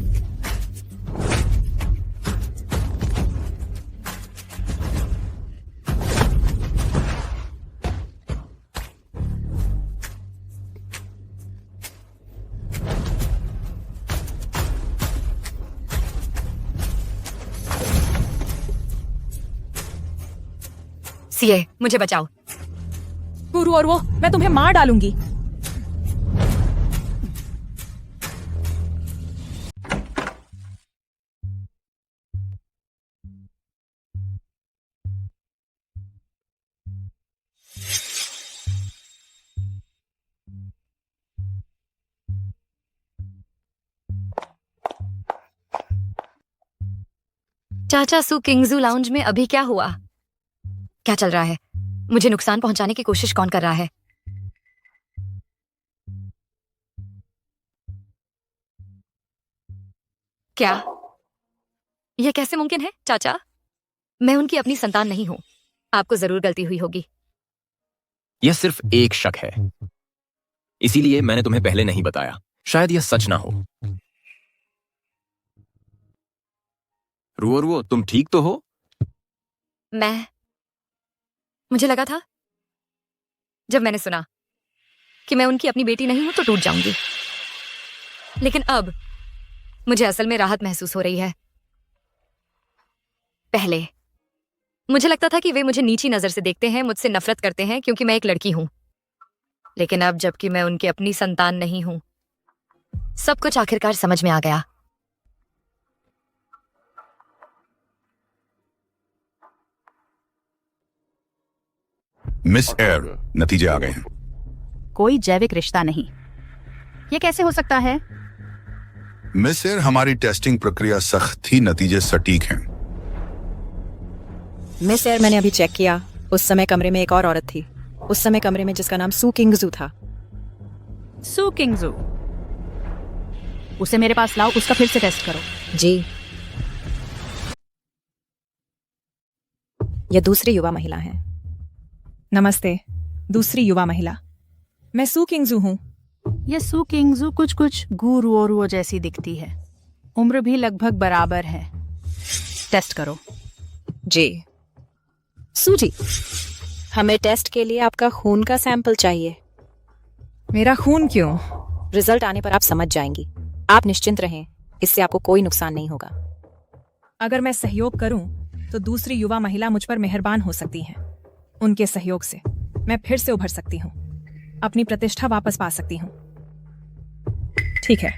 सीए, मुझे बचाओ। गुरु और वो, मैं तुम्हें मार डालूंगी। चाचा सू किंगजू लाउंज में अभी क्या हुआ? क्या चल रहा है? मुझे नुकसान पहुंचाने की कोशिश कौन कर रहा है? क्या यह कैसे मुमकिन है? चाचा, मैं उनकी अपनी संतान नहीं हूं। आपको जरूर गलती हुई होगी। यह सिर्फ एक शक है, इसीलिए मैंने तुम्हें पहले नहीं बताया। शायद यह सच ना हो। रुओ, तुम ठीक तो हो? मुझे लगा था जब मैंने सुना कि मैं उनकी अपनी बेटी नहीं हूं तो टूट जाऊंगी, लेकिन अब मुझे असल में राहत महसूस हो रही है। पहले मुझे लगता था कि वे मुझे नीची नजर से देखते हैं, मुझसे नफरत करते हैं क्योंकि मैं एक लड़की हूं, लेकिन अब जबकि मैं उनकी अपनी संतान नहीं हूं, सब कुछ आखिरकार समझ में आ गया। मिस एयर, नतीजे आ गए हैं। कोई जैविक रिश्ता नहीं। ये कैसे हो सकता है? मिस एयर, हमारी टेस्टिंग प्रक्रिया सख्त थी, नतीजे सटीक हैं। मिस एयर, मैंने अभी चेक किया। उस समय कमरे में एक और औरत थी, उस समय कमरे में, जिसका नाम सू किंगजू था। सू किंगजू, उसे मेरे पास लाओ, उसका फिर से टेस्ट करो। जी। यह दूसरी युवा महिला है। नमस्ते, दूसरी युवा महिला। मैं सू किंगजू हूँ। यह सू किंगजू कुछ गुरुओरुओ जैसी दिखती है। उम्र भी लगभग बराबर है। टेस्ट करो। जी। सूजी, हमें टेस्ट के लिए आपका खून का सैंपल चाहिए। मेरा खून क्यों? रिजल्ट आने पर आप समझ जाएंगी। आप निश्चिंत रहें, इससे आपको कोई नुकसान नहीं होगा। अगर मैं सहयोग करूं तो दूसरी युवा महिला मुझ पर मेहरबान हो सकती हैं। उनके सहयोग से मैं फिर से उभर सकती हूं, अपनी प्रतिष्ठा वापस पा सकती हूं। ठीक है।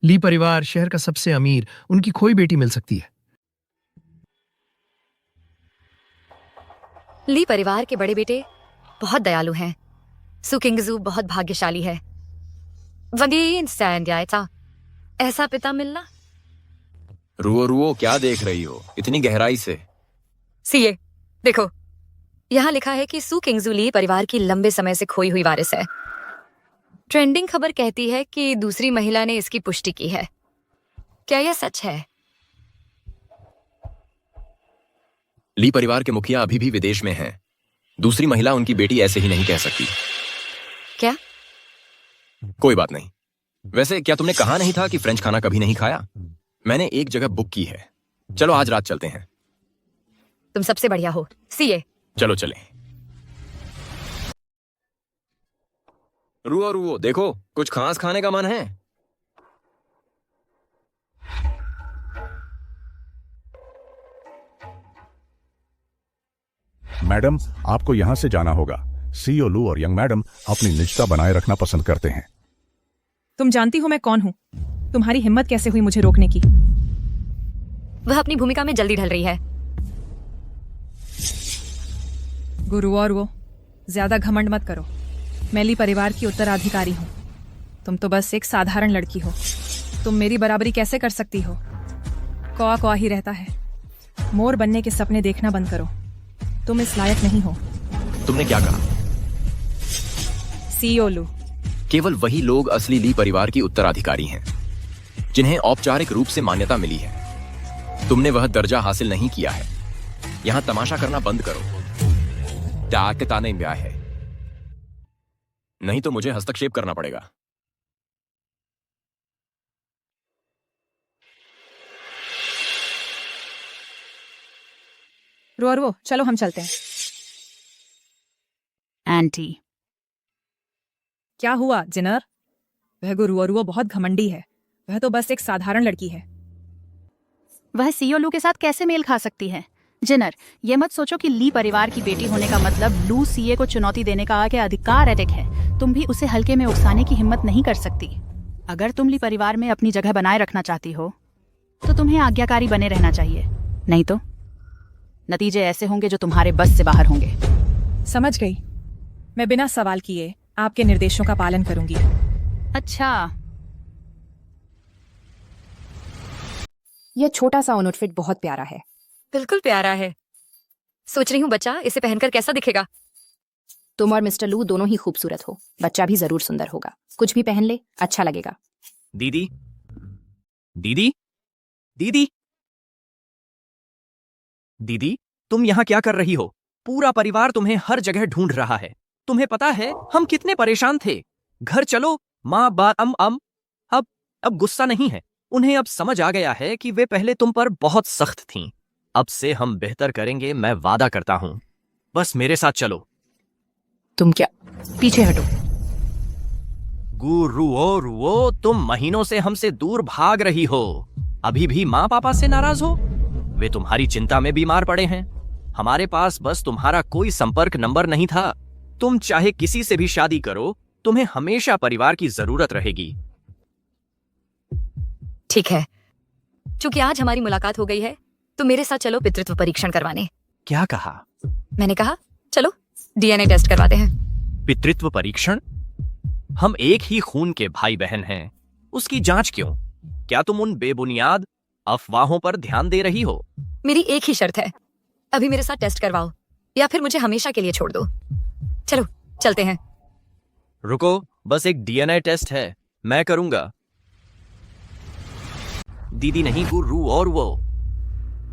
ली परिवार शहर का सबसे अमीर, उनकी खोई बेटी मिल सकती है। ली परिवार के बड़े बेटे बहुत दयालु हैं। सु किंगजू बहुत भाग्यशाली है। वंदीन सैंड्यायता, ऐसा पिता मिलना। रुओ रुओ, क्या देख रही हो इतनी गहराई से? सीए, देखो, यहाँ लिखा है कि सु किंगजू ली परिवार की लंबे समय से खोई हुई वारिस है। ट्रेंडिंग खबर कहती है कि दूसरी महिला ने इसकी पुष्टि की है। क्या यह सच है? ली परिवार के मुखिया अभी भी विदेश में हैं। दूसरी महिला उनकी बेटी ऐसे ही नहीं कह सकती। क्या? कोई बात नहीं। वैसे क्या तुमने कहा नहीं था कि फ्रेंच खाना कभी नहीं खाया? मैंने एक जगह बुक की है। चलो आज रात चलते हैं। तुम सबसे बढ़िया हो सीए। चलो चलें। रुओ रुओ, देखो कुछ खास खाने का मन है? मैडम, आपको यहां से जाना होगा। सीईओ लू और यंग मैडम अपनी निजता बनाए रखना पसंद करते हैं। तुम जानती हो मैं कौन हूं? तुम्हारी हिम्मत कैसे हुई मुझे रोकने की? वह अपनी भूमिका में जल्दी ढल रही है। गुरु और वो ज्यादा घमंड मत करो। मैं ली परिवार की उत्तराधिकारी हूं। तुम तो बस एक साधारण लड़की हो। तुम मेरी बराबरी कैसे कर सकती हो? कौआ कौआ ही रहता है। मोर बनने के सपने देखना बंद करो। तुम इस लायक नहीं हो। तुमने क्या कहा? सीईओ लू, केवल वही लोग असली ली परिवार की उत्तराधिकारी हैं, जिन्हें औपचारिक रूप से मान्यता मिली है। तुमने वह दर्जा हासिल नहीं किया है। यहां तमाशा करना बंद करो। ताने ब्याह है, नहीं तो मुझे हस्तक्षेप करना पड़ेगा। रुओ, चलो हम चलते हैं। आंटी, क्या हुआ जिनर? वह गुरुअरुओ बहुत घमंडी है। वह तो बस एक साधारण लड़की है। वह सीईओ लू के साथ कैसे मेल खा सकती है? जिनर, ये मत सोचो कि ली परिवार की बेटी होने का मतलब लू सीए को चुनौती देने का आगे अधिकार एटिक है। तुम भी उसे हल्के में उकसाने की हिम्मत नहीं कर सकती। अगर तुम ली परिवार में अपनी जगह बनाए रखना चाहती हो तो तुम्हें आज्ञाकारी बने रहना चाहिए, नहीं तो नतीजे ऐसे होंगे जो तुम्हारे बस से बाहर होंगे। समझ गई। मैं बिना सवाल किए आपके निर्देशों का पालन करूंगी। अच्छा, यह छोटा सा आउटफिट बहुत प्यारा है। बिल्कुल प्यारा है। सोच रही हूँ बच्चा इसे पहनकर कैसा दिखेगा। तुम और मिस्टर लू दोनों ही खूबसूरत हो। बच्चा भी जरूर सुंदर होगा। कुछ भी पहन ले, अच्छा लगेगा। दीदी, दीदी, दीदी, दीदी, तुम यहाँ क्या कर रही हो? पूरा परिवार तुम्हें हर जगह ढूंढ रहा है। तुम्हें पता है हम कितने परेशान थे। घर चलो। माँ बात अब गुस्सा नहीं है। उन्हें अब समझ आ गया है कि वे पहले तुम पर बहुत सख्त थीं। अब से हम बेहतर करेंगे, मैं वादा करता हूं। बस मेरे साथ चलो। तुम क्या? पीछे हटो। रुओ, तुम महीनों से हमसे दूर भाग रही हो। अभी भी माँ पापा से नाराज हो? वे तुम्हारी चिंता में बीमार पड़े हैं। हमारे पास बस तुम्हारा कोई संपर्क नंबर नहीं था। तुम चाहे किसी से भी शादी करो, तुम्हें हमेशा परिवार की जरूरत रहेगी। ठीक है, चूंकि आज हमारी मुलाकात हो गई है तो मेरे साथ चलो पितृत्व परीक्षण करवाने। क्या कहा? मैंने कहा चलो डीएनए टेस्ट करवाते हैं। पितृत्व परीक्षण? हम एक ही खून के भाई बहन हैं, उसकी जांच क्यों? क्या तुम उन बेबुनियाद अफवाहों पर ध्यान दे रही हो? मेरी एक ही शर्त है, अभी मेरे साथ टेस्ट करवाओ या फिर मुझे हमेशा के लिए छोड़ दो। चलो चलते हैं। रुको, बस एक डीएनए टेस्ट है, मैं करूंगा। दीदी नहीं, गुरु और वो।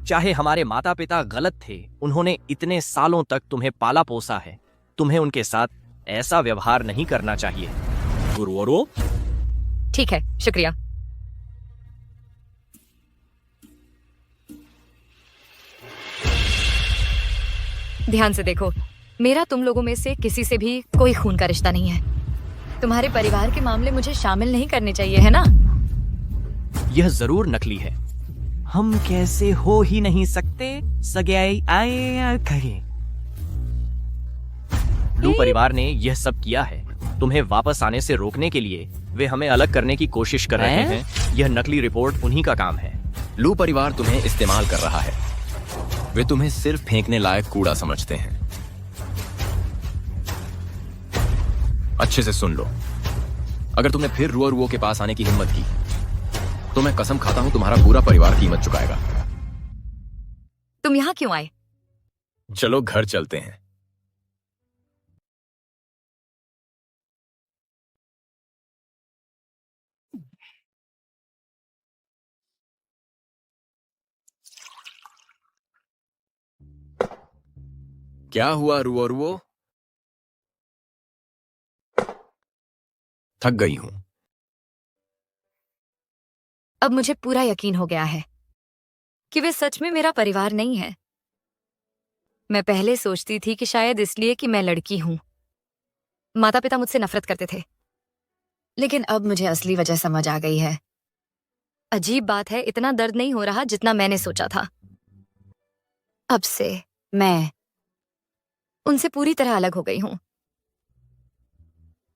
चाहे हमारे माता पिता गलत थे, उन्होंने इतने सालों तक तुम्हें पाला पोसा है। तुम्हें उनके साथ ऐसा व्यवहार नहीं करना चाहिए। गुरु और वो? ठीक है, शुक्रिया। ध्यान से देखो, मेरा तुम लोगों में से किसी से भी कोई खून का रिश्ता नहीं है। तुम्हारे परिवार के मामले मुझे शामिल नहीं करने चाहिए, है ना? यह जरूर नकली है। हम कैसे हो ही नहीं सकते सगाई आए कहें। लू परिवार ने यह सब किया है तुम्हें वापस आने से रोकने के लिए। वे हमें अलग करने की कोशिश कर रहे हैं। यह नकली रिपोर्ट उन्हीं का काम है। लू परिवार तुम्हें इस्तेमाल कर रहा है। वे तुम्हें सिर्फ फेंकने लायक कूड़ा समझते हैं। अच्छे से सुन लो, अगर तुमने फिर रुओ के पास आने की हिम्मत की तो मैं कसम खाता हूं तुम्हारा पूरा परिवार कीमत चुकाएगा। तुम यहाँ क्यों आए? चलो घर चलते हैं। क्या हुआ रुओ? थक गई हूं। अब मुझे पूरा यकीन हो गया है कि वे सच में मेरा परिवार नहीं है। मैं पहले सोचती थी कि शायद इसलिए कि मैं लड़की हूं, माता पिता मुझसे नफरत करते थे, लेकिन अब मुझे असली वजह समझ आ गई है। अजीब बात है, इतना दर्द नहीं हो रहा जितना मैंने सोचा था। अब से मैं उनसे पूरी तरह अलग हो गई हूं।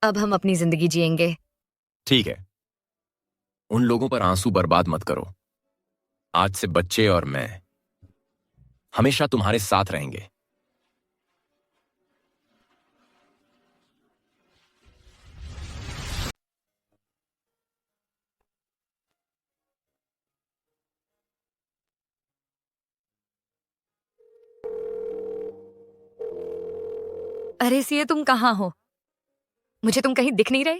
अब हम अपनी जिंदगी जिएंगे। ठीक है, उन लोगों पर आंसू बर्बाद मत करो। आज से बच्चे और मैं हमेशा तुम्हारे साथ रहेंगे। अरे सिए, तुम कहाँ हो? मुझे तुम कहीं दिख नहीं रहे?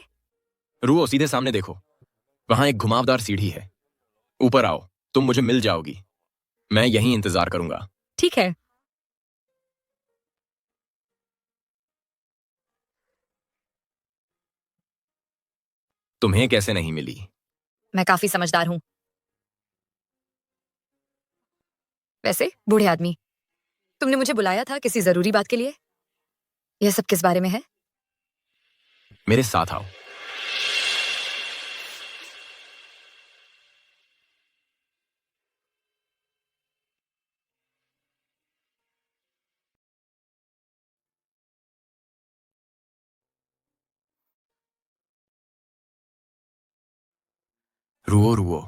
रुओ, सीधे सामने देखो, वहां एक घुमावदार सीढ़ी है। ऊपर आओ, तुम मुझे मिल जाओगी। मैं यहीं इंतजार करूंगा। ठीक है। तुम्हें कैसे नहीं मिली? मैं काफी समझदार हूं। वैसे बूढ़े आदमी, तुमने मुझे बुलाया था किसी जरूरी बात के लिए? यह सब किस बारे में है? मेरे साथ आओ। रुओ।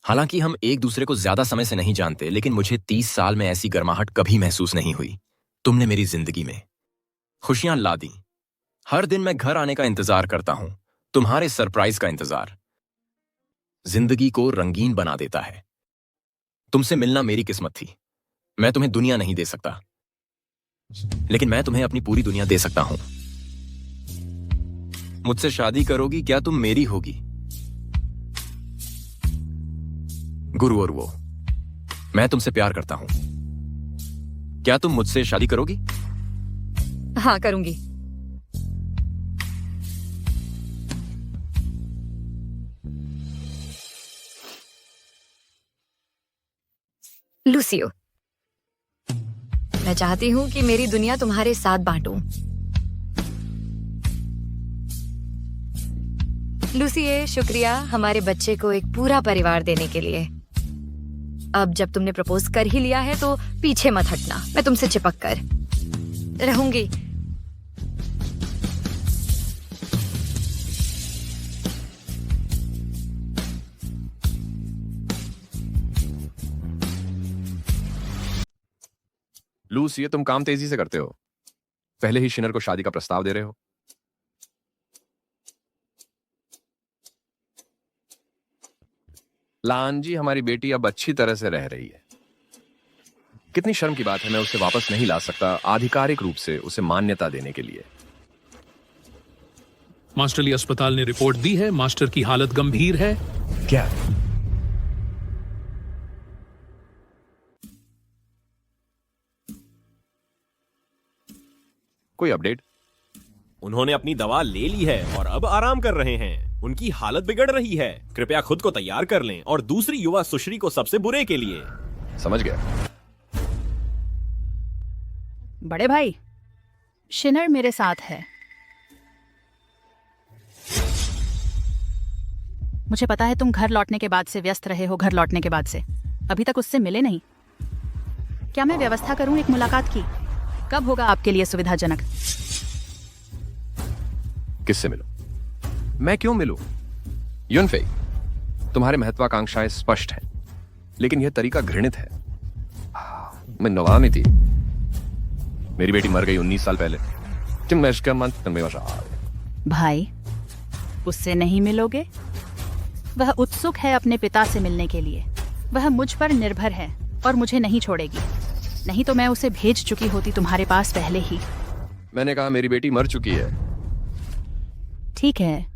हालांकि हम एक दूसरे को ज्यादा समय से नहीं जानते, लेकिन मुझे 30 साल में ऐसी गर्माहट कभी महसूस नहीं हुई। तुमने मेरी जिंदगी में खुशियां ला दी। हर दिन मैं घर आने का इंतजार करता हूं, तुम्हारे सरप्राइज का इंतजार। जिंदगी को रंगीन बना देता है। तुमसे मिलना मेरी किस्मत थी। मैं तुम्हें दुनिया नहीं दे सकता, लेकिन मैं तुम्हें अपनी पूरी दुनिया दे सकता हूं। मुझसे शादी करोगी? क्या तुम मेरी होगी? गुरुओ, मैं तुमसे प्यार करता हूं। क्या तुम मुझसे शादी करोगी? हाँ, करूंगी। लूसियो, मैं चाहती हूं कि मेरी दुनिया तुम्हारे साथ बांटूं। लूसिए, शुक्रिया हमारे बच्चे को एक पूरा परिवार देने के लिए। अब जब तुमने प्रपोज कर ही लिया है तो पीछे मत हटना। मैं तुमसे चिपक कर रहूंगी। लूस, ये तुम काम तेजी से करते हो। पहले ही शिनर को शादी का प्रस्ताव दे रहे हो। लांजी, हमारी बेटी अब अच्छी तरह से रह रही है। कितनी शर्म की बात है, मैं उसे वापस नहीं ला सकता आधिकारिक रूप से उसे मान्यता देने के लिए। मास्टर ली अस्पताल ने रिपोर्ट दी है, मास्टर की हालत गंभीर है। क्या? कोई अपडेट? उन्होंने अपनी दवा ले ली है और अब आराम कर रहे हैं। उनकी हालत बिगड़ रही है। कृपया खुद को तैयार कर लें और दूसरी युवा सुश्री को सबसे बुरे के लिए। समझ गया। बड़े भाई, शिनर मेरे साथ है। मुझे पता है तुम घर लौटने के बाद से व्यस्त रहे हो, घर लौटने के बाद से अभी तक उससे मिले नहीं। क्या मैं व्यवस्था करूं एक मुलाकात की? कब होगा आपके लिए सुविधाजनक? किससे मिलूं? मैं क्यों मिलूं? युनफेई, तुम्हारे महत्वाकांक्षाएं स्पष्ट हैं, लेकिन यह तरीका घृणित है। मैं नवा में थी, मेरी बेटी मर गई 19 साल पहले। भाई, उससे नहीं मिलोगे? वह उत्सुक है अपने पिता से मिलने के लिए। वह मुझ पर निर्भर है और मुझे नहीं छोड़ेगी। नहीं तो मैं उसे भेज चुकी होती तुम्हारे पास पहले ही। मैंने कहा मेरी बेटी मर चुकी है। ठीक है,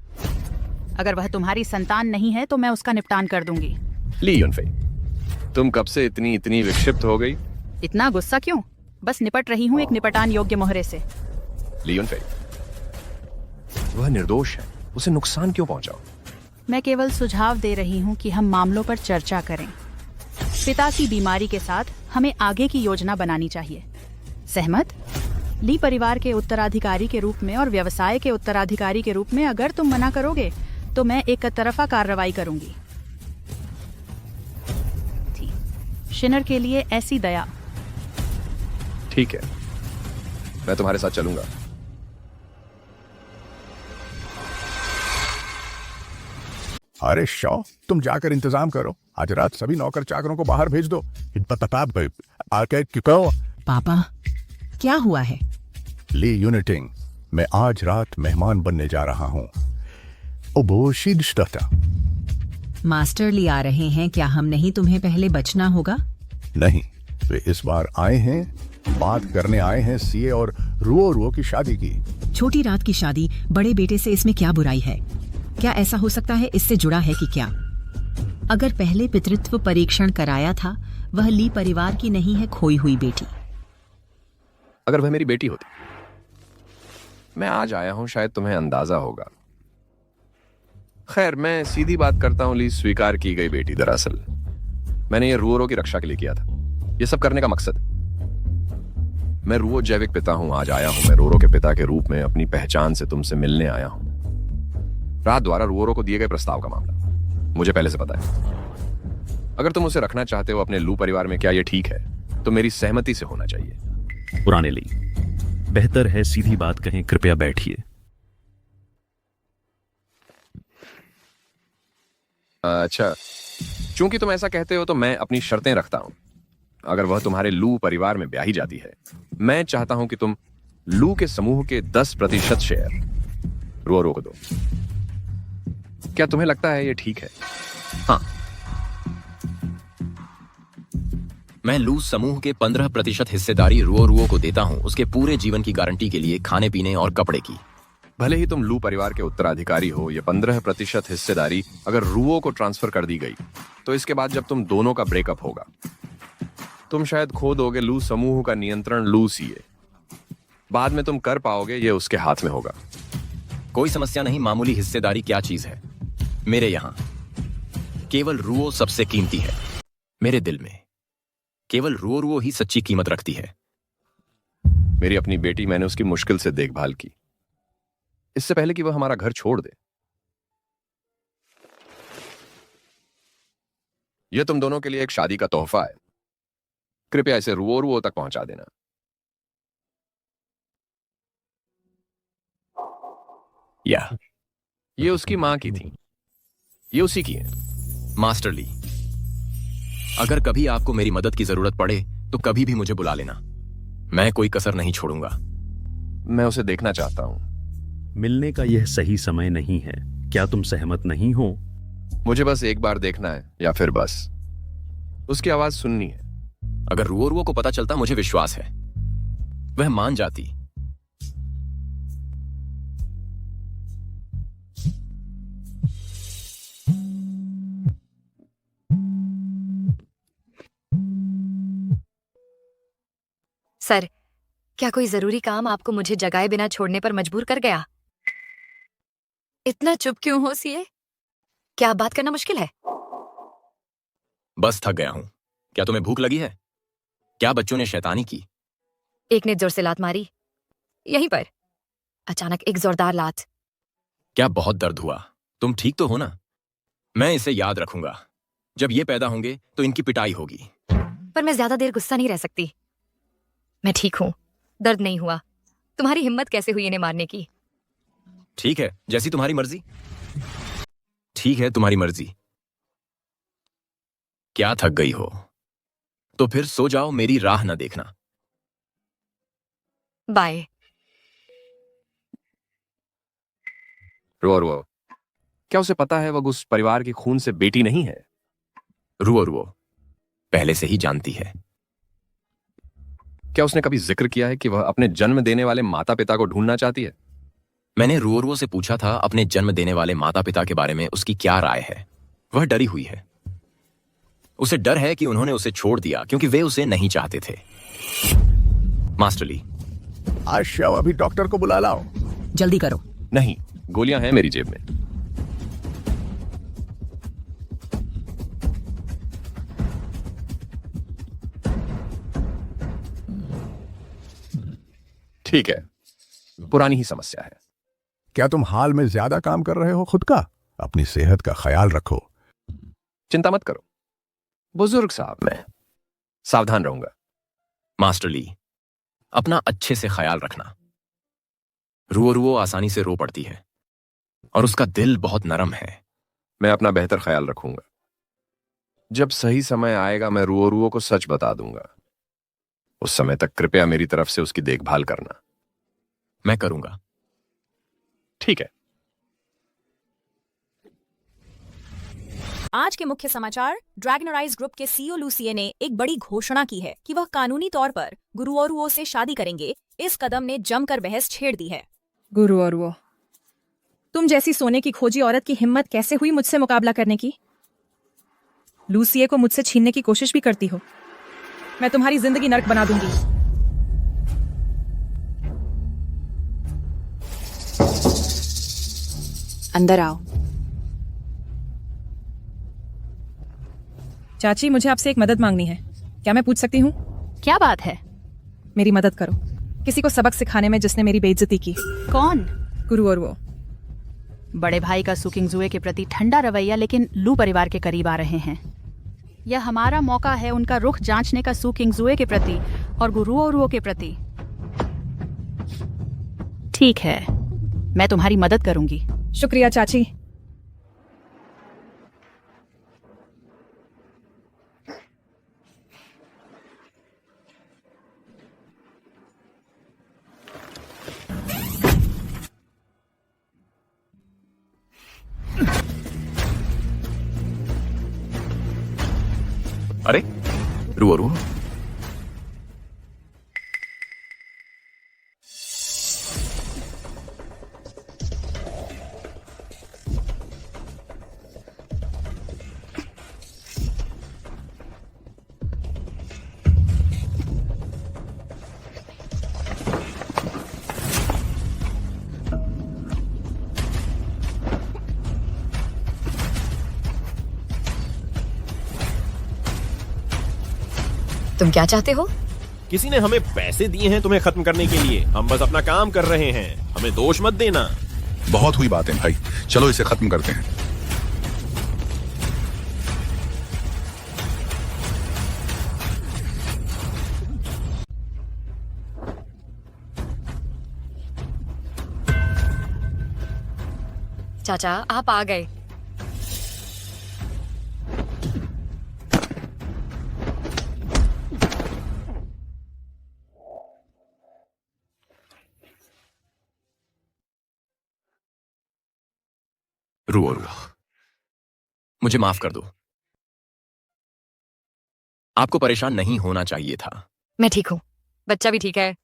अगर वह तुम्हारी संतान नहीं है तो मैं उसका निपटान कर दूंगी। ली युनफेई, तुम कब से इतनी विक्षिप्त हो गई? इतना गुस्सा क्यों? बस निपट रही हूँ एक निपटान योग्य मोहरे से। ली युनफेई, वह निर्दोष है, उसे नुकसान क्यों पहुंचाओ? मैं केवल सुझाव दे रही हूँ कि हम मामलों पर चर्चा करें। पिता की बीमारी के साथ हमें आगे की योजना बनानी चाहिए। सहमत? ली परिवार के उत्तराधिकारी के रूप में और व्यवसाय के उत्तराधिकारी के रूप में अगर तुम मना करोगे तो मैं एक तरफा कार्रवाई करूंगी। शिनर के लिए ऐसी दया। ठीक है, मैं तुम्हारे साथ चलूंगा। अरे शॉ, तुम जाकर इंतजाम करो। आज रात सभी नौकर चाकरों को बाहर भेज दो। पापा, क्या हुआ है? ली यूनिटिंग, मैं आज रात मेहमान बनने जा रहा हूँ। ओबोशिडस्टता। मास्टर ली आ रहे हैं, क्या हम नहीं तुम्हें पहले बचना होगा? नहीं, वे इस बार आए हैं, बात करने आए हैं सीए और रुओ की शादी की। छोटी रात की शादी, बड़े बेटे से इसमें क्या बुराई है? क्या ऐसा हो सकता है इससे जुड़ा है कि क्या? अगर पहले पितृत्व परीक्षण कराया था, वह ली परिवार की नहीं है खोई हुई बेटी। अगर वह मेरी बेटी होती। मैं आज आया हूं, शायद तुम्हें अंदाजा होगा। खैर, मैं सीधी बात करता हूं, ली स्वीकार की गई बेटी। दरअसल मैंने ये रुओ की रक्षा के लिए किया था। ये सब करने का मकसद, मैं रुओ जैविक पिता हूं। आज आया हूं मैं रोरो के पिता के रूप में अपनी पहचान से तुमसे मिलने आया हूं। रात द्वारा रुओरो को दिए गए प्रस्ताव का मामला मुझे पहले से पता है। अगर तुम उसे रखना चाहते हो अपने लू परिवार में, क्या यह ठीक है? तो मेरी सहमति से होना चाहिए। पुराने ली, बेहतर है सीधी बात कहें, कृपया बैठिए। अच्छा, चूंकि तुम ऐसा कहते हो तो मैं अपनी शर्तें रखता हूं। अगर वह तुम्हारे लू परिवार में ब्याही जाती है, मैं चाहता हूं कि तुम लू के समूह के 10% शेयर रुओरो को दो। क्या तुम्हें लगता है ये ठीक है? हाँ, मैं लू समूह के 15% हिस्सेदारी रुओ को देता हूं, उसके पूरे जीवन की गारंटी के लिए, खाने पीने और कपड़े की। भले ही तुम लू परिवार के उत्तराधिकारी हो, ये 15% हिस्सेदारी अगर रुओ को ट्रांसफर कर दी गई तो इसके बाद जब तुम दोनों का ब्रेकअप होगा, तुम शायद खो दोगे लू समूह का नियंत्रण लू सीए। बाद में तुम कर पाओगे, ये उसके हाथ में होगा। कोई समस्या नहीं। मामूली हिस्सेदारी क्या चीज है मेरे यहां? केवल रुओ सबसे कीमती है मेरे दिल में। केवल रुओ ही सच्ची कीमत रखती है। मेरी अपनी बेटी, मैंने उसकी मुश्किल से देखभाल की, इससे पहले कि वह हमारा घर छोड़ दे। यह तुम दोनों के लिए एक शादी का तोहफा है। कृपया इसे रुओ तक पहुंचा देना। ये उसकी मां की थी, ये उसी की है। मास्टर ली, अगर कभी आपको मेरी मदद की जरूरत पड़े तो कभी भी मुझे बुला लेना। मैं कोई कसर नहीं छोड़ूंगा। मैं उसे देखना चाहता हूं। मिलने का यह सही समय नहीं है। क्या तुम सहमत नहीं हो? मुझे बस एक बार देखना है, या फिर बस उसकी आवाज सुननी है। अगर रुओ को पता चलता, मुझे विश्वास है वह मान जाती। सर, क्या कोई जरूरी काम आपको मुझे जगाए बिना छोड़ने पर मजबूर कर गया? इतना चुप क्यों हो सीए? क्या बात करना मुश्किल है? बस थक गया हूं। क्या तुम्हें भूख लगी है? क्या बच्चों ने शैतानी की? एक ने जोर से लात मारी, यहीं पर। अचानक एक जोरदार लात। क्या बहुत दर्द हुआ? तुम ठीक तो हो ना? मैं इसे याद रखूंगा। जब ये पैदा होंगे तो इनकी पिटाई होगी। पर मैं ज्यादा देर गुस्सा नहीं रह सकती। मैं ठीक हूं, दर्द नहीं हुआ। तुम्हारी हिम्मत कैसे हुई इन्हें मारने की? ठीक है, जैसी तुम्हारी मर्जी। ठीक है, तुम्हारी मर्जी। क्या थक गई हो? तो फिर सो जाओ, मेरी राह ना देखना। बाय। रुओ रुओ, क्या उसे पता है वह उस परिवार के खून से बेटी नहीं है? रुओ रुओ पहले से ही जानती है। क्या उसने कभी जिक्र किया है कि वह अपने जन्म देने वाले माता पिता को ढूंढना चाहती है? मैंने रुओ रुओ से पूछा था अपने जन्म देने वाले माता पिता के बारे में उसकी क्या राय है। वह डरी हुई है। उसे डर है कि उन्होंने उसे छोड़ दिया क्योंकि वे उसे नहीं चाहते थे। मास्टर ली, आशा, अभी डॉक्टर को बुला लाओ। जल्दी करो। नहीं, गोलियां हैं मेरी जेब में। ठीक है, पुरानी ही समस्या है। क्या तुम हाल में ज्यादा काम कर रहे हो खुद का? अपनी सेहत का ख्याल रखो। चिंता मत करो बुजुर्ग साहब, मैं सावधान रहूंगा। मास्टर ली, अपना अच्छे से ख्याल रखना। रुओ रुओ आसानी से रो पड़ती है और उसका दिल बहुत नरम है। मैं अपना बेहतर ख्याल रखूंगा। जब सही समय आएगा मैं रुओ रुओ को सच बता दूंगा। उस समय तक कृपया मेरी तरफ से उसकी देखभाल करना। मैं करूंगा। ठीक है। आज के मुख्य समाचार। ड्रैगनराइज ग्रुप के सीईओ लूसिए ने एक बड़ी घोषणा की है कि वह कानूनी तौर पर गुरुओरुओ से शादी करेंगे। इस कदम ने जमकर बहस छेड़ दी है। गुरुओरुओ, तुम जैसी सोने की खोजी औरत की हिम्मत कैसे हुई मुझसे मुकाबला करने की? लूसिए को मुझसे छीनने की कोशिश भी करती हो। मैं तुम्हारी जिंदगी नर्क बना दूंगी। अंदर आओ। चाची, मुझे आपसे एक मदद मांगनी है। क्या मैं पूछ सकती हूँ? क्या बात है? मेरी मदद करो, किसी को सबक सिखाने में जिसने मेरी बेइज्जती की। कौन? गुरुओरुओ। बड़े भाई का सुकिंगजुए के प्रति ठंडा रवैया लेकिन लू परिवार के करीब आ रहे हैं। यह हमारा मौका है उनका रुख जांचने का सुकिंगजुए के प्रति और गुरुओरुओ के प्रति। ठीक है, मैं तुम्हारी मदद करूंगी। शुक्रिया चाची। अरे रुओ रुओ, तुम क्या चाहते हो? किसी ने हमें पैसे दिए हैं तुम्हें खत्म करने के लिए। हम बस अपना काम कर रहे हैं, हमें दोष मत देना। बहुत हुई बातें भाई, चलो इसे खत्म करते हैं। चाचा, आप आ गए। रुओ रुओ, मुझे माफ कर दो। आपको परेशान नहीं होना चाहिए था। मैं ठीक हूँ, बच्चा भी ठीक है।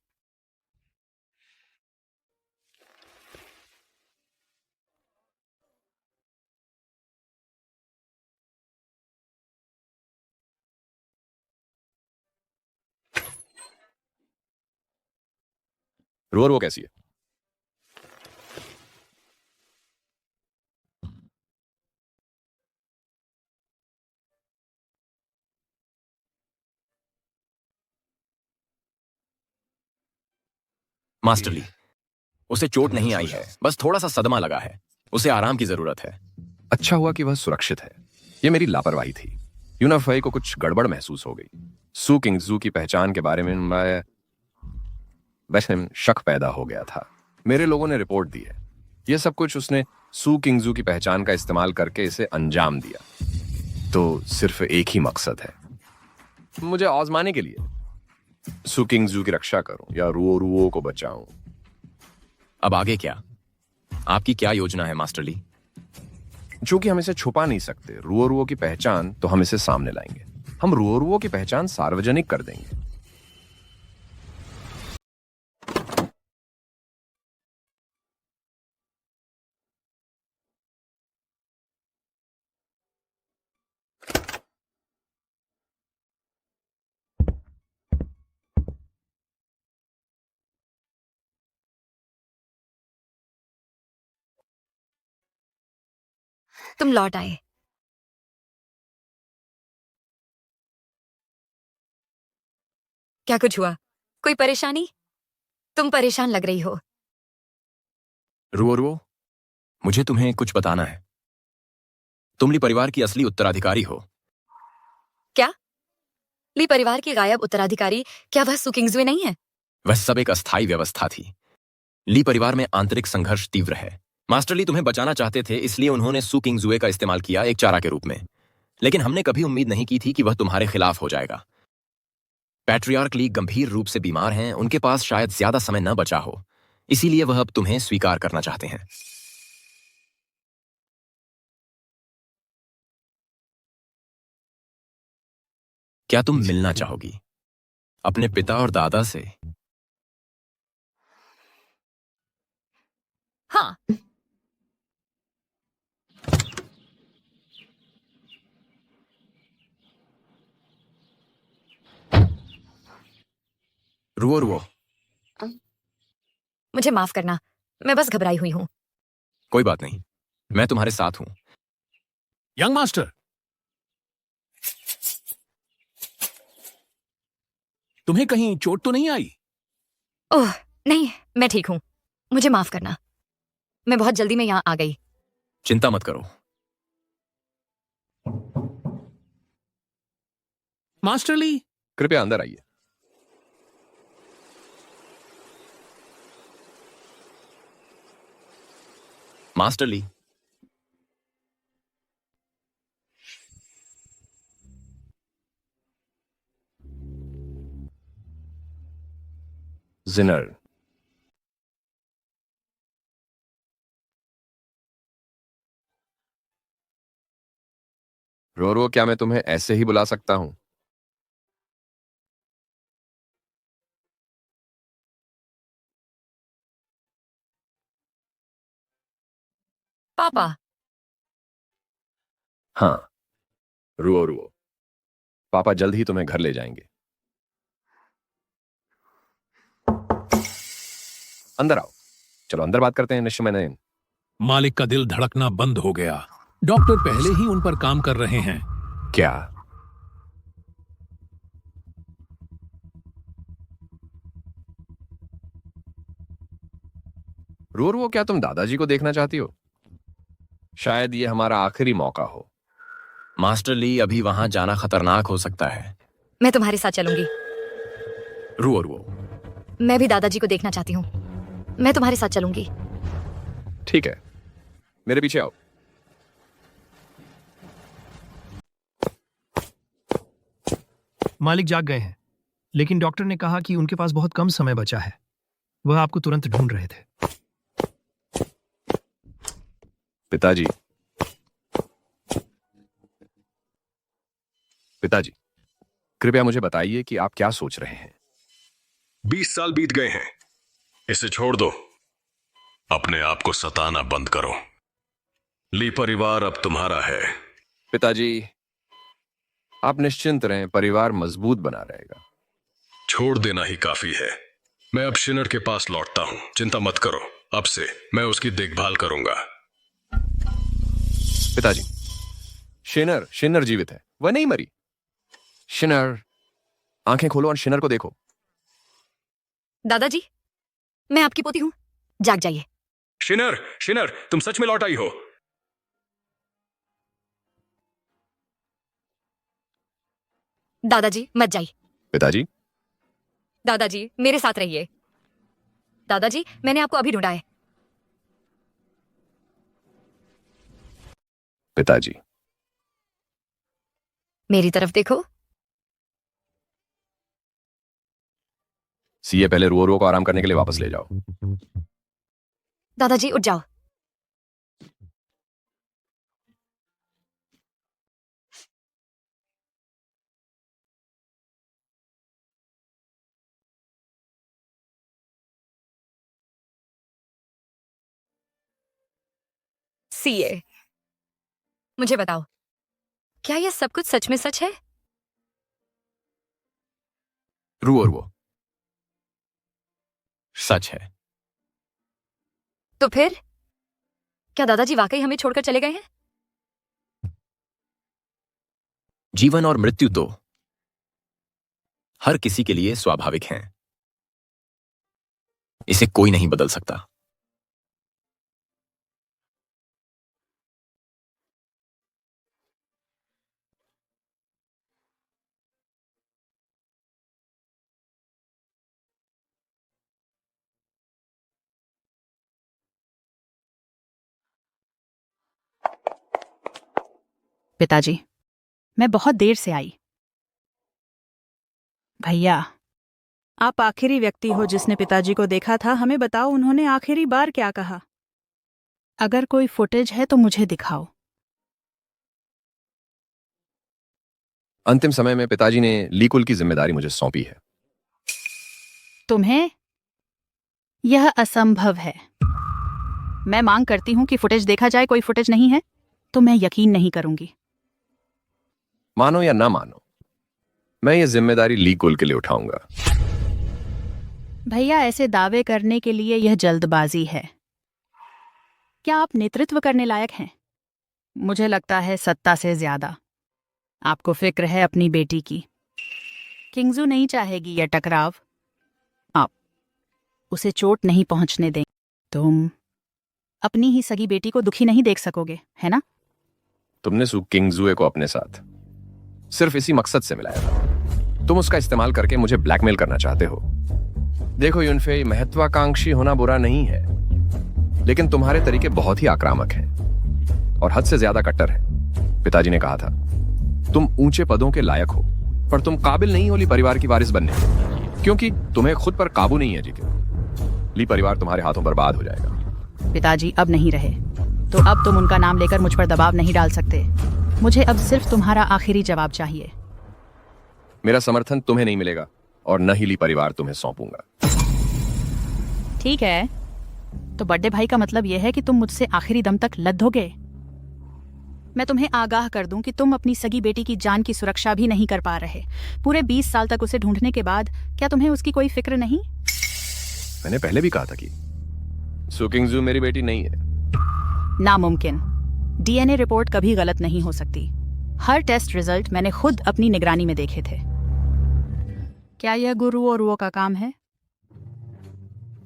रुओ रुओ कैसी है? मास्टर ली, उसे चोट नहीं आई है, बस थोड़ा सा सदमा लगा है। उसे आराम की जरूरत है। अच्छा हुआ कि वह सुरक्षित है। यह मेरी लापरवाही थी। यूनाफाई को कुछ गड़बड़ महसूस हो गई। सू किंगजू की पहचान के बारे में वैसे शक पैदा हो गया था। मेरे लोगों ने रिपोर्ट दी है। यह सब कुछ उसने सू किंगजू की पहचान का इस्तेमाल करके इसे अंजाम दिया। तो सिर्फ एक ही मकसद है, मुझे आजमाने के लिए। सू किंगजू की रक्षा करूं या रुओ को बचाऊं। अब आगे क्या? आपकी क्या योजना है मास्टर ली? जो कि हम इसे छुपा नहीं सकते। रुओ की पहचान तो हम इसे सामने लाएंगे। हम रुओ की पहचान सार्वजनिक कर देंगे। तुम लौट आए। क्या कुछ हुआ? कोई परेशानी? तुम परेशान लग रही हो। रुओ, मुझे तुम्हें कुछ बताना है। तुम ली परिवार की असली उत्तराधिकारी हो। क्या? ली परिवार की गायब उत्तराधिकारी क्या वह सू किंगजुए नहीं है? वह सब एक अस्थायी व्यवस्था थी। ली परिवार में आंतरिक संघर्ष तीव्र है। मास्टर ली तुम्हें बचाना चाहते थे, इसलिए उन्होंने सू किंगजुए का इस्तेमाल किया एक चारा के रूप में। लेकिन हमने कभी उम्मीद नहीं की थी कि वह तुम्हारे खिलाफ हो जाएगा। पैट्रियार्क ली गंभीर रूप से बीमार हैं, उनके पास शायद ज्यादा समय न बचा हो, इसीलिए वह अब तुम्हें स्वीकार करना चाहते हैं। क्या तुम मिलना चाहोगी अपने पिता और दादा से? हाँ। रुओ, मुझे माफ करना, मैं बस घबराई हुई हूं। कोई बात नहीं, मैं तुम्हारे साथ हूं। यंग मास्टर, तुम्हें कहीं चोट तो नहीं आई? ओह नहीं, मैं ठीक हूं। मुझे माफ करना, मैं बहुत जल्दी में यहां आ गई। चिंता मत करो। मास्टर ली, कृपया अंदर आइए। मास्टर ली, जिनर, रोरो, क्या मैं तुम्हें ऐसे ही बुला सकता हूं? पापा। हाँ, रुओ, पापा जल्द ही तुम्हें घर ले जाएंगे। अंदर आओ, चलो अंदर बात करते हैं। निश्चित मालिक का दिल धड़कना बंद हो गया। डॉक्टर पहले ही उन पर काम कर रहे हैं। क्या? रुओ, क्या तुम दादाजी को देखना चाहती हो? शायद ये हमारा आखिरी मौका हो। मास्टर ली, अभी वहां जाना खतरनाक हो सकता है। मैं तुम्हारे साथ चलूंगी। रुओ, मैं भी दादाजी को देखना चाहती हूँ। मैं तुम्हारे साथ चलूंगी। ठीक है, मेरे पीछे आओ। मालिक जाग गए हैं, लेकिन डॉक्टर ने कहा कि उनके पास बहुत कम समय बचा है। वह आपको तुरंत ढूंढ रहे थे। पिताजी, कृपया मुझे बताइए कि आप क्या सोच रहे हैं। 20 साल बीत गए हैं, इसे छोड़ दो। अपने आप को सताना बंद करो। ली परिवार अब तुम्हारा है। पिताजी, आप निश्चिंत रहें, परिवार मजबूत बना रहेगा। छोड़ देना ही काफी है। मैं अब शिनर के पास लौटता हूं, चिंता मत करो। अब से मैं उसकी देखभाल करूंगा। पिताजी, शिनर जीवित है, वह नहीं मरी। शिनर, आंखें खोलो और शिनर को देखो। दादाजी, मैं आपकी पोती हूँ, जाग जाइए। शिनर, शिनर, तुम सच में लौट आई हो? दादाजी मत जाइए। पिताजी, दादाजी मेरे साथ रहिए। दादाजी मैंने आपको अभी ढूंढा है। पिताजी, मेरी तरफ देखो। सीए पहले रुओ को आराम करने के लिए वापस ले जाओ। दादाजी उठ जाओ। सीए, मुझे बताओ, क्या ये सब कुछ सच में सच है? रुओ सच है। तो फिर क्या दादाजी वाकई हमें छोड़कर चले गए हैं? जीवन और मृत्यु तो हर किसी के लिए स्वाभाविक हैं। इसे कोई नहीं बदल सकता। पिताजी, मैं बहुत देर से आई। भैया, आप आखिरी व्यक्ति हो जिसने पिताजी को देखा था। हमें बताओ, उन्होंने आखिरी बार क्या कहा? अगर कोई फुटेज है तो मुझे दिखाओ। अंतिम समय में पिताजी ने लीकुल की जिम्मेदारी मुझे सौंपी है। तुम्हें? यह असंभव है। मैं मांग करती हूं कि फुटेज देखा जाए। कोई फुटेज नहीं है तो मैं यकीन नहीं करूंगी। मानो या ना मानो, मैं ये जिम्मेदारी लीकुल के लिए उठाऊंगा। भैया, ऐसे दावे करने के लिए यह जल्दबाजी है। क्या आप नेतृत्व करने लायक हैं? मुझे लगता है सत्ता से ज्यादा आपको फिक्र है अपनी बेटी की। किंगजू नहीं चाहेगी यह टकराव। आप उसे चोट नहीं पहुंचने दें। तुम अपनी ही सगी बेटी को दुखी नहीं देख सकोगे, है ना? तुमने सु किंगजुए को अपने साथ सिर्फ इसी मकसद से मिलाया था। तुम उसका इस्तेमाल करके मुझे ब्लैकमेल करना चाहते हो। देखो युनफे, महत्वाकांक्षी होना बुरा नहीं है, लेकिन तुम्हारे तरीके बहुत ही आक्रामक हैं और हद से ज्यादा कट्टर हैं। पिताजी ने कहा था, तुम ऊंचे पदों के लायक हो, पर तुम काबिल नहीं हो ली परिवार की वारिस बनने, क्योंकि तुम्हें खुद पर काबू नहीं है। जी, ली परिवार तुम्हारे हाथों बर्बाद हो जाएगा। पिताजी अब नहीं रहे तो अब तुम उनका नाम लेकर मुझ पर दबाव नहीं डाल सकते। मुझे अब सिर्फ तुम्हारा आखिरी जवाब चाहिए। मेरा समर्थन तुम्हें नहीं मिलेगा और न ही ली परिवार तुम्हें सौंपूंगा। ठीक है, तो बड़े भाई का मतलब यह है कि तुम मुझसे आखिरी दम तक लड़ोगे। मैं तुम्हें आगाह कर दूं कि तुम अपनी सगी बेटी की जान की सुरक्षा भी नहीं कर पा रहे। पूरे 20 साल तक उसे ढूंढने के बाद क्या तुम्हें उसकी कोई फिक्र नहीं? मैंने पहले भी कहा था कि सु किंगजू मेरी बेटी नहीं है। नामुमकिन। डीएनए रिपोर्ट कभी गलत नहीं हो सकती। हर टेस्ट रिजल्ट मैंने खुद अपनी निगरानी में देखे थे। क्या यह गुरुओ का काम है?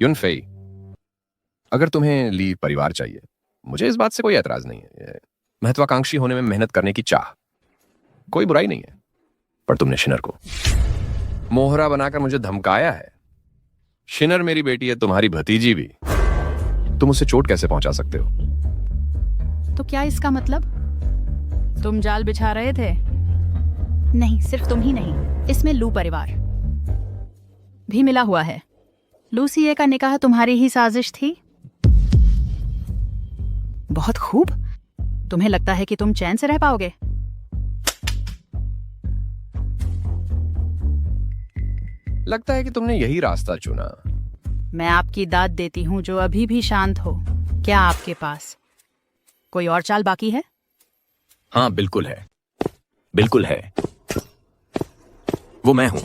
युनफेई, अगर तुम्हें ली परिवार चाहिए, मुझे इस बात से कोई एतराज नहीं है। महत्वाकांक्षी होने में मेहनत करने की चाह, कोई बुराई नहीं है। पर तुमने शिनर को मोहरा बनाकर मुझे धमकाया है। शिनर मेरी बेटी है, तुम्हारी भतीजी भी। तुम उसे चोट कैसे पहुंचा सकते हो? तो क्या इसका मतलब तुम जाल बिछा रहे थे? नहीं, सिर्फ तुम ही नहीं, इसमें लू परिवार भी मिला हुआ है। लूसीए का निकाह तुम्हारी ही साजिश थी। बहुत खूब। तुम्हें लगता है कि तुम चैन से रह पाओगे? लगता है कि तुमने यही रास्ता चुना। मैं आपकी दाद देती हूं जो अभी भी शांत हो। क्या आपके पास कोई और चाल बाकी है? हाँ, बिल्कुल है, बिल्कुल है। वो मैं हूं।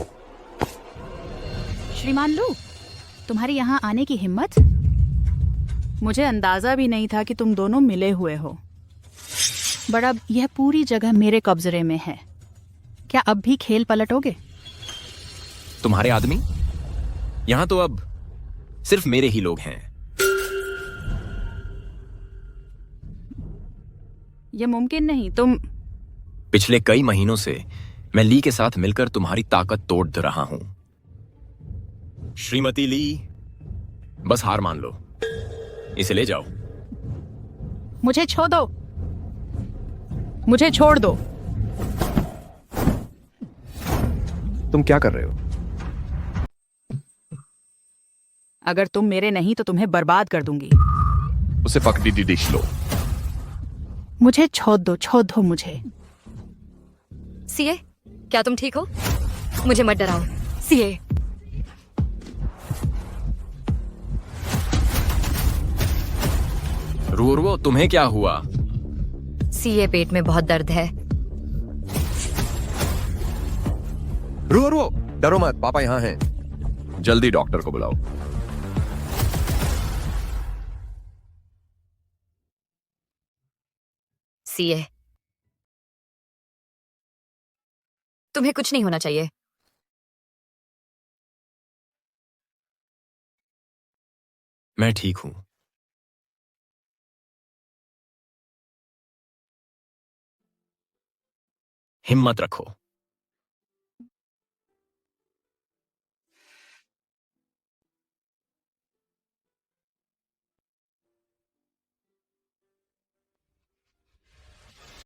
श्रीमान लू, तुम्हारी यहां आने की हिम्मत? मुझे अंदाजा भी नहीं था कि तुम दोनों मिले हुए हो। बड़ा, यह पूरी जगह मेरे कब्जे में है। क्या अब भी खेल पलटोगे? तुम्हारे आदमी? यहां तो अब सिर्फ मेरे ही लोग हैं। यह मुमकिन नहीं। तुम पिछले कई महीनों से मैं ली के साथ मिलकर तुम्हारी ताकत तोड़ रहा हूं। श्रीमती ली, बस हार मान लो। इसे ले जाओ। मुझे छोड़ दो। मुझे छोड़ दो। तुम क्या कर रहे हो? अगर तुम मेरे नहीं तो तुम्हें बर्बाद कर दूंगी। उसे पकड़ी दी डिश लो। मुझे छोड़ दो मुझे। सीए, क्या तुम ठीक हो? मुझे मत डराओ सीए। रुओ, तुम्हें क्या हुआ? सीए, पेट में बहुत दर्द है। रुओ, डरो मत, पापा यहां हैं। जल्दी डॉक्टर को बुलाओ। सीए, तुम्हें कुछ नहीं होना चाहिए। मैं ठीक हूं। हिम्मत रखो।